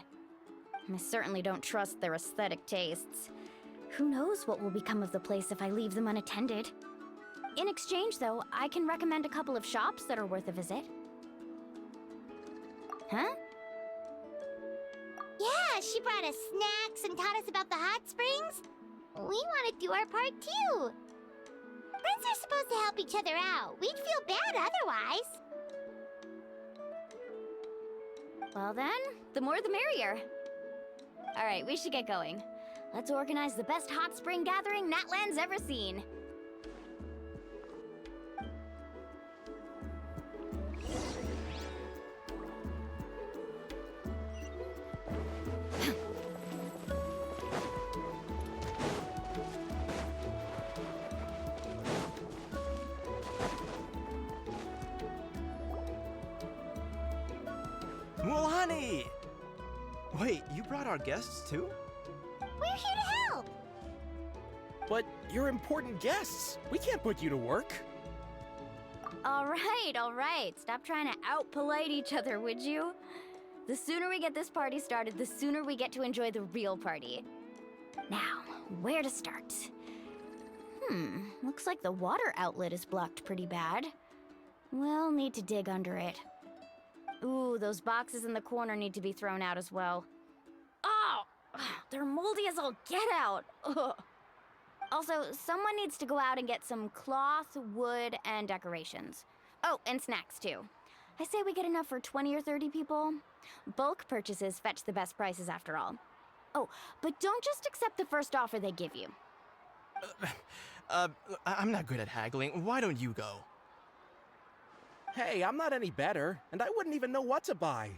[SPEAKER 1] I certainly don't trust their aesthetic tastes. Who knows what will become of the place if I leave them unattended? In exchange, though, I can recommend a couple of shops that are worth a visit. Huh?
[SPEAKER 2] Yeah, she brought us snacks and taught us about the hot springs. We want to do our part too. Friends are supposed to help each other out. We'd feel bad otherwise.
[SPEAKER 1] Well then, the more the merrier. All right, we should get going. Let's organize the best hot spring gathering Natlan's ever seen.
[SPEAKER 9] Mualani! Wait, you brought our guests too?
[SPEAKER 2] We're here to help.
[SPEAKER 23] But you're important guests. We can't put you to work.
[SPEAKER 1] All right. Stop trying to out-polite each other, would you? The sooner we get this party started, the sooner we get to enjoy the real party. Now, where to start? Looks like the water outlet is blocked pretty bad. We'll need to dig under it. Ooh, those boxes in the corner need to be thrown out as well. Oh! They're moldy as all get out! Ugh. Also, someone needs to go out and get some cloth, wood, and decorations. Oh, and snacks too. I say we get enough for 20 or 30 people. Bulk purchases fetch the best prices after all. Oh, but don't just accept the first offer they give you.
[SPEAKER 9] I'm not good at haggling. Why don't you go?
[SPEAKER 23] Hey, I'm not any better, and I wouldn't even know what to buy.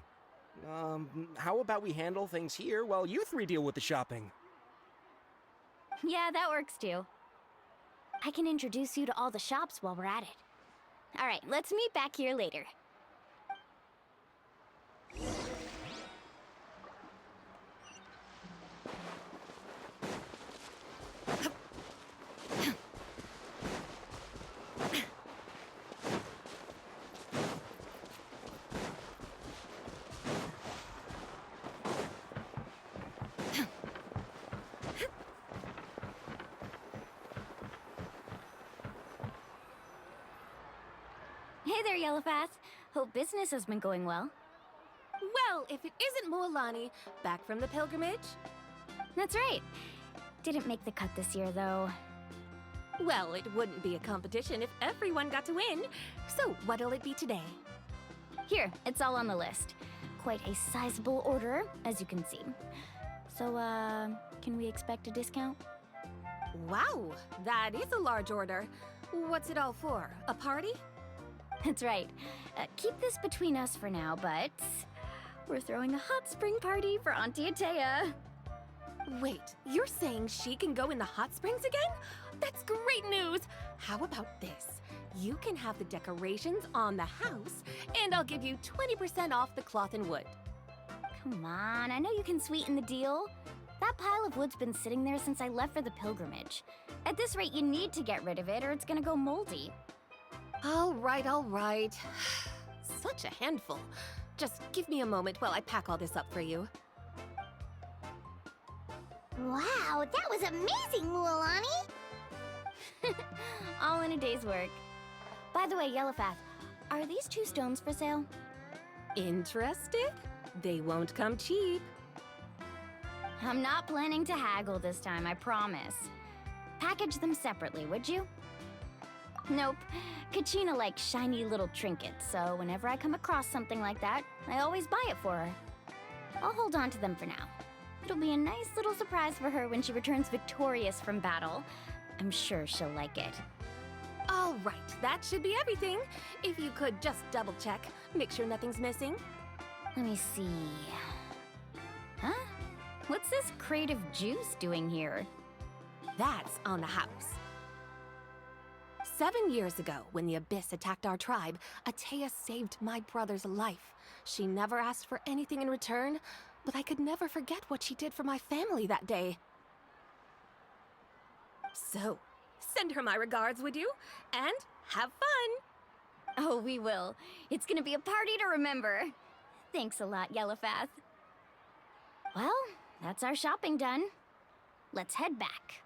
[SPEAKER 17] How about we handle things here while you three deal with the shopping?
[SPEAKER 1] Yeah, that works too. I can introduce you to all the shops while we're at it. All right, let's meet back here later. Hey there, Yellowpath. Hope business has been going well.
[SPEAKER 3] Well, if it isn't Mualani, back from the pilgrimage?
[SPEAKER 1] That's right. Didn't make the cut this year, though.
[SPEAKER 3] Well, it wouldn't be a competition if everyone got to win. So, what'll it be today?
[SPEAKER 1] Here, it's all on the list. Quite a sizable order, as you can see. So, can we expect a discount?
[SPEAKER 3] Wow, that is a large order. What's it all for? A party?
[SPEAKER 1] That's right. Keep this between us for now, but we're throwing a hot spring party for Auntie Atea.
[SPEAKER 3] Wait, you're saying she can go in the hot springs again? That's great news! How about this? You can have the decorations on the house, and I'll give you 20% off the cloth and wood.
[SPEAKER 1] Come on, I know you can sweeten the deal. That pile of wood's been sitting there since I left for the pilgrimage. At this rate, you need to get rid of it or it's gonna go moldy.
[SPEAKER 3] All right, all right. Such a handful. Just give me a moment while I pack all this up for you.
[SPEAKER 2] Wow, that was amazing, Mualani!
[SPEAKER 1] All in a day's work. By the way, Yellowpath, are these 2 stones for sale?
[SPEAKER 3] Interested? They won't come cheap.
[SPEAKER 1] I'm not planning to haggle this time, I promise. Package them separately, would you? Nope. Kachina likes shiny little trinkets, so whenever I come across something like that, I always buy it for her. I'll hold on to them for now. It'll be a nice little surprise for her when she returns victorious from battle. I'm sure she'll like it.
[SPEAKER 3] All right, that should be everything. If you could just double check, make sure nothing's missing.
[SPEAKER 1] Let me see. Huh? What's this crate of juice doing here?
[SPEAKER 3] That's on the house. 7 years ago, when the Abyss attacked our tribe, Atea saved my brother's life. She never asked for anything in return, but I could never forget what she did for my family that day. So, send her my regards, would you? And have fun!
[SPEAKER 1] Oh, we will. It's gonna be a party to remember. Thanks a lot, Yellowpath. Well, that's our shopping done. Let's head back.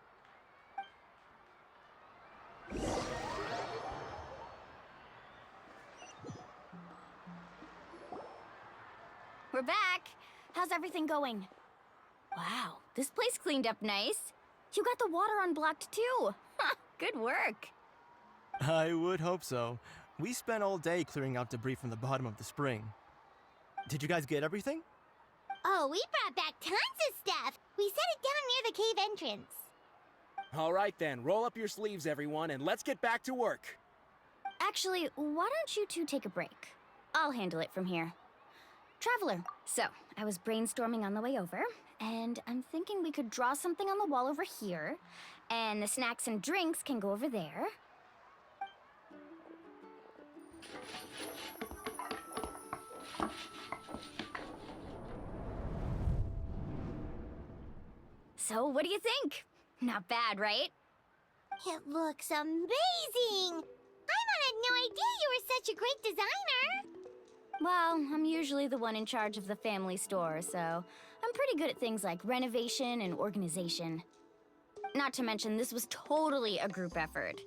[SPEAKER 1] We're back. How's everything going? Wow, this place cleaned up nice. You got the water unblocked too. Good work.
[SPEAKER 9] I would hope so. We spent all day clearing out debris from the bottom of the spring. Did you guys get everything?
[SPEAKER 2] Oh, we brought back tons of stuff! We set it down near the cave entrance.
[SPEAKER 17] All right then, roll up your sleeves, everyone, and let's get back to work.
[SPEAKER 1] Actually, why don't you two take a break? I'll handle it from here. Traveler, so I was brainstorming on the way over, and I'm thinking we could draw something on the wall over here, and the snacks and drinks can go over there. So, what do you think? Not bad, right?
[SPEAKER 2] It looks amazing! Paimon had no idea you were such a great designer!
[SPEAKER 1] Well, I'm usually the one in charge of the family store, so I'm pretty good at things like renovation and organization. Not to mention, this was totally a group effort.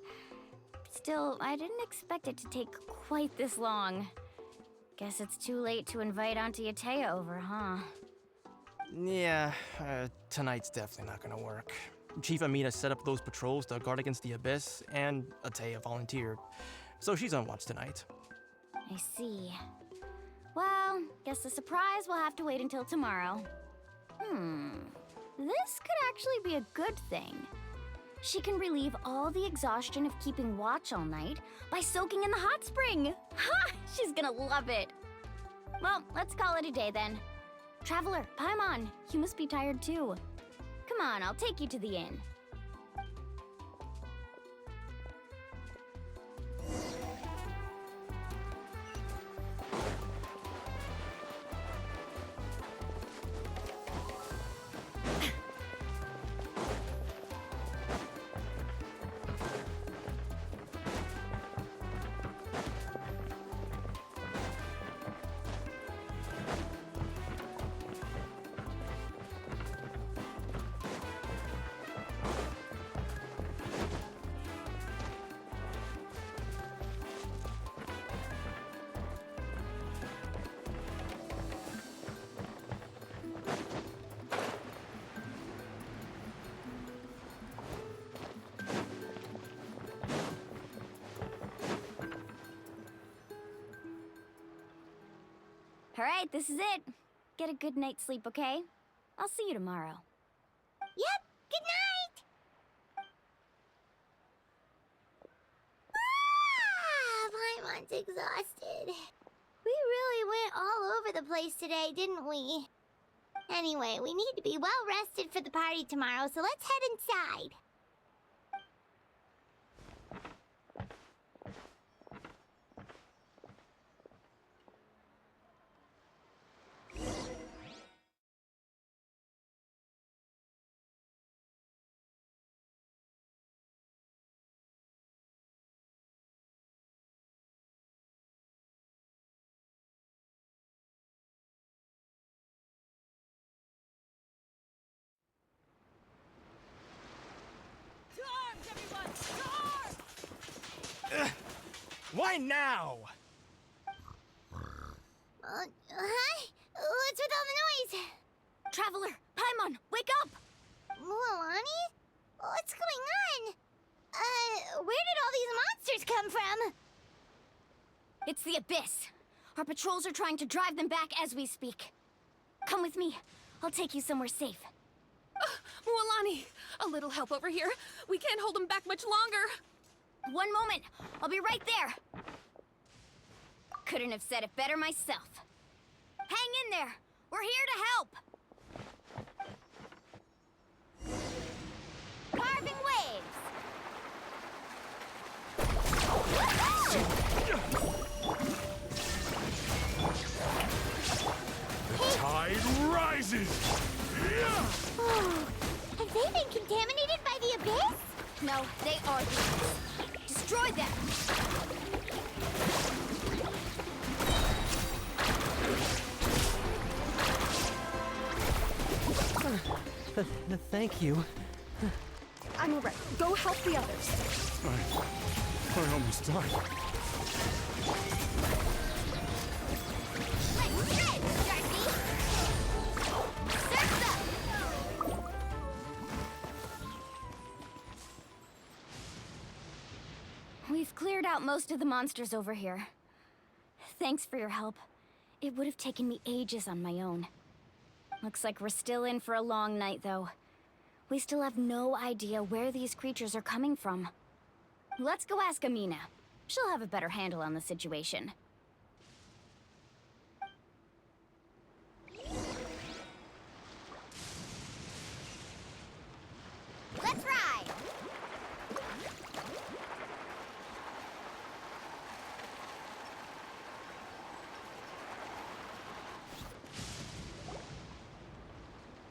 [SPEAKER 1] Still, I didn't expect it to take quite this long. Guess it's too late to invite Auntie Atea over, huh?
[SPEAKER 9] Yeah, tonight's definitely not gonna work. Chief Amita set up those patrols to guard against the Abyss, and Atea volunteered. So she's on watch tonight.
[SPEAKER 1] I see. Well, guess the surprise will have to wait until tomorrow. This could actually be a good thing. She can relieve all the exhaustion of keeping watch all night by soaking in the hot spring. Ha! She's gonna love it. Well, let's call it a day then. Traveler, Paimon, you must be tired too. Come on, I'll take you to the inn. All right, this is it. Get a good night's sleep, okay? I'll see you tomorrow.
[SPEAKER 2] Yep, good night! Paimon's exhausted. We really went all over the place today, didn't we? Anyway, we need to be well rested for the party tomorrow, so let's head inside.
[SPEAKER 9] Why now?
[SPEAKER 2] Hi? What's with all the noise?
[SPEAKER 1] Traveler, Paimon, wake up!
[SPEAKER 2] Milani? What's going on? Where did all these monsters come from?
[SPEAKER 1] It's the Abyss. Our patrols are trying to drive them back as we speak. Come with me. I'll take you somewhere safe.
[SPEAKER 8] Mualani, a little help over here. We can't hold them back much longer.
[SPEAKER 1] One moment. I'll be right there. Couldn't have said it better myself. Hang in there. We're here to help. Carving waves.
[SPEAKER 23] The tide rises!
[SPEAKER 2] Oh, have they been contaminated by the Abyss?
[SPEAKER 1] No, they are the Abyss. Destroy them!
[SPEAKER 7] Thank you.
[SPEAKER 14] I'm alright. Go help the others.
[SPEAKER 23] I almost died.
[SPEAKER 1] We've cleared out most of the monsters over here. Thanks for your help. It would have taken me ages on my own. Looks like we're still in for a long night, though. We still have no idea where these creatures are coming from. Let's go ask Amina. She'll have a better handle on the situation. Let's ride!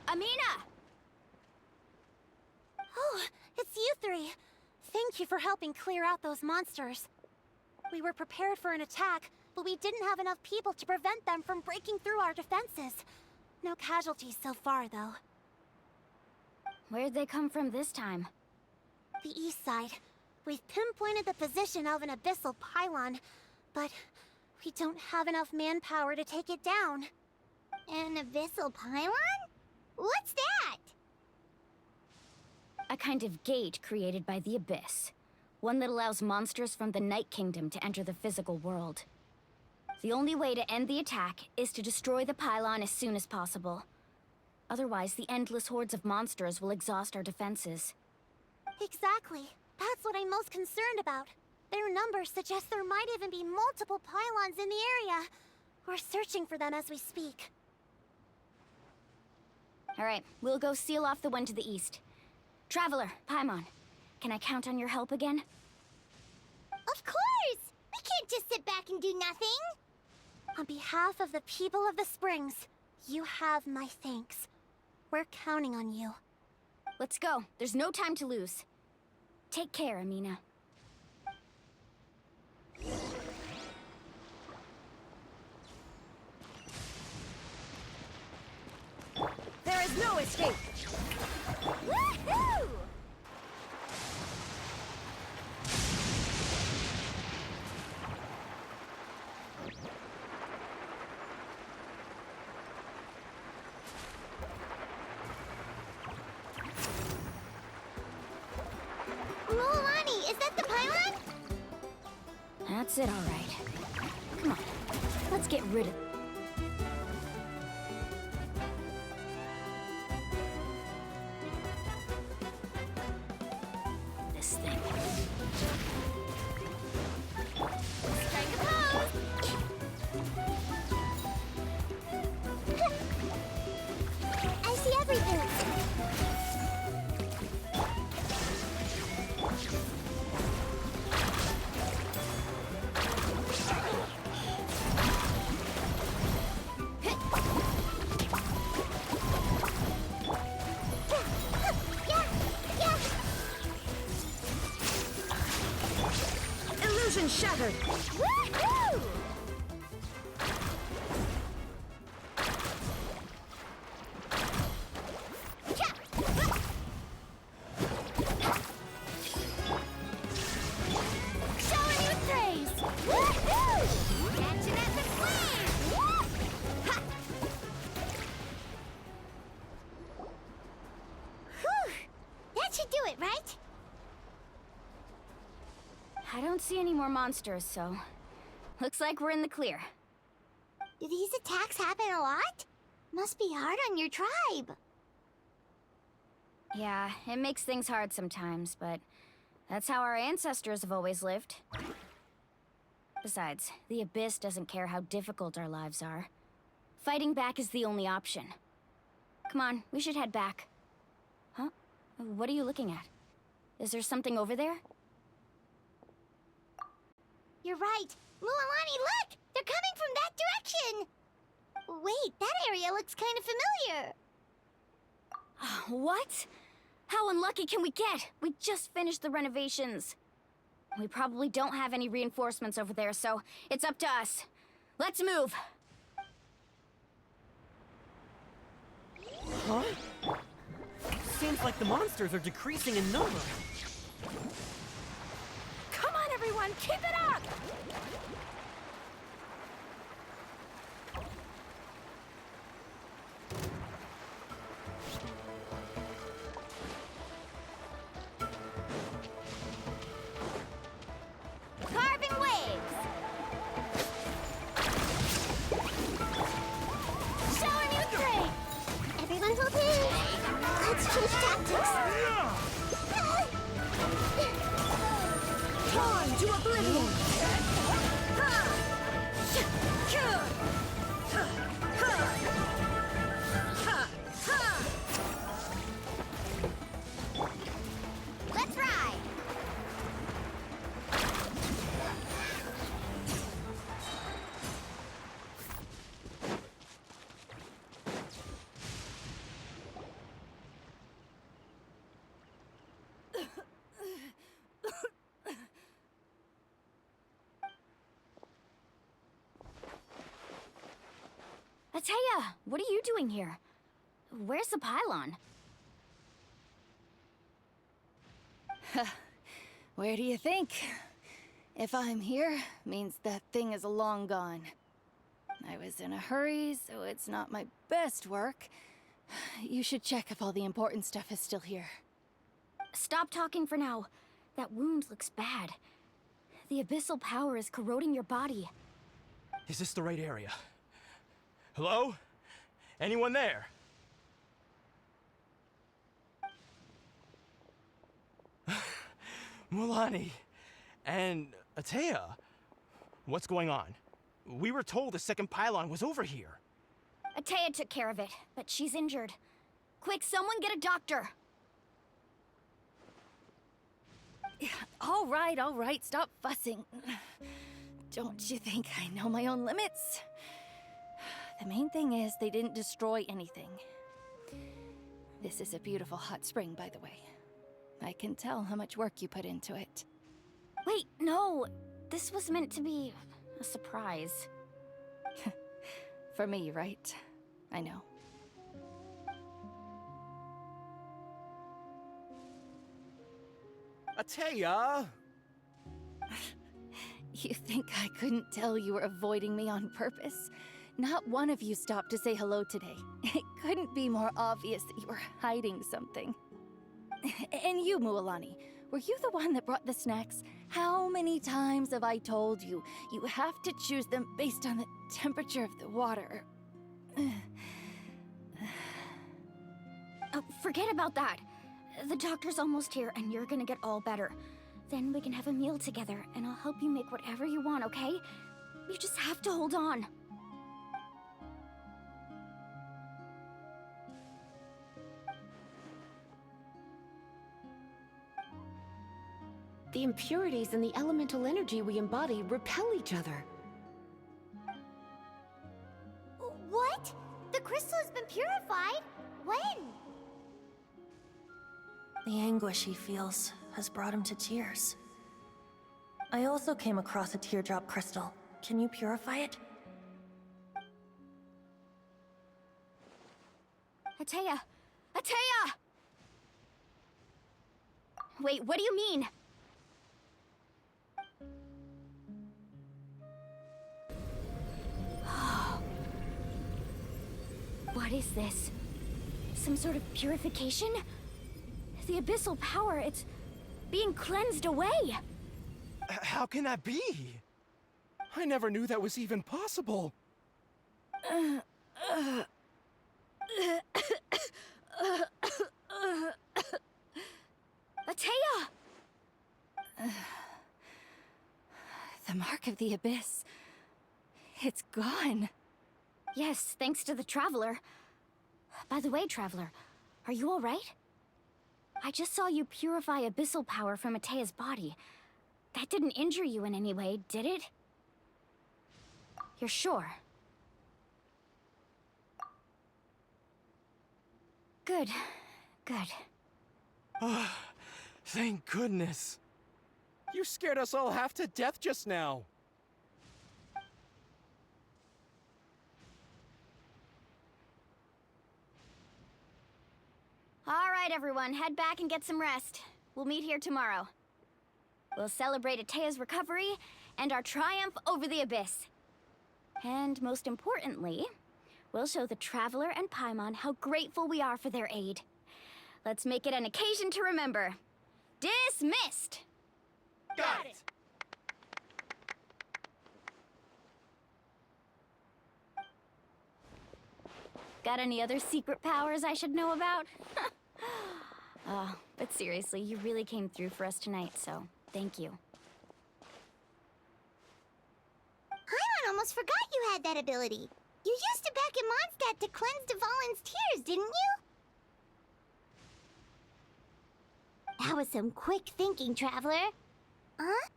[SPEAKER 1] Amina!
[SPEAKER 21] Oh, it's you three. Thank you for helping clear out those monsters. We were prepared for an attack, but we didn't have enough people to prevent them from breaking through our defenses. No casualties so far, though.
[SPEAKER 1] Where'd they come from this time?
[SPEAKER 21] The east side. We've pinpointed the position of an abyssal pylon, but we don't have enough manpower to take it down.
[SPEAKER 2] An abyssal pylon? What's that?
[SPEAKER 1] A kind of gate created by the Abyss. One that allows monsters from the Night Kingdom to enter the physical world. The only way to end the attack is to destroy the pylon as soon as possible. Otherwise, the endless hordes of monsters will exhaust our defenses.
[SPEAKER 21] Exactly. That's what I'm most concerned about. Their numbers suggest there might even be multiple pylons in the area. We're searching for them as we speak.
[SPEAKER 1] All right, we'll go seal off the one to the east. Traveler, Paimon, can I count on your help again?
[SPEAKER 2] Of course! We can't just sit back and do nothing!
[SPEAKER 21] On behalf of the people of the Springs, you have my thanks. We're counting on you.
[SPEAKER 1] Let's go. There's no time to lose. Take care, Amina.
[SPEAKER 13] There is no escape!
[SPEAKER 2] Woohoo! Mulani, is that the pylon?
[SPEAKER 1] That's it, all right. Come on, let's get rid of... this thing.
[SPEAKER 2] Strike a pose! I see everything!
[SPEAKER 13] Illusion shattered!
[SPEAKER 2] Woohoo! Showing you praise! Woohoo! Catching at the flame! Ha! Whew! That should do it, right?
[SPEAKER 1] I don't see any more monsters, so... looks like we're in the clear.
[SPEAKER 2] Do these attacks happen a lot? Must be hard on your tribe.
[SPEAKER 1] Yeah, it makes things hard sometimes, but that's how our ancestors have always lived. Besides, the Abyss doesn't care how difficult our lives are. Fighting back is the only option. Come on, we should head back. Huh? What are you looking at? Is there something over there?
[SPEAKER 2] You're right. Mualani, look! They're coming from that direction! Wait, that area looks kind of familiar.
[SPEAKER 1] What? How unlucky can we get? We just finished the renovations. We probably don't have any reinforcements over there, so it's up to us. Let's move!
[SPEAKER 7] Huh? Seems like the monsters are decreasing in number.
[SPEAKER 13] Come on, everyone, keep it up!
[SPEAKER 2] Carving waves! Showing you strength! Everyone hold in! Let's change tactics!
[SPEAKER 13] Torn to oblivion!
[SPEAKER 2] Let's ride!
[SPEAKER 1] Ataya, what are you doing here? Where's the pylon?
[SPEAKER 6] Where do you think? If I'm here, means that thing is long gone. I was in a hurry, so it's not my best work. You should check if all the important stuff is still here.
[SPEAKER 1] Stop talking for now. That wound looks bad. The abyssal power is corroding your body.
[SPEAKER 9] Is this the right area? Hello? Anyone there? Mulani and Ataya, what's going on? We were told the second pylon was over here.
[SPEAKER 1] Atea took care of it, but she's injured. Quick, someone get a doctor!
[SPEAKER 6] All right, stop fussing. Don't you think I know my own limits? The main thing is they didn't destroy anything. This is a beautiful hot spring, by the way. I can tell how much work you put into it.
[SPEAKER 1] Wait, no. This was meant to be a surprise.
[SPEAKER 6] For me, right? I know.
[SPEAKER 17] Atea!
[SPEAKER 6] You think I couldn't tell you were avoiding me on purpose? Not one of you stopped to say hello today. It couldn't be more obvious that you were hiding something. And you, Mualani, were you the one that brought the snacks? How many times have I told you, you have to choose them based on the temperature of the water?
[SPEAKER 1] Oh, forget about that. The doctor's almost here, and you're gonna get all better. Then we can have a meal together, and I'll help you make whatever you want, okay? You just have to hold on.
[SPEAKER 8] The impurities and the elemental energy we embody repel each other.
[SPEAKER 2] What? The crystal has been purified? When?
[SPEAKER 12] The anguish he feels has brought him to tears. I also came across a teardrop crystal. Can you purify it?
[SPEAKER 1] Atea! Atea! Wait, what do you mean? What is this? Some sort of purification? The abyssal power, it's being cleansed away!
[SPEAKER 9] How can that be?
[SPEAKER 17] I never knew that was even possible.
[SPEAKER 1] Atea!
[SPEAKER 6] The mark of the abyss. It's gone.
[SPEAKER 1] Yes, thanks to the Traveler. By the way, Traveler, are you alright? I just saw you purify abyssal power from Atea's body. That didn't injure you in any way, did it? You're sure? Good. Good.
[SPEAKER 9] Thank goodness.
[SPEAKER 17] You scared us all half to death just now.
[SPEAKER 1] Alright, everyone, head back and get some rest. We'll meet here tomorrow. We'll celebrate Atea's recovery and our triumph over the abyss. And most importantly, we'll show the Traveler and Paimon how grateful we are for their aid. Let's make it an occasion to remember. Dismissed!
[SPEAKER 9] Got it!
[SPEAKER 1] Got any other secret powers I should know about? But seriously, you really came through for us tonight, so thank you.
[SPEAKER 2] Paimon almost forgot you had that ability. You used it back in Mondstadt to cleanse Dvalin's tears, didn't you? That was some quick thinking, Traveler. Huh?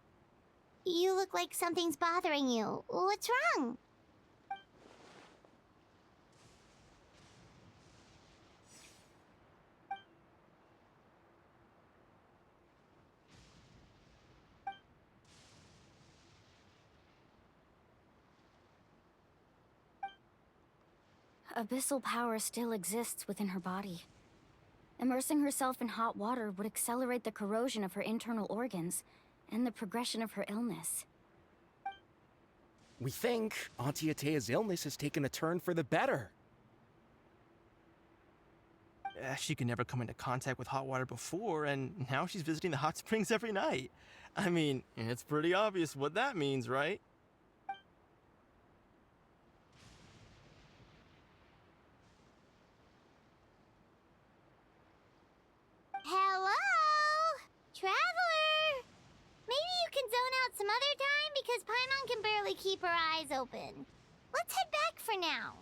[SPEAKER 2] You look like something's bothering you. What's wrong?
[SPEAKER 1] Abyssal power still exists within her body. Immersing herself in hot water would accelerate the corrosion of her internal organs and the progression of her illness.
[SPEAKER 17] We think Auntie Atea's illness has taken a turn for the better.
[SPEAKER 9] She could never come into contact with hot water before, and now she's visiting the hot springs every night. I mean, it's pretty obvious what that means, right?
[SPEAKER 2] Hello? Traveler! Maybe you can zone out some other time because Paimon can barely keep her eyes open. Let's head back for now.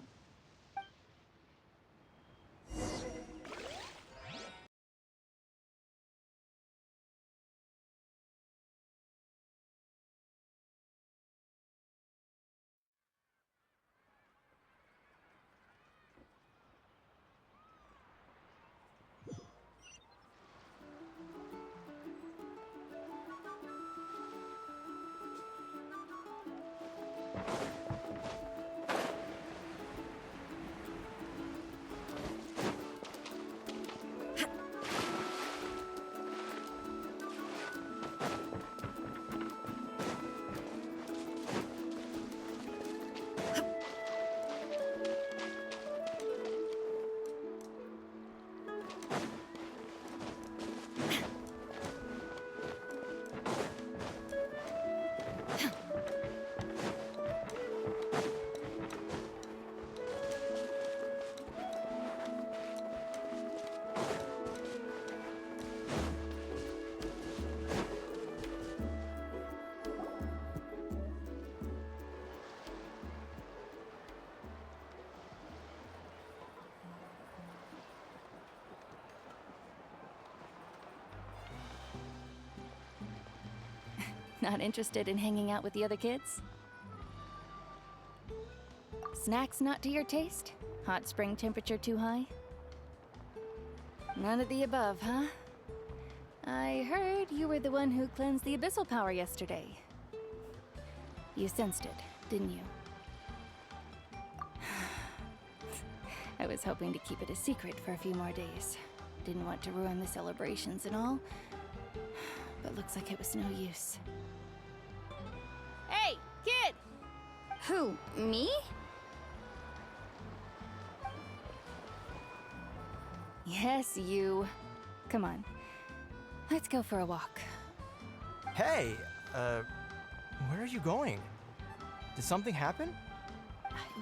[SPEAKER 6] Not interested in hanging out with the other kids? Snacks not to your taste? Hot spring temperature too high? None of the above, huh? I heard you were the one who cleansed the abyssal power yesterday. You sensed it, didn't you? I was hoping to keep it a secret for a few more days. Didn't want to ruin the celebrations and all, but looks like it was no use.
[SPEAKER 1] Hey, kid! Who, me?
[SPEAKER 6] Yes, you. Come on. Let's go for a walk.
[SPEAKER 9] Hey, where are you going? Did something happen?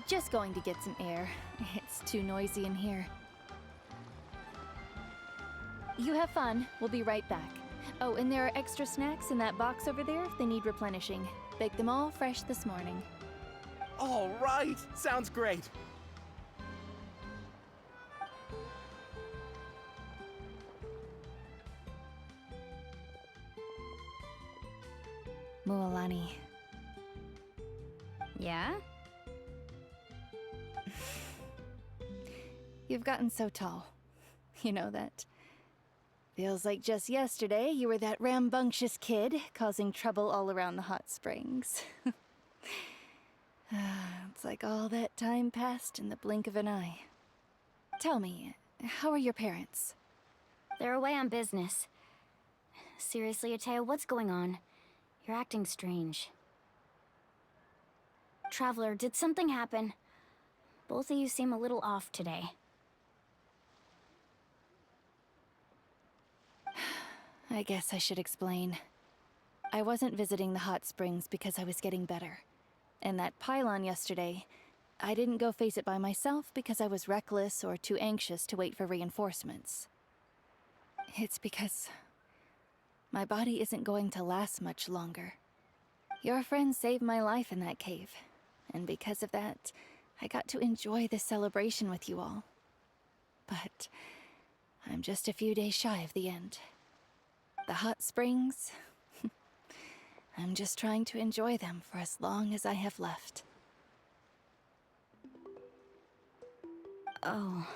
[SPEAKER 6] Just going to get some air. It's too noisy in here. You have fun. We'll be right back. Oh, and there are extra snacks in that box over there if they need replenishing. Baked them all fresh this morning.
[SPEAKER 17] All right, sounds great.
[SPEAKER 6] Mualani.
[SPEAKER 1] Yeah?
[SPEAKER 6] You've gotten so tall. You know that. Feels like just yesterday you were that rambunctious kid causing trouble all around the hot springs. It's like all that time passed in the blink of an eye. Tell me, how are your parents?
[SPEAKER 1] They're away on business. Seriously, Ateo, what's going on? You're acting strange. Traveler, did something happen? Both of you seem a little off today.
[SPEAKER 6] I guess I should explain. I wasn't visiting the hot springs because I was getting better. And that pylon yesterday, I didn't go face it by myself because I was reckless or too anxious to wait for reinforcements. It's because my body isn't going to last much longer. Your friend saved my life in that cave, and because of that, I got to enjoy this celebration with you all. But I'm just a few days shy of the end. The hot springs, I'm just trying to enjoy them for as long as I have left.
[SPEAKER 1] Oh.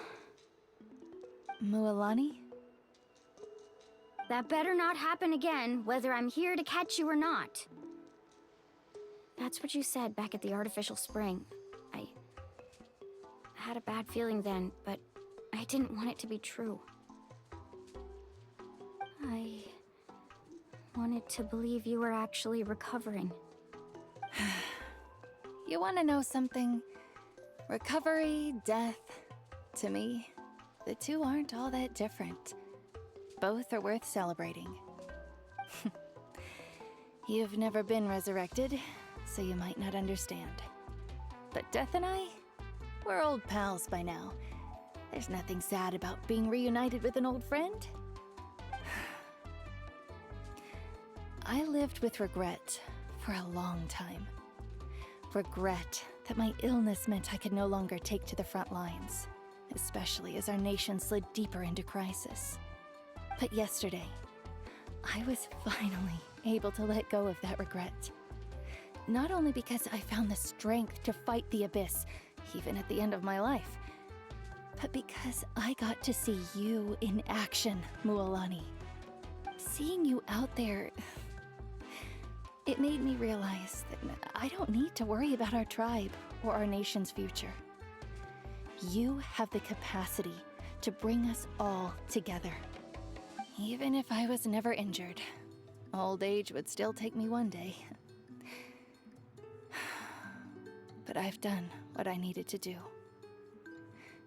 [SPEAKER 6] Mualani?
[SPEAKER 1] That better not happen again, whether I'm here to catch you or not. That's what you said back at the artificial spring. I had a bad feeling then, but I didn't want it to be true. I wanted to believe you were actually recovering.
[SPEAKER 6] You want to know something? Recovery, death, to me, the two aren't all that different. Both are worth celebrating. You've never been resurrected, so you might not understand. But Death and I, we're old pals by now. There's nothing sad about being reunited with an old friend. I lived with regret for a long time. Regret that my illness meant I could no longer take to the front lines, especially as our nation slid deeper into crisis. But yesterday, I was finally able to let go of that regret. Not only because I found the strength to fight the abyss, even at the end of my life, but because I got to see you in action, Mualani. Seeing you out there, it made me realize that I don't need to worry about our tribe or our nation's future. You have the capacity to bring us all together. Even if I was never injured, old age would still take me one day. But I've done what I needed to do.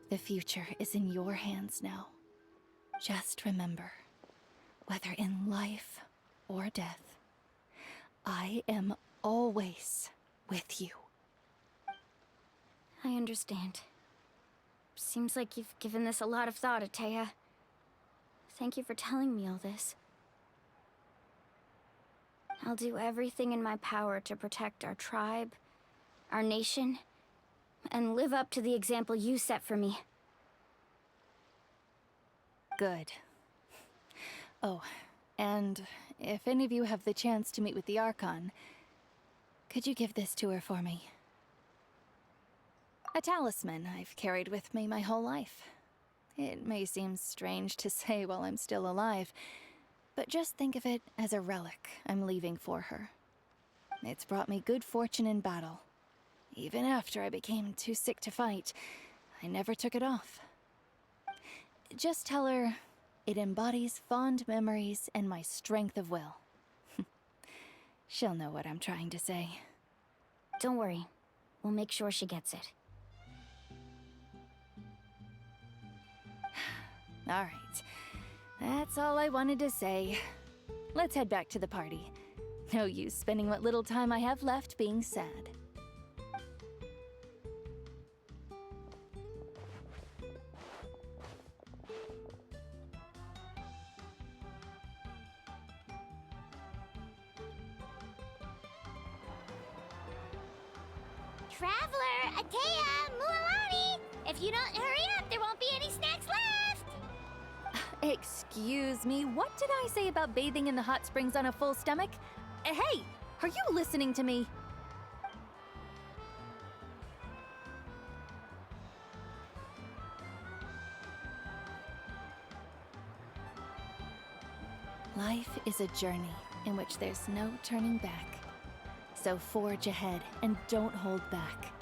[SPEAKER 6] The future is in your hands now. Just remember, whether in life or death, I am always with you.
[SPEAKER 1] I understand. Seems like you've given this a lot of thought, Atea. Thank you for telling me all this. I'll do everything in my power to protect our tribe, our nation, and live up to the example you set for me.
[SPEAKER 6] Good. Oh, and if any of you have the chance to meet with the Archon, could you give this to her for me? A talisman I've carried with me my whole life. It may seem strange to say while I'm still alive, but just think of it as a relic I'm leaving for her. It's brought me good fortune in battle. Even after I became too sick to fight, I never took it off. Just tell her it embodies fond memories and my strength of will. She'll know what I'm trying to say.
[SPEAKER 1] Don't worry. We'll make sure she gets it.
[SPEAKER 6] All right. That's all I wanted to say. Let's head back to the party. No use spending what little time I have left being sad.
[SPEAKER 2] Traveler, Atea, Mualani! If you don't hurry up, there won't be any snacks left!
[SPEAKER 6] Excuse me, what did I say about bathing in the hot springs on a full stomach? Hey, are you listening to me? Life is a journey in which there's no turning back. So forge ahead and don't hold back.